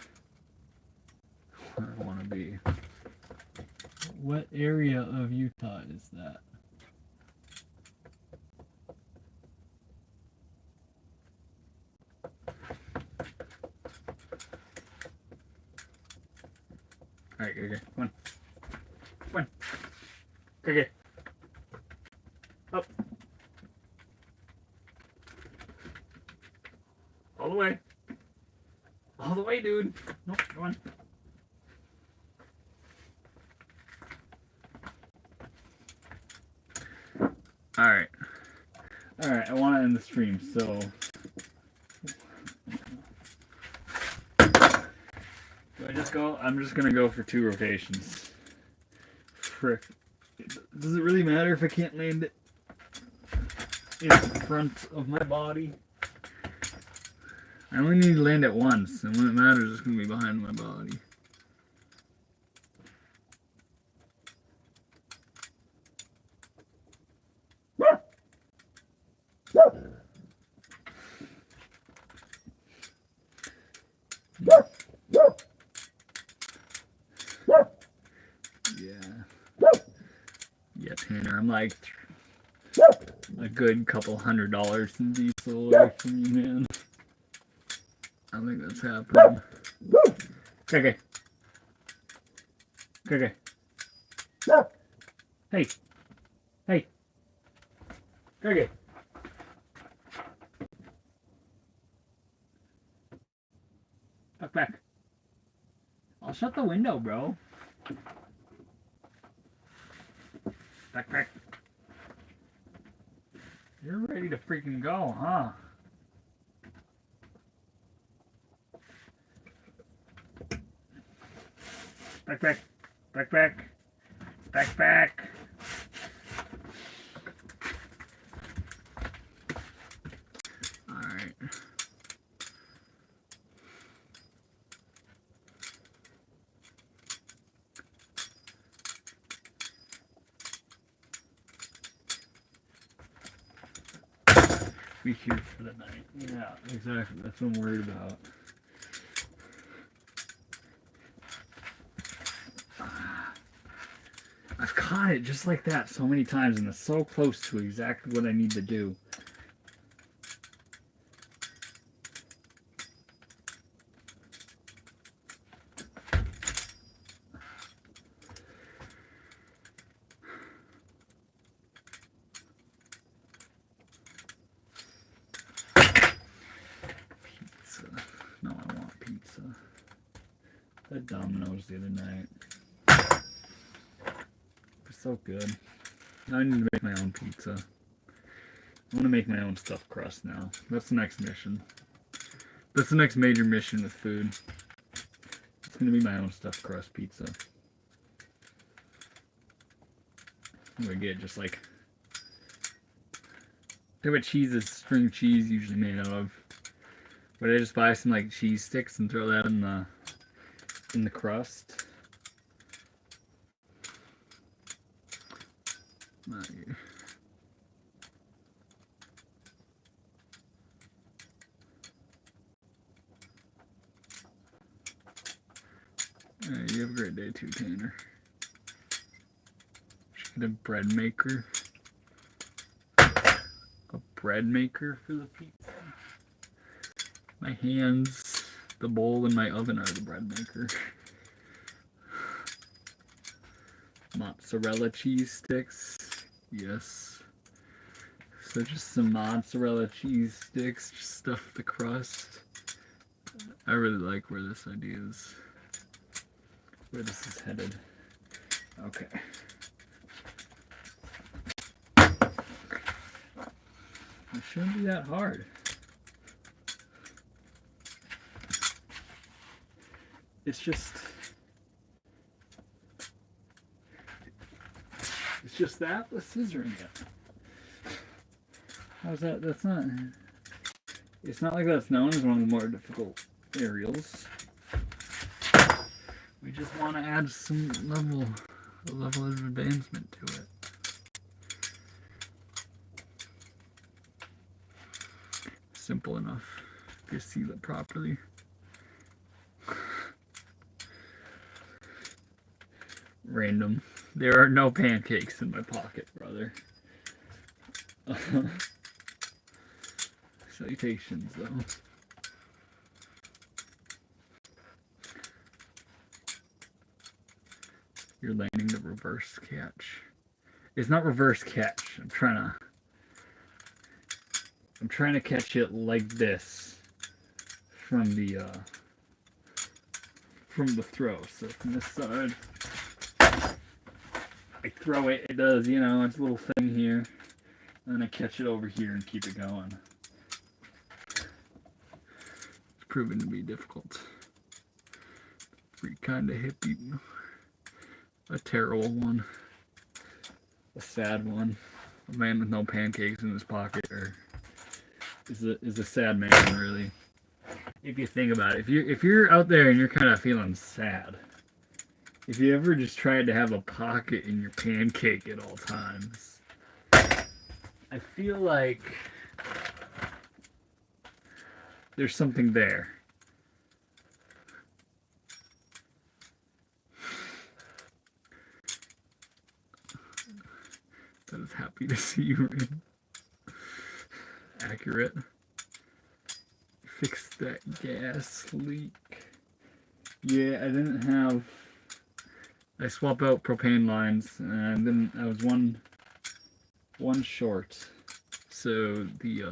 where I want to be. What area of Utah is that? Alright, okay. Come on. Okay. Up. All the way. All the way, dude. Nope, come on. Alright, I want to end the stream, so do I just go? I'm just gonna go for 2 rotations. Frick. Does it really matter if I can't land it in front of my body? I only need to land it once, and when it matters, it's gonna be behind my body. Yeah, Tanner, I'm like a good couple $100 in diesel away from you, man. I think that's happening. Okay. Hey. Okay. Back. I'll shut the window, bro. Back. You're ready to freaking go, huh? Back. Alright. Be here for the night. Yeah, exactly. That's what I'm worried about. I've caught it just like that so many times, and it's so close to exactly what I need to do. Pizza. No, I want pizza. at Domino's the other night. It's so good. Now I need to make my own pizza. I want to make my own stuffed crust now. That's the next mission. That's the next major mission with food. It's going to be my own stuffed crust pizza. I'm going to get just like... Think what cheese is string cheese usually made out of. But I just buy some like cheese sticks and throw that in the crust. Not here. Alright, you have a great day too, Tanner. Should get a bread maker. A bread maker for the pizza. My hands, the bowl, and my oven are the bread maker. Mozzarella cheese sticks. Yes. So just some mozzarella cheese sticks, just stuff the crust. I really like where this idea is. Where this is headed. Okay. It shouldn't be that hard. It's just that with scissoring it. How's that? That's not. It's not like that's known as one of the more difficult aerials. We just want to add some level of advancement to it. Simple enough if you seal it properly. Random. There are no pancakes in my pocket, brother. Salutations, though. You're landing the reverse catch. It's not reverse catch. I'm trying to catch it like this from the throw. So from this side, I throw it. It does, you know, it's a little thing here, and then I catch it over here and keep it going. It's proven to be difficult. Pretty kind of hippie. A terrible one. A sad one. A man with no pancakes in his pocket is a sad man, really. If you think about it. If you're out there and you're kind of feeling sad, if you ever just tried to have a pocket in your pancake at all times, I feel like there's something there. I was happy to see you in. Accurate. Fix that gas leak. Yeah, I didn't have. I swap out propane lines, and then I was one short. So the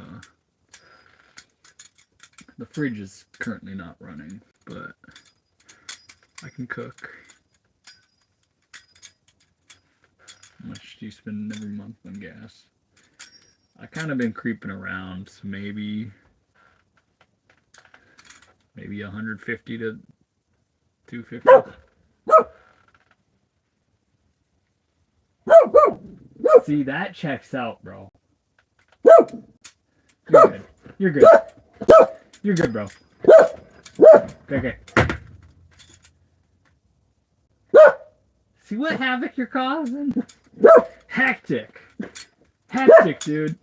fridge is currently not running, but I can cook. How much do you spend every month on gas? I kind of been creeping around, so maybe 150 to 250. See, that checks out, bro. You're good. You're good. You're good, bro. Okay. See what havoc you're causing? Hectic. Hectic, dude.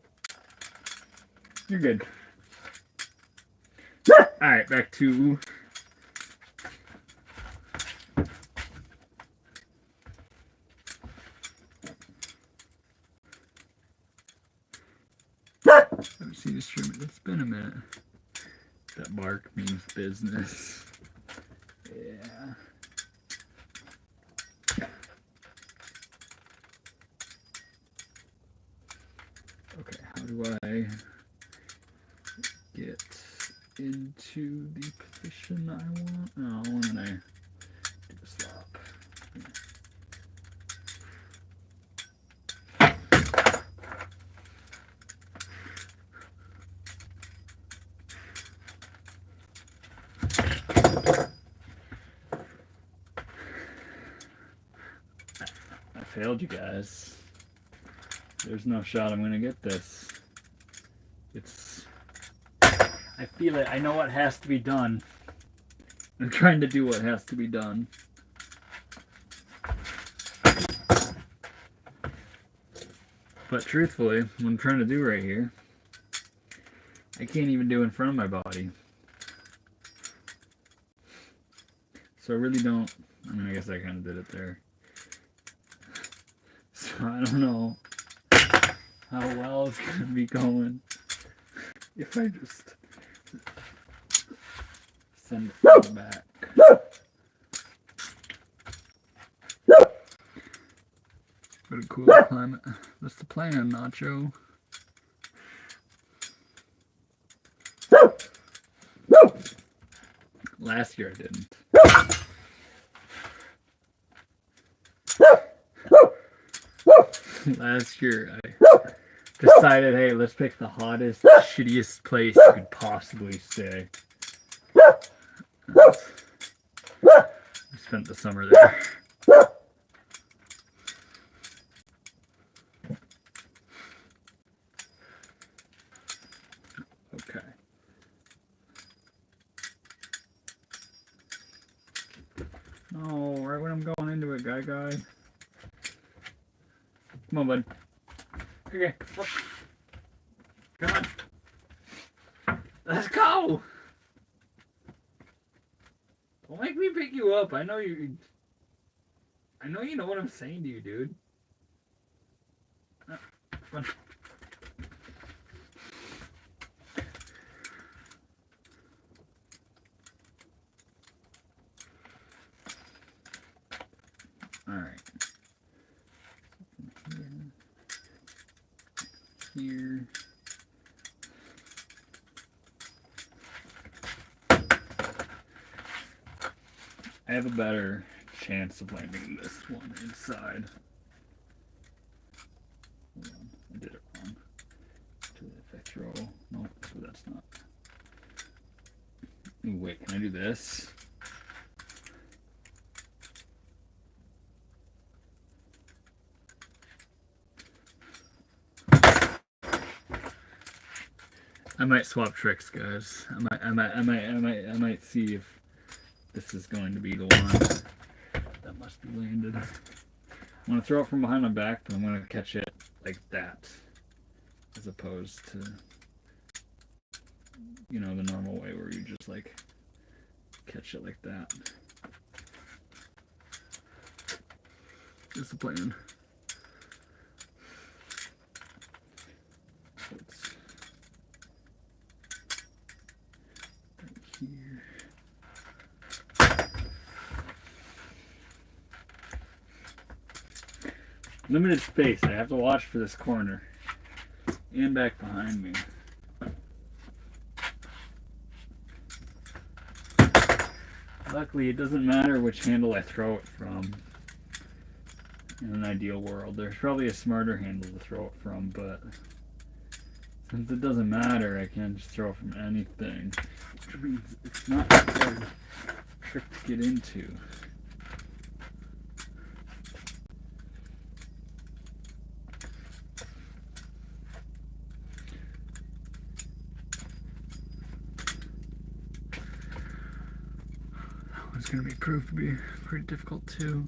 You're good. Alright, back to... Haven't seen a stream. It's been a minute. That bark means business. Yeah. Okay, how do I get into the position I want? Oh, and failed you guys. There's no shot I'm gonna get this. I feel it. I know what has to be done. I'm trying to do what has to be done. But truthfully, what I'm trying to do right here, I can't even do in front of my body. So I really don't. I mean, I guess I kind of did it there. So I don't know how well it's going to be going if I just send it back. What a cool climate. That's the plan, Nacho. Last year I didn't. Last year I decided, hey, let's pick the hottest, shittiest place you could possibly stay. I spent the summer there. Okay. No, right when I'm going into it, guy. Come on, bud. Okay. Come on. Let's go! Don't make me pick you up. I know you know what I'm saying to you, dude. Come on. Alright. Here. I have a better chance of landing this one inside. Hold on, I did it wrong. If I throw, no, so that's not. Ooh, wait, can I do this? I might swap tricks, guys. I might see if this is going to be the one that must be landed. I'm gonna throw it from behind my back, but I'm gonna catch it like that, as opposed to, you know, the normal way where you just like catch it like that. That's the plan. Here. Limited space. I have to watch for this corner and back behind me. Luckily, it doesn't matter which handle I throw it from. In an ideal world, there's probably a smarter handle to throw it from, but since it doesn't matter, I can just throw it from anything. Which means it's not a hard trick to get into. That one's going to be proved to be pretty difficult too.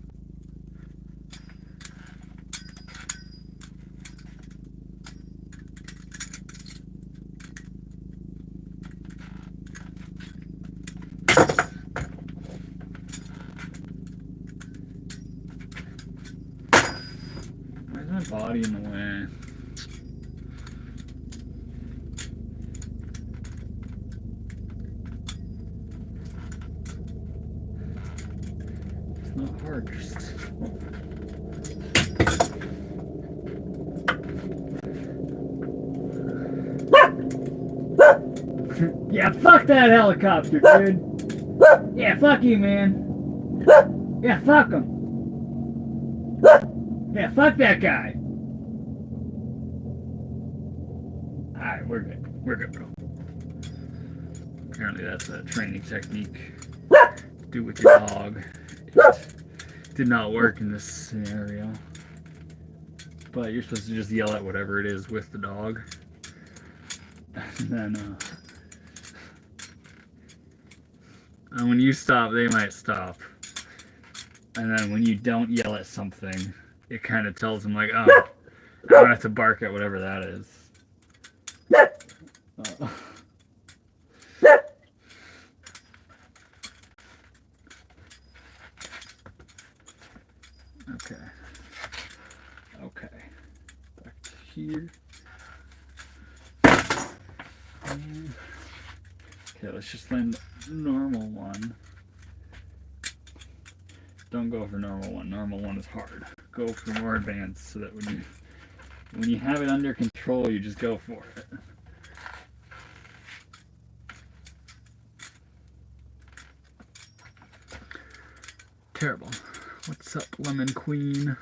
Body in the way. It's not hard, just yeah, fuck that helicopter, dude. Yeah, fuck you, man. Yeah, fuck him. Yeah, fuck that guy. Alright, we're good. We're good, bro. Apparently that's a training technique. Do with your dog. It did not work in this scenario. but you're supposed to just yell at whatever it is with the dog. And then and when you stop, they might stop. And then when you don't yell at something, it kind of tells them like, oh, I don't have to bark at whatever that is. Okay. Okay. Back to here. Okay, let's just land normal one. Don't go for normal one. Normal one is hard. Go for more advanced so that when you have it under control, you just go for it. Terrible. What's up, Lemon Queen?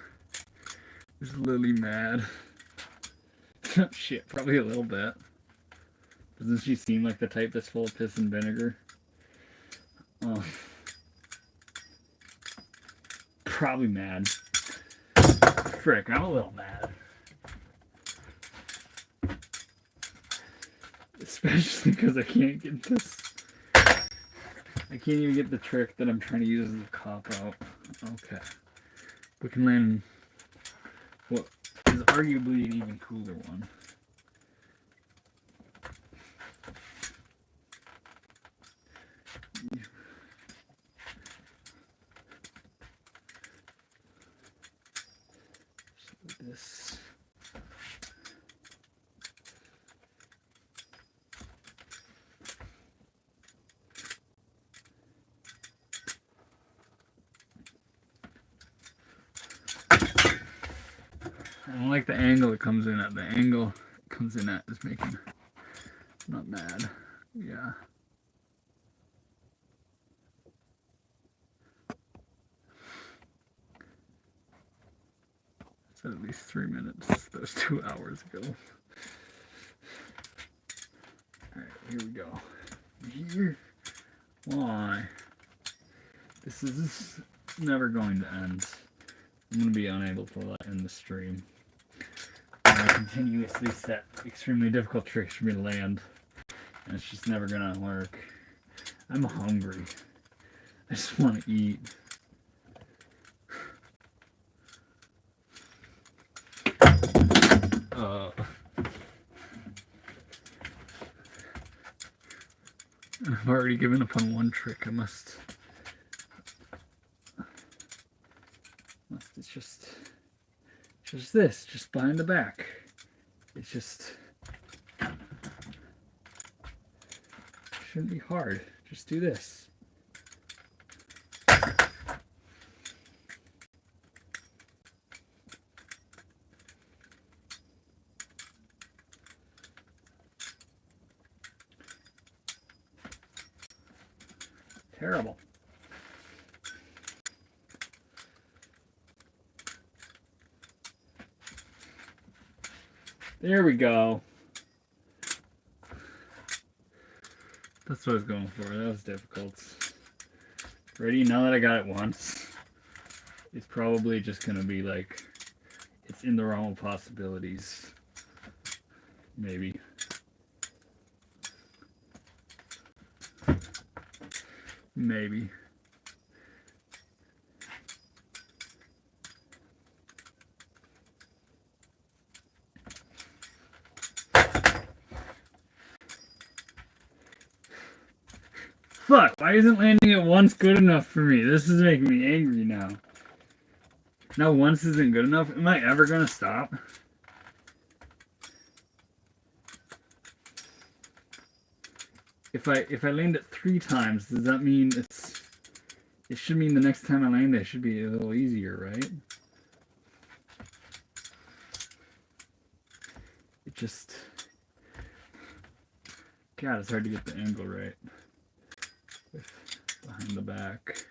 Is Lily mad? Shit, probably a little bit. Doesn't she seem like the type that's full of piss and vinegar? Oh. Probably mad. Frick, I'm a little mad. Especially because I can't get this. I can't even get the trick that I'm trying to use as a cop-out. Okay. We can land what is arguably an even cooler one. So this. I don't like the angle it comes in at. The angle it comes in at is making not mad. Yeah. It's at least 3 minutes. That was 2 hours ago. Alright, here we go. Here. Why? This is never going to end. I'm going to be unable to end the stream. I continuously set extremely difficult tricks for me to land, and it's just never going to work. I'm hungry. I just want to eat. I've already given up on one trick. I must. It's just this, just behind the back. It's just shouldn't be hard. Just do this. Terrible. There we go. That's what I was going for. That was difficult. Ready? Now that I got it once, it's probably just going to be like, it's in the realm of possibilities. Maybe. Maybe. Fuck, why isn't landing at once good enough for me? This is making me angry now. Now once isn't good enough? Am I ever gonna stop? If I land it 3 times, does that mean it should mean the next time I land it should be a little easier, right? It just, God, it's hard to get the angle right. With behind the back.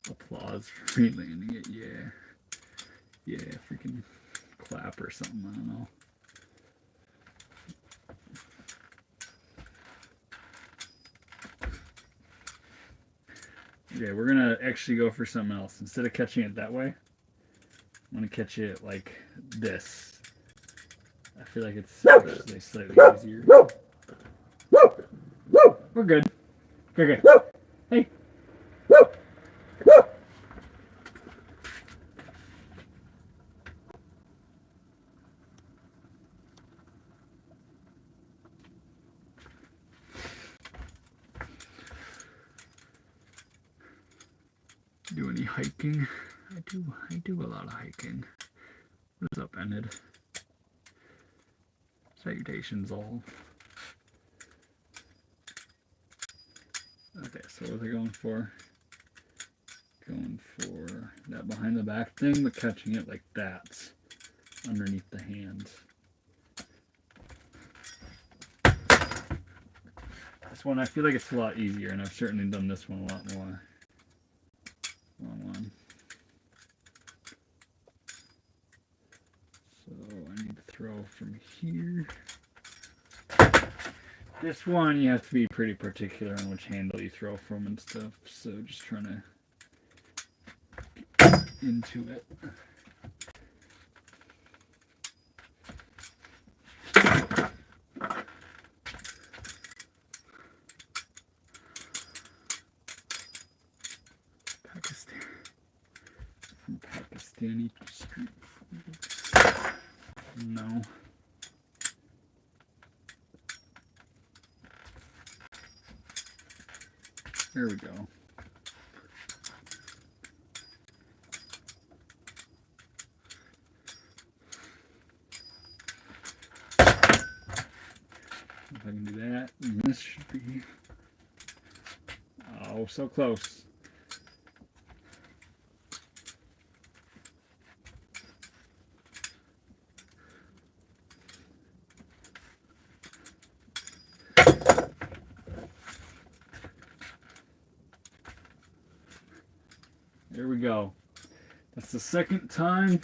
Applause for me landing it, yeah. Yeah, freaking clap or something, I don't know. Okay, we're gonna actually go for something else. Instead of catching it that way, I'm going to catch it like this. I feel like it's actually slightly easier. We're good. Okay. Hey. Do any hiking? I do a lot of hiking. What is up, Enid? Salutations all. Okay, so what are they going for? Going for that behind the back thing, but catching it like that underneath the hands. This one, I feel like it's a lot easier, and I've certainly done this one a lot more. Wrong one. So I need to throw from here. This one, you have to be pretty particular on which handle you throw from and stuff, so just trying to get into it. Pakistani street foods. No. There we go. If I can do that, and this should be, oh, so close. There we go. That's the second time.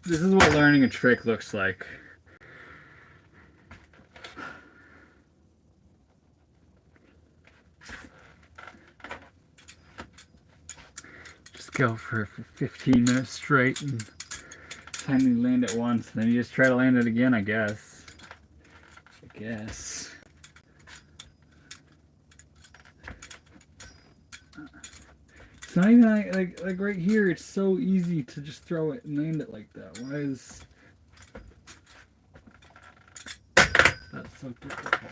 This is what learning a trick looks like. Just go for 15 minutes straight and finally land it once, and then you just try to land it again, I guess. It's not even like right here, it's so easy to just throw it and land it like that. Why is that so difficult?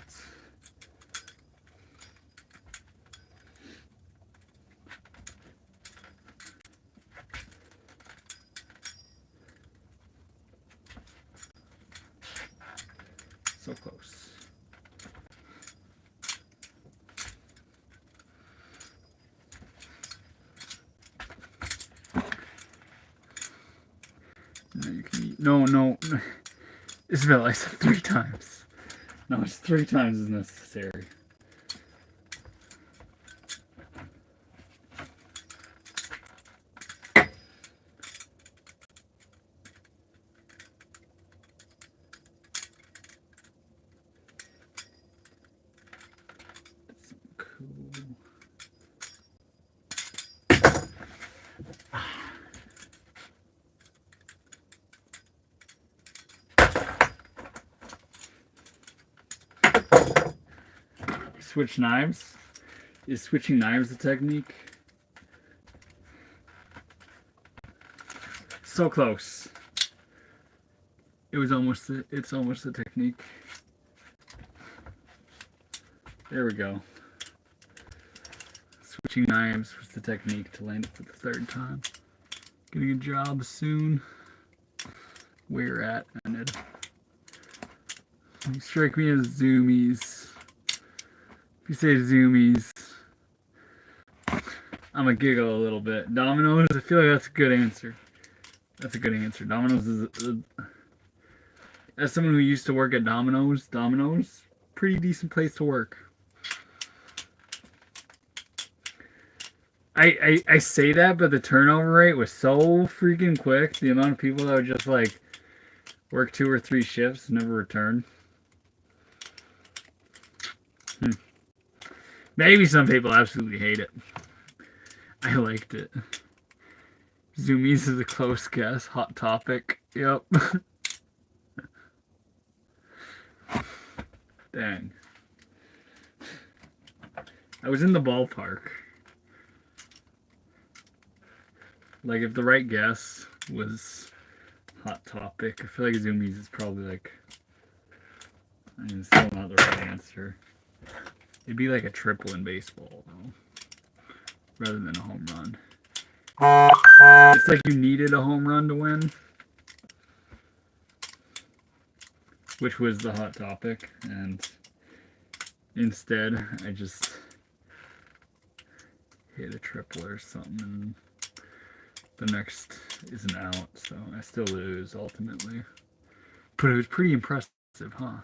So close. Now you can eat. No. Isabel, I said 3 times. No, it's 3 times as necessary. That's cool. Switch knives? Is switching knives a technique? So close. It's almost the technique. There we go. Switching knives was the technique to land it for the 3rd time. Getting a job soon. Where at, Enid? You strike me as zoomies. If you say zoomies, I'm gonna giggle a little bit. Dominoes, I feel like that's a good answer. That's a good answer. Dominoes As someone who used to work at Domino's, pretty decent place to work. I say that, but the turnover rate was so freaking quick. The amount of people that would just like work 2 or 3 shifts, never return. Maybe some people absolutely hate it. I liked it. Zoomies is a close guess. Hot topic. Yep. Dang. I was in the ballpark. Like, if the right guess was hot topic, I feel like Zoomies is probably like... I mean, it's still not the right answer. It'd be like a triple in baseball, though. Rather than a home run. It's like you needed a home run to win. Which was the hot topic. And instead, I just hit a triple or something. And the next isn't out, so I still lose ultimately. But it was pretty impressive, huh?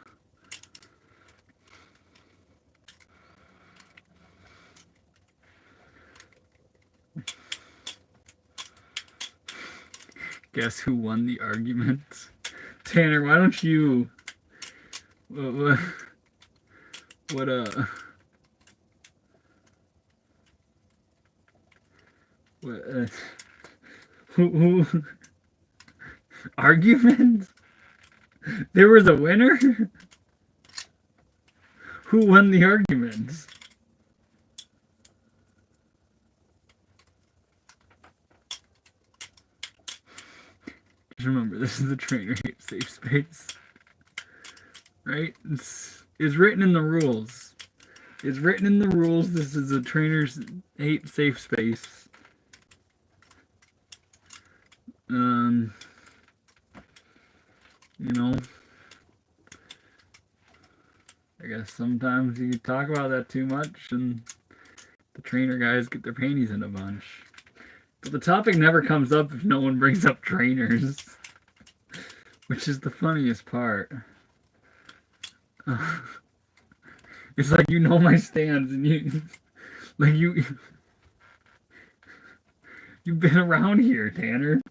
Guess who won the argument? Tanner, why don't you... What who argument? There was a winner? Who won the argument? Just remember, this is the trainer hate safe space. Right? It's written in the rules. It's written in the rules. This is a trainer's hate safe space. You know, I guess sometimes you talk about that too much and the trainer guys get their panties in a bunch. But the topic never comes up if no one brings up trainers. Which is the funniest part. It's like, you know my stance and you've been around here, Tanner.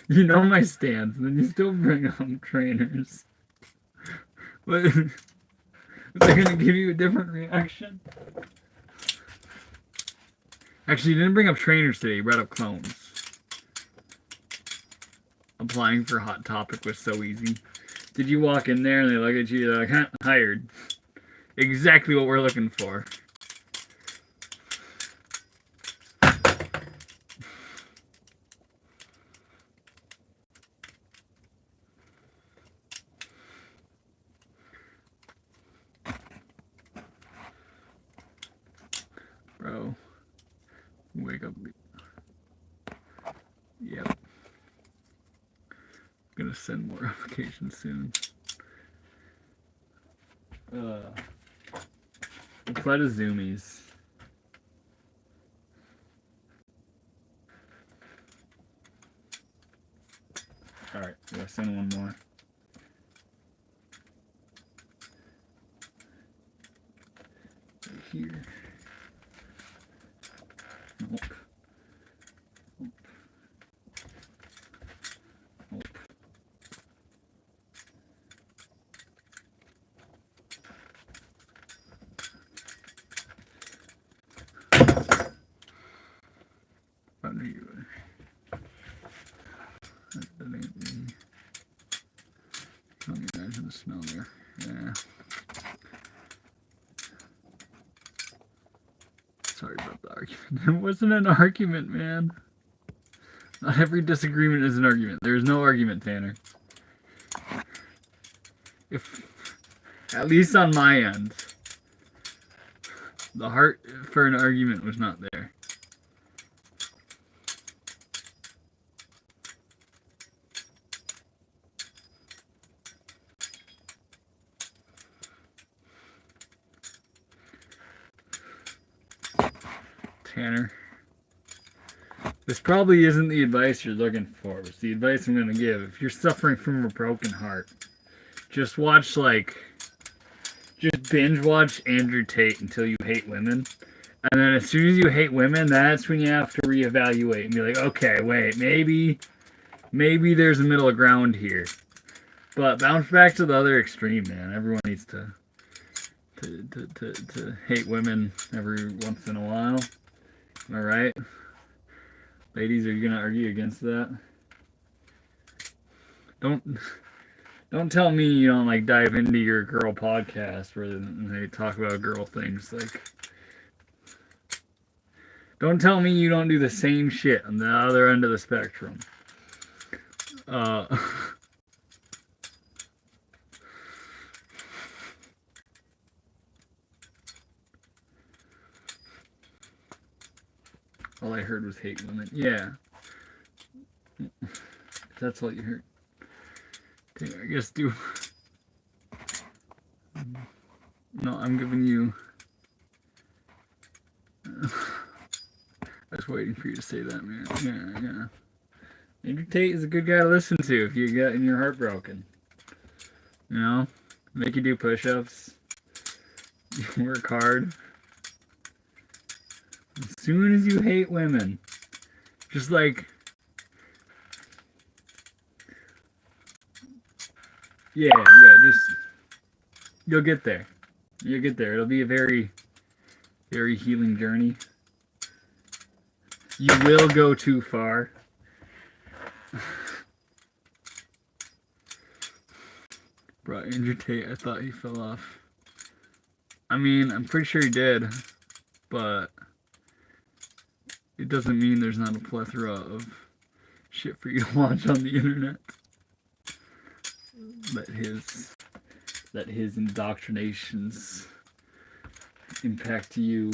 You know my stance, and then you still bring up trainers. What? Is that gonna give you a different reaction? Actually, you didn't bring up trainers today, you brought up clones. Applying for Hot Topic was so easy. Did you walk in there and they look at you, they're like, huh, hired. Exactly what we're looking for. Bro. Wake up. Yep. Gonna send more applications soon. Apply to Zoomies. Alright, gotta send one more. Right here. Nope. Nope. Under you. That ain't me. Can you imagine the smell there? Yeah. Sorry about the argument. It wasn't an argument, man. Not every disagreement is an argument. There is no argument, Tanner. If, at least on my end, the heart for an argument was not there. Tanner, this probably isn't the advice you're looking for. It's the advice I'm going to give. If you're suffering from a broken heart, Just watch just binge watch Andrew Tate until you hate women. And then as soon as you hate women, that's when you have to reevaluate and be like, okay, wait, maybe there's a middle ground here. But bounce back to the other extreme, man. Everyone needs to hate women every once in a while. Am I right? Ladies, are you gonna argue against that? Don't tell me you don't like dive into your girl podcast where they talk about girl things. Like, don't tell me you don't do the same shit on the other end of the spectrum. All I heard was hate women. Yeah. That's all you heard. I guess do. No, I'm giving you. I was waiting for you to say that, man. Yeah. Andrew Tate is a good guy to listen to if you get your heart broken. You know, make you do push-ups. You work hard. As soon as you hate women, just like. Yeah, just you'll get there. You'll get there. It'll be a very, very healing journey. You will go too far. Bro, Andrew Tate, I thought he fell off. I mean, I'm pretty sure he did, but it doesn't mean there's not a plethora of shit for you to watch on the internet. That his indoctrinations impact you.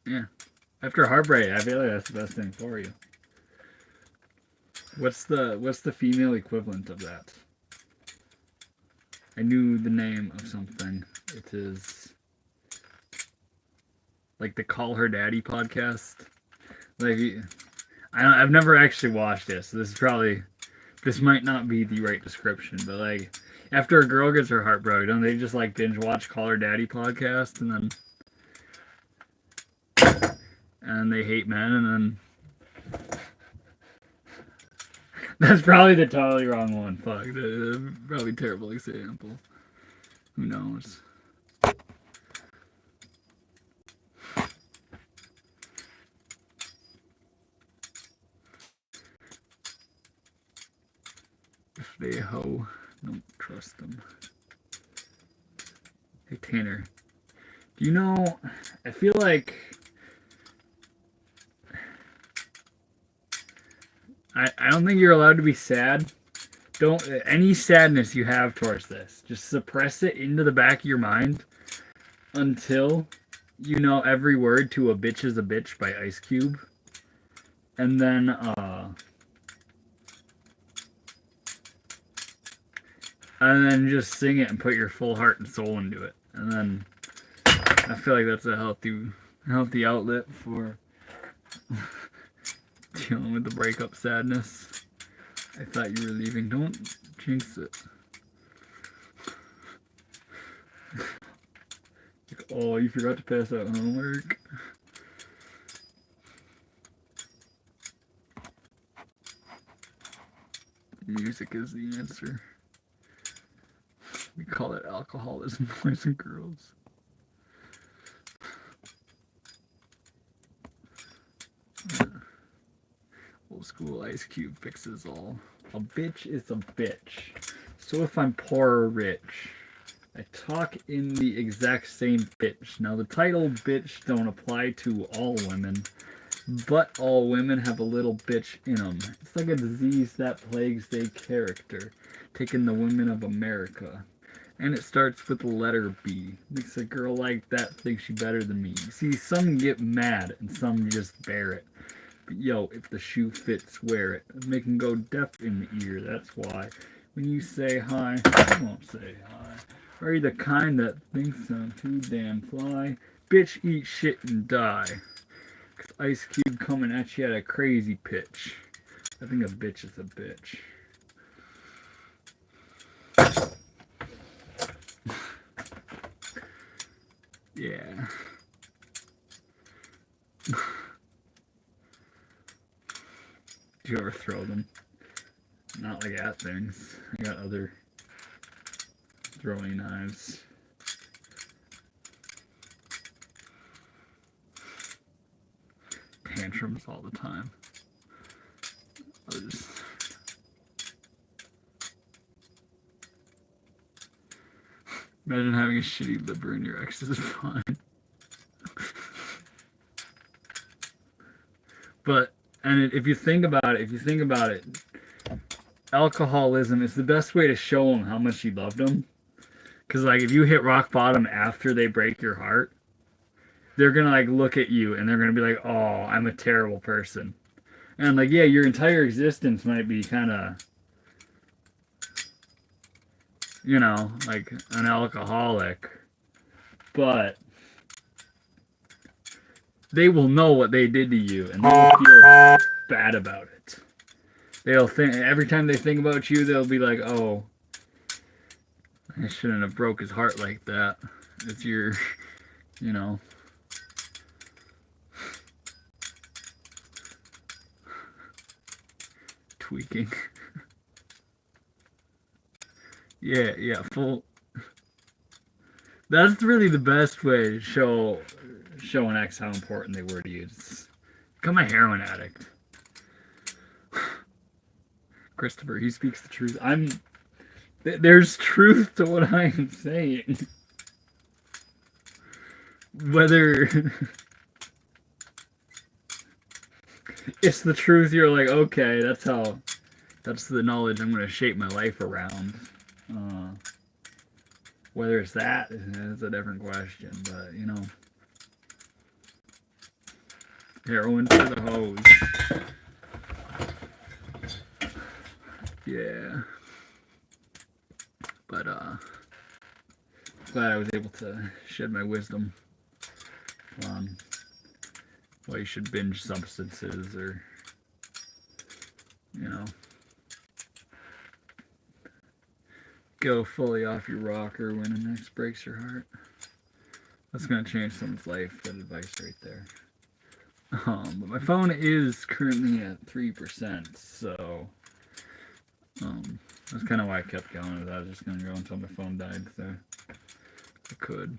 Yeah. After heartbreak, I feel like that's the best thing for you. What's the female equivalent of that? I knew the name of something. It is like the Call Her Daddy podcast. Like, I've never actually watched this, so this might not be the right description, but like, after a girl gets her heart broken, don't they just like binge watch Call Her Daddy podcast and they hate men, and then that's probably the totally wrong one. Fuck, probably a terrible example. Who knows? If they hoe, don't trust them. Hey Tanner, do you know? I feel like I don't think you're allowed to be sad. Don't any sadness you have towards this, just suppress it into the back of your mind until you know every word to "A Bitch Is a Bitch" by Ice Cube, and then just sing it and put your full heart and soul into it, and then I feel like that's a healthy outlet for dealing with the breakup sadness. I thought you were leaving. Don't jinx it. Oh, you forgot to pass out homework. Music is the answer. We call it alcoholism, boys and girls. Old school Ice Cube fixes all. A bitch is a bitch. So if I'm poor or rich, I talk in the exact same bitch. Now the title bitch don't apply to all women, but all women have a little bitch in them. It's like a disease that plagues their character, taking the women of America. And it starts with the letter B. Makes a girl like that think she better than me. See, some get mad and some just bear it. But yo, if the shoe fits, wear it. Make 'em go deaf in the ear, that's why. When you say hi, I won't say hi. Are you the kind that thinks I'm too damn fly? Bitch, eat shit and die. Ice Cube coming at you at a crazy pitch. I think a bitch is a bitch. Yeah. Do you ever throw them? Not like at things. I got other throwing knives. Tantrums all the time. Imagine having a shitty liver in your ex's fine. But, and if you think about it, alcoholism is the best way to show them how much you loved them. Because, like, if you hit rock bottom after they break your heart, they're going to, like, look at you and they're going to be like, oh, I'm a terrible person. And, like, yeah, your entire existence might be kind of, you know, like an alcoholic. But they will know what they did to you and they will feel bad about it. They'll think, every time they think about you, they'll be like, oh, I shouldn't have broke his heart like that. It's your, you know. Tweaking. Yeah, full. That's really the best way to show an ex how important they were to you. It's become a heroin addict. Christopher, he speaks the truth. There's truth to what I am saying. Whether it's the truth, you're like, okay, that's the knowledge I'm going to shape my life around. Whether it's that is a different question, but, you know, heroin for the hose. Yeah. But, glad I was able to shed my wisdom on why you should binge substances or, you know, go fully off your rocker when an ex breaks your heart. That's going to change someone's life, that advice right there. But my phone is currently at 3%, so that's kind of why I kept going. I was just going to go until my phone died, so I could.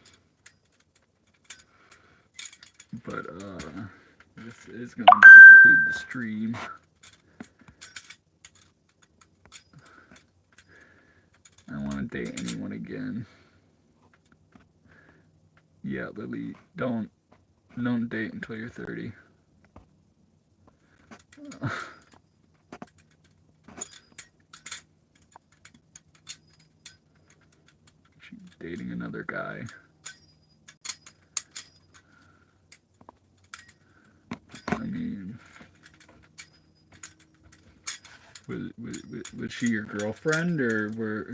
But this is going to conclude the stream. I don't want to date anyone again. Yeah, Lily, don't date until you're 30. She's dating another guy. I mean, was she your girlfriend, or were,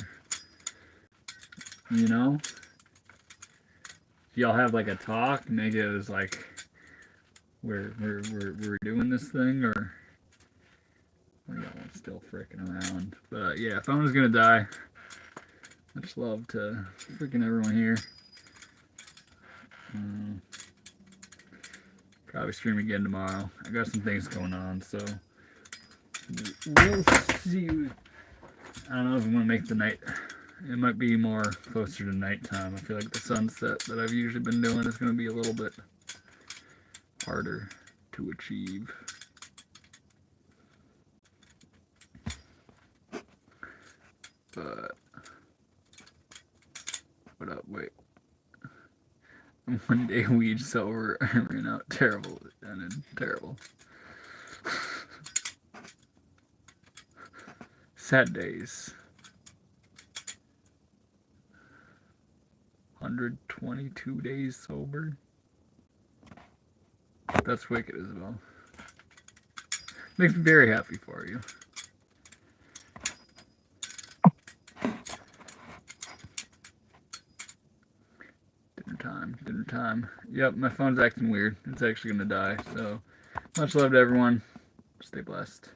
you know? Y'all have like a talk? Maybe it was like, we're doing this thing, or y'all still fricking around. But yeah, phone is gonna die. Much love to freaking everyone here. Probably stream again tomorrow. I got some things going on, so we'll see. I don't know if I'm gonna make the night. It might be more closer to nighttime. I feel like the sunset that I've usually been doing is gonna be a little bit harder to achieve. But what up? Wait. I'm 1 day weed sober. I ran out. Terrible. Ended terrible. Sad days. 122 days sober. That's wicked as well. Makes me very happy for you. Dinner Dinner time. Yep, my phone's acting weird. It's actually gonna die. So much love to everyone. Stay blessed.